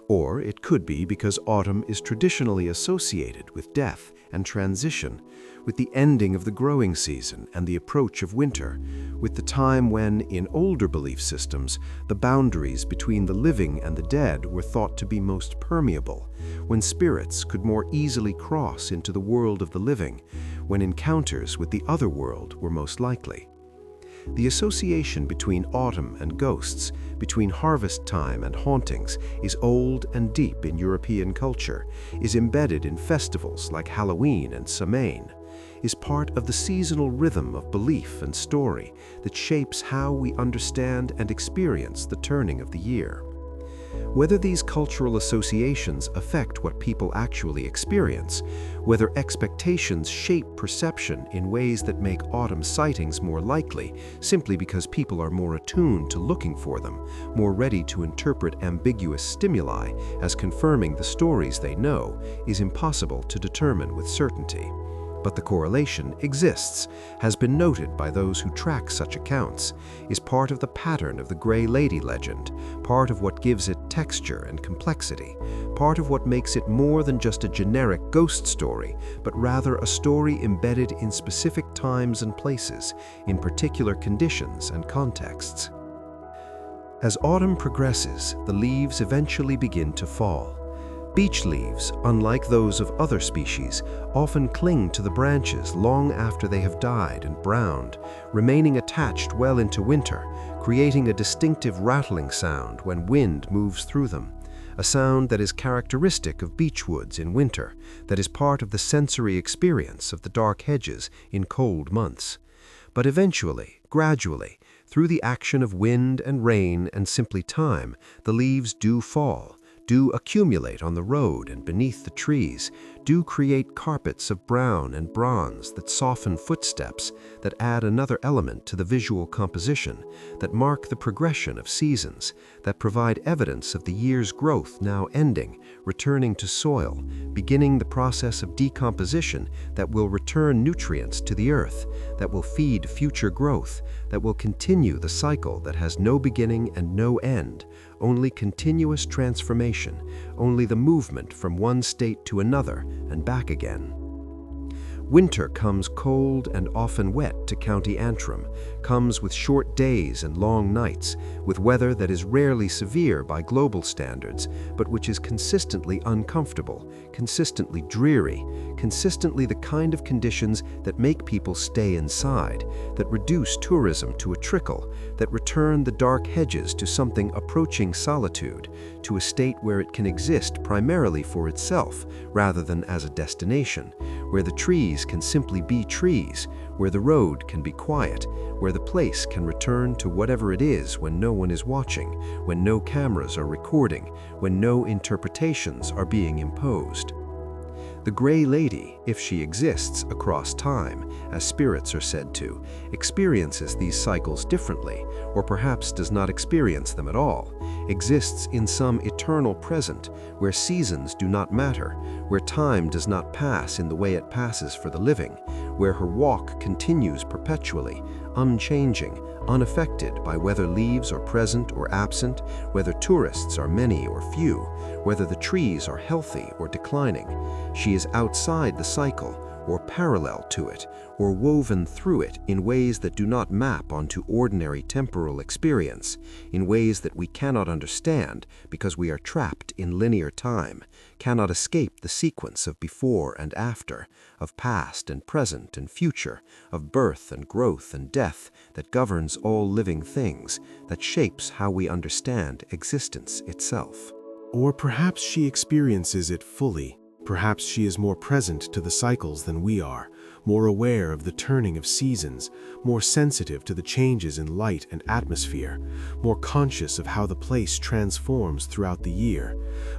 Or it could be because autumn is traditionally associated with death and transition, with the ending of the growing season and the approach of winter, with the time when, in older belief systems, the boundaries between the living and the dead were thought to be most permeable, when spirits could more easily cross into the world of the living, when encounters with the other world were most likely. The association between autumn and ghosts, between harvest time and hauntings, is old and deep in European culture, is embedded in festivals like Halloween and Samhain, is part of the seasonal rhythm of belief and story that shapes how we understand and experience the turning of the year. Whether these cultural associations affect what people actually experience, whether expectations shape perception in ways that make autumn sightings more likely simply because people are more attuned to looking for them, more ready to interpret ambiguous stimuli as confirming the stories they know, is impossible to determine with certainty. But the correlation exists, has been noted by those who track such accounts, is part of the pattern of the Grey Lady legend, part of what gives it texture and complexity, part of what makes it more than just a generic ghost story, but rather a story embedded in specific times and places, in particular conditions and contexts. As autumn progresses, the leaves eventually begin to fall. Beech leaves, unlike those of other species, often cling to the branches long after they have died and browned, remaining attached well into winter, creating a distinctive rattling sound when wind moves through them, a sound that is characteristic of beechwoods in winter, that is part of the sensory experience of the dark hedges in cold months. But eventually, gradually, through the action of wind and rain and simply time, the leaves do fall, do accumulate on the road and beneath the trees, do create carpets of brown and bronze that soften footsteps, that add another element to the visual composition, that mark the progression of seasons, that provide evidence of the year's growth now ending, returning to soil, beginning the process of decomposition that will return nutrients to the earth, that will feed future growth, that will continue the cycle that has no beginning and no end, only continuous transformation, only the movement from one state to another and back again. Winter comes cold and often wet to County Antrim, comes with short days and long nights, with weather that is rarely severe by global standards, but which is consistently uncomfortable, consistently dreary, consistently the kind of conditions that make people stay inside, that reduce tourism to a trickle, that return the dark hedges to something approaching solitude, to a state where it can exist primarily for itself rather than as a destination, where the trees can simply be trees, where the road can be quiet, where the place can return to whatever it is when no one is watching, when no cameras are recording, when no interpretations are being imposed. The Grey Lady, if she exists across time, as spirits are said to, experiences these cycles differently, or perhaps does not experience them at all, exists in some eternal present, where seasons do not matter, where time does not pass in the way it passes for the living, where her walk continues perpetually, unchanging, unaffected by whether leaves are present or absent, whether tourists are many or few, whether the trees are healthy or declining. She is outside the cycle, or parallel to it, or woven through it in ways that do not map onto ordinary temporal experience, in ways that we cannot understand because we are trapped in linear time, cannot escape the sequence of before and after, of past and present and future, of birth and growth and death that governs all living things, that shapes how we understand existence itself. Or perhaps she experiences it fully, Perhaps she is more present to the cycles than we are, more aware of the turning of seasons, more sensitive to the changes in light and atmosphere, more conscious of how the place transforms throughout the year,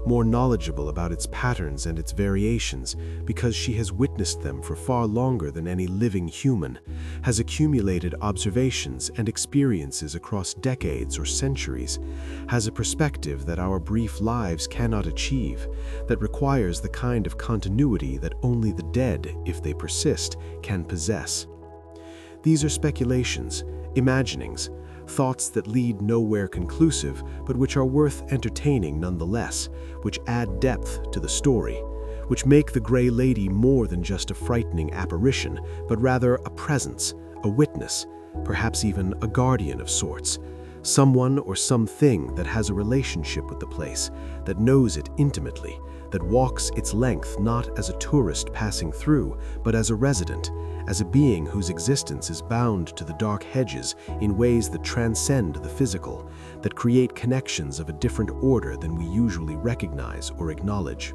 more knowledgeable about its patterns and its variations because she has witnessed them for far longer than any living human, has accumulated observations and experiences across decades or centuries, has a perspective that our brief lives cannot achieve, that requires the kind of continuity that only the dead, if they persist, can possess. These are speculations, imaginings, thoughts that lead nowhere conclusive, but which are worth entertaining nonetheless, which add depth to the story, which make the Grey Lady more than just a frightening apparition, but rather a presence, a witness, perhaps even a guardian of sorts, someone or something that has a relationship with the place, that knows it intimately, that walks its length not as a tourist passing through, but as a resident, as a being whose existence is bound to the dark hedges in ways that transcend the physical, that create connections of a different order than we usually recognize or acknowledge.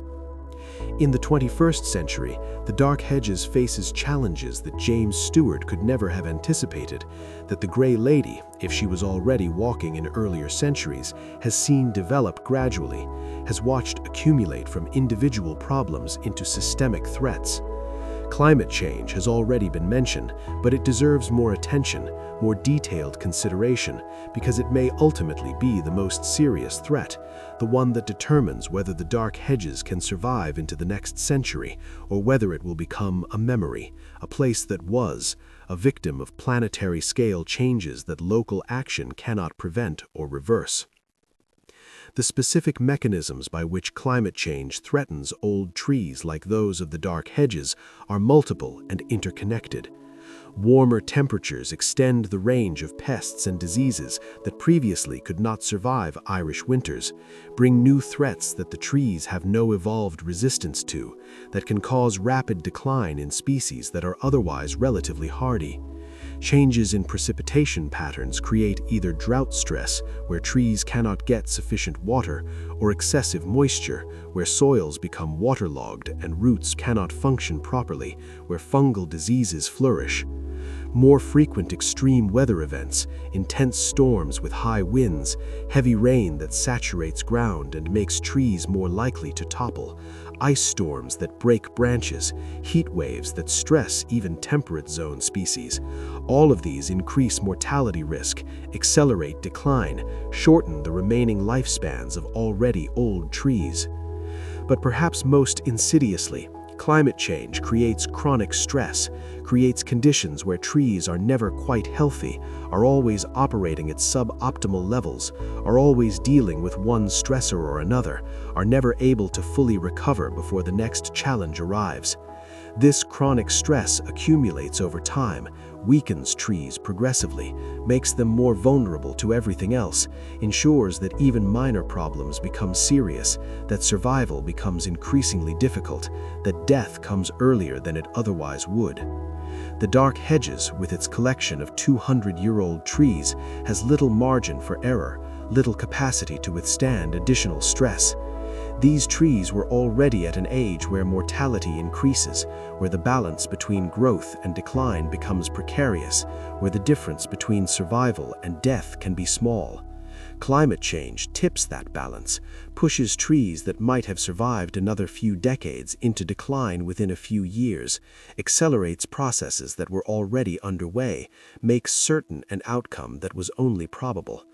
In the 21st century, the Dark Hedges faces challenges that James Stuart could never have anticipated, that the Grey Lady, if she was already walking in earlier centuries, has seen develop gradually, has watched accumulate from individual problems into systemic threats. Climate change has already been mentioned, but it deserves more attention, more detailed consideration, because it may ultimately be the most serious threat, the one that determines whether the Dark Hedges can survive into the next century, or whether it will become a memory, a place that was, a victim of planetary-scale changes that local action cannot prevent or reverse. The specific mechanisms by which climate change threatens old trees like those of the Dark Hedges are multiple and interconnected. Warmer temperatures extend the range of pests and diseases that previously could not survive Irish winters, bring new threats that the trees have no evolved resistance to, that can cause rapid decline in species that are otherwise relatively hardy. Changes in precipitation patterns create either drought stress, where trees cannot get sufficient water, or excessive moisture, where soils become waterlogged and roots cannot function properly, where fungal diseases flourish. More frequent extreme weather events, intense storms with high winds, heavy rain that saturates ground and makes trees more likely to topple, ice storms that break branches, heat waves that stress even temperate zone species. All of these increase mortality risk, accelerate decline, shorten the remaining lifespans of already old trees. But perhaps most insidiously, climate change creates chronic stress, creates conditions where trees are never quite healthy, are always operating at suboptimal levels, are always dealing with one stressor or another, are never able to fully recover before the next challenge arrives. This chronic stress accumulates over time, weakens trees progressively, makes them more vulnerable to everything else, ensures that even minor problems become serious, that survival becomes increasingly difficult, that death comes earlier than it otherwise would. The Dark Hedges, with its collection of 200-year-old trees, has little margin for error, little capacity to withstand additional stress. These trees were already at an age where mortality increases, where the balance between growth and decline becomes precarious, where the difference between survival and death can be small. Climate change tips that balance, pushes trees that might have survived another few decades into decline within a few years, accelerates processes that were already underway, makes certain an outcome that was only probable.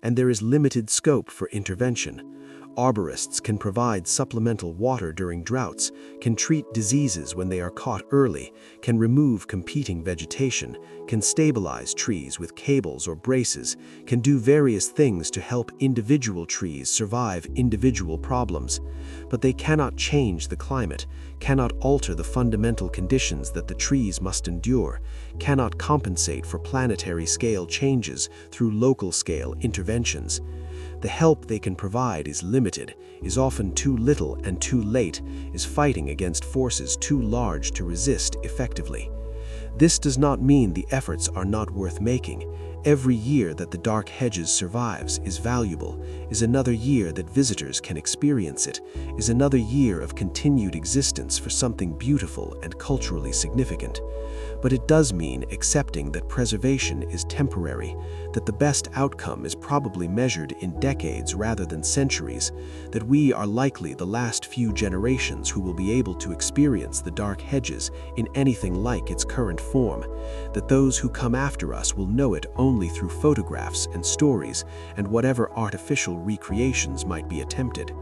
And there is limited scope for intervention. Arborists can provide supplemental water during droughts, can treat diseases when they are caught early, can remove competing vegetation, can stabilize trees with cables or braces, can do various things to help individual trees survive individual problems. But they cannot change the climate, cannot alter the fundamental conditions that the trees must endure, cannot compensate for planetary-scale changes through local-scale interventions. The help they can provide is limited, is often too little and too late, is fighting against forces too large to resist effectively. This does not mean the efforts are not worth making. Every year that the Dark Hedges survives is valuable, is another year that visitors can experience it, is another year of continued existence for something beautiful and culturally significant. But it does mean accepting that preservation is temporary, that the best outcome is probably measured in decades rather than centuries, that we are likely the last few generations who will be able to experience the Dark Hedges in anything like its current form, that those who come after us will know it only through photographs and stories and whatever artificial recreations might be attempted.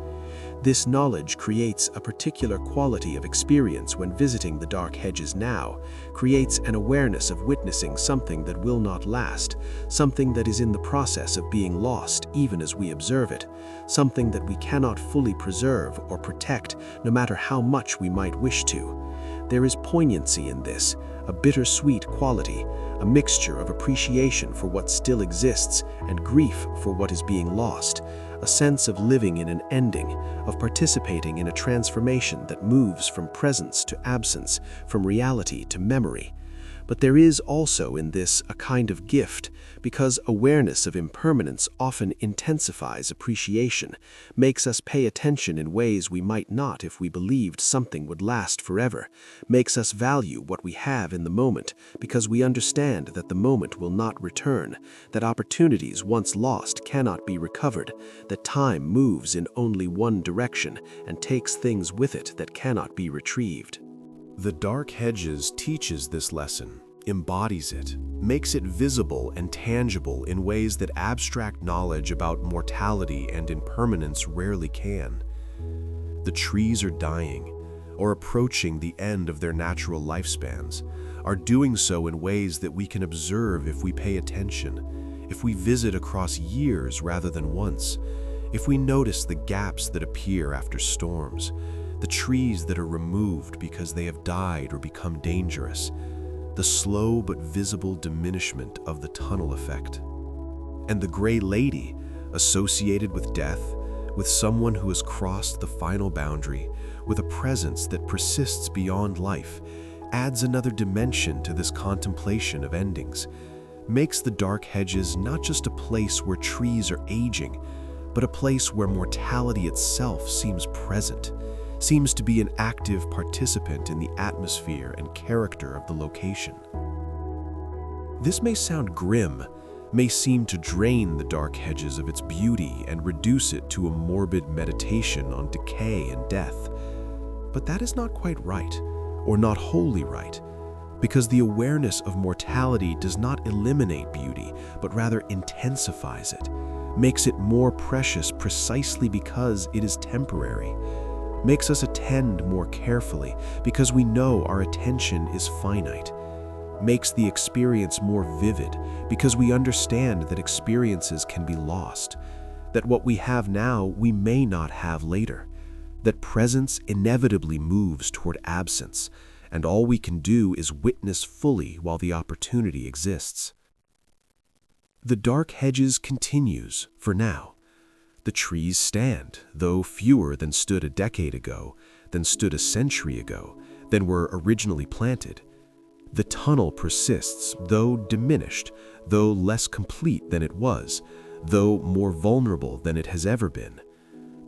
This knowledge creates a particular quality of experience when visiting the Dark Hedges now, creates an awareness of witnessing something that will not last, something that is in the process of being lost even as we observe it, something that we cannot fully preserve or protect no matter how much we might wish to. There is poignancy in this, a bittersweet quality, a mixture of appreciation for what still exists and grief for what is being lost, a sense of living in an ending, of participating in a transformation that moves from presence to absence, from reality to memory. But there is also in this a kind of gift, because awareness of impermanence often intensifies appreciation, makes us pay attention in ways we might not if we believed something would last forever, makes us value what we have in the moment, because we understand that the moment will not return, that opportunities once lost cannot be recovered, that time moves in only one direction and takes things with it that cannot be retrieved. The Dark Hedges teaches this lesson, embodies it, makes it visible and tangible in ways that abstract knowledge about mortality and impermanence rarely can. The trees are dying, or approaching the end of their natural lifespans, are doing so in ways that we can observe if we pay attention, if we visit across years rather than once, if we notice the gaps that appear after storms, the trees that are removed because they have died or become dangerous, the slow but visible diminishment of the tunnel effect. And the Gray Lady, associated with death, with someone who has crossed the final boundary, with a presence that persists beyond life, adds another dimension to this contemplation of endings, makes the Dark Hedges not just a place where trees are aging, but a place where mortality itself seems present, seems to be an active participant in the atmosphere and character of the location. This may sound grim, may seem to drain the Dark Hedges of its beauty and reduce it to a morbid meditation on decay and death. But that is not quite right, or not wholly right, because the awareness of mortality does not eliminate beauty, but rather intensifies it, makes it more precious precisely because it is temporary, makes us attend more carefully because we know our attention is finite, makes the experience more vivid because we understand that experiences can be lost, that what we have now we may not have later, that presence inevitably moves toward absence, and all we can do is witness fully while the opportunity exists. The Dark Hedges continues for now. The trees stand, though fewer than stood a decade ago, than stood a century ago, than were originally planted. The tunnel persists, though diminished, though less complete than it was, though more vulnerable than it has ever been.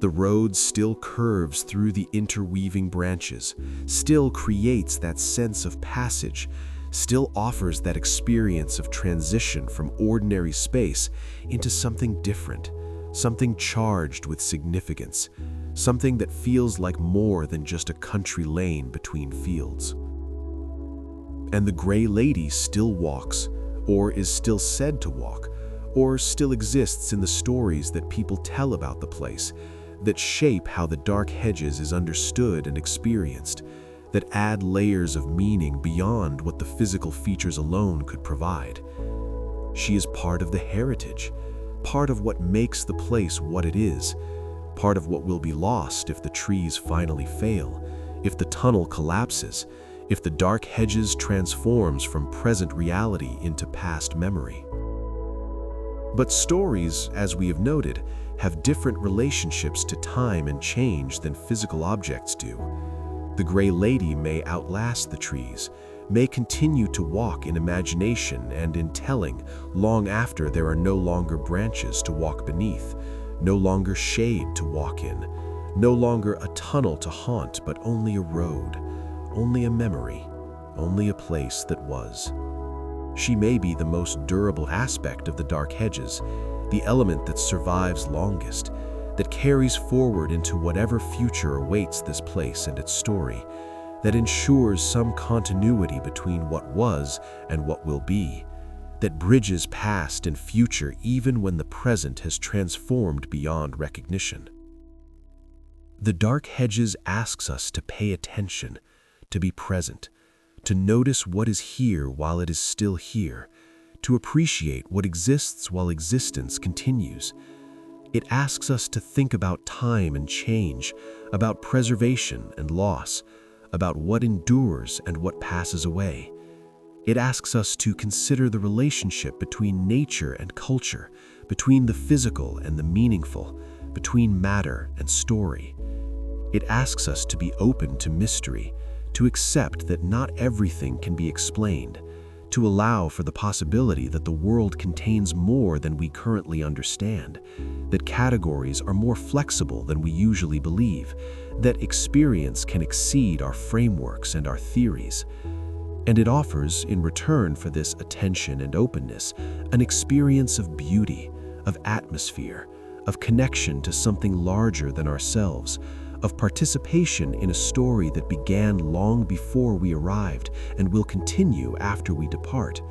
The road still curves through the interweaving branches, still creates that sense of passage, still offers that experience of transition from ordinary space into something different, something charged with significance, something that feels like more than just a country lane between fields. And the Gray Lady still walks, or is still said to walk, or still exists in the stories that people tell about the place, that shape how the Dark Hedges is understood and experienced, that add layers of meaning beyond what the physical features alone could provide. She is part of the heritage, part of what makes the place what it is, part of what will be lost if the trees finally fail, if the tunnel collapses, if the Dark Hedges transforms from present reality into past memory. But stories, as we have noted, have different relationships to time and change than physical objects do. The Gray Lady may outlast the trees, may continue to walk in imagination and in telling long after there are no longer branches to walk beneath, no longer shade to walk in, no longer a tunnel to haunt, but only a road, only a memory, only a place that was. She may be the most durable aspect of the Dark Hedges, the element that survives longest, that carries forward into whatever future awaits this place and its story, that ensures some continuity between what was and what will be, that bridges past and future even when the present has transformed beyond recognition. The Dark Hedges asks us to pay attention, to be present, to notice what is here while it is still here, to appreciate what exists while existence continues. It asks us to think about time and change, about preservation and loss, about what endures and what passes away. It asks us to consider the relationship between nature and culture, between the physical and the meaningful, between matter and story. It asks us to be open to mystery, to accept that not everything can be explained, to allow for the possibility that the world contains more than we currently understand, that categories are more flexible than we usually believe, that experience can exceed our frameworks and our theories. And it offers, in return for this attention and openness, an experience of beauty, of atmosphere, of connection to something larger than ourselves, of participation in a story that began long before we arrived and will continue after we depart,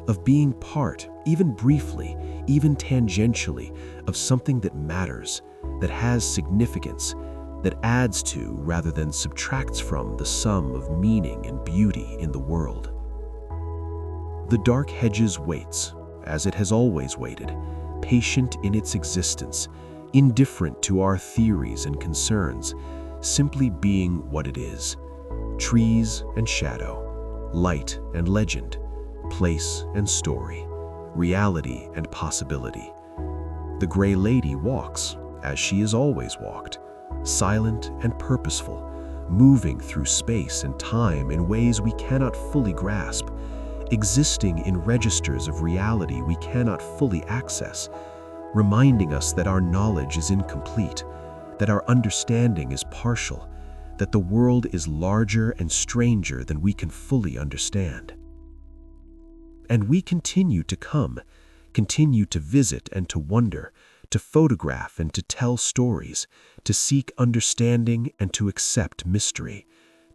of being part, even briefly, even tangentially, of something that matters, that has significance, that adds to rather than subtracts from the sum of meaning and beauty in the world. The Dark Hedges waits, as it has always waited, patient in its existence, indifferent to our theories and concerns, simply being what it is: trees and shadow, light and legend, place and story, reality and possibility. The Grey Lady walks, as she has always walked, silent and purposeful, moving through space and time in ways we cannot fully grasp, existing in registers of reality we cannot fully access, reminding us that our knowledge is incomplete, that our understanding is partial, that the world is larger and stranger than we can fully understand. And we continue to come, continue to visit and to wonder, to photograph and to tell stories, to seek understanding and to accept mystery,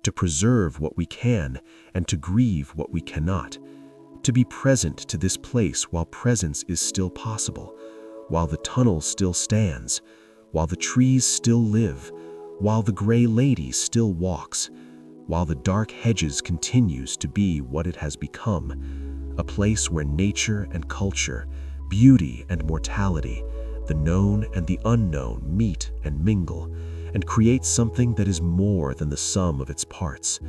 to preserve what we can and to grieve what we cannot, to be present to this place while presence is still possible, while the tunnel still stands, while the trees still live, while the Grey Lady still walks, while the Dark Hedges continues to be what it has become, a place where nature and culture, beauty and mortality, the known and the unknown meet and mingle, and create something that is more than the sum of its parts,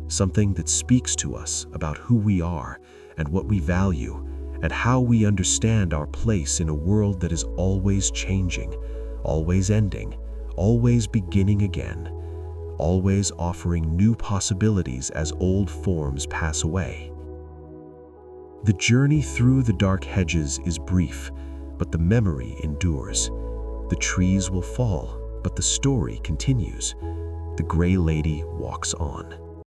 something that speaks to us about who we are and what we value, and how we understand our place in a world that is always changing, always ending, always beginning again, always offering new possibilities as old forms pass away. The journey through the Dark Hedges is brief, but the memory endures. The trees will fall, but the story continues. The Grey Lady walks on.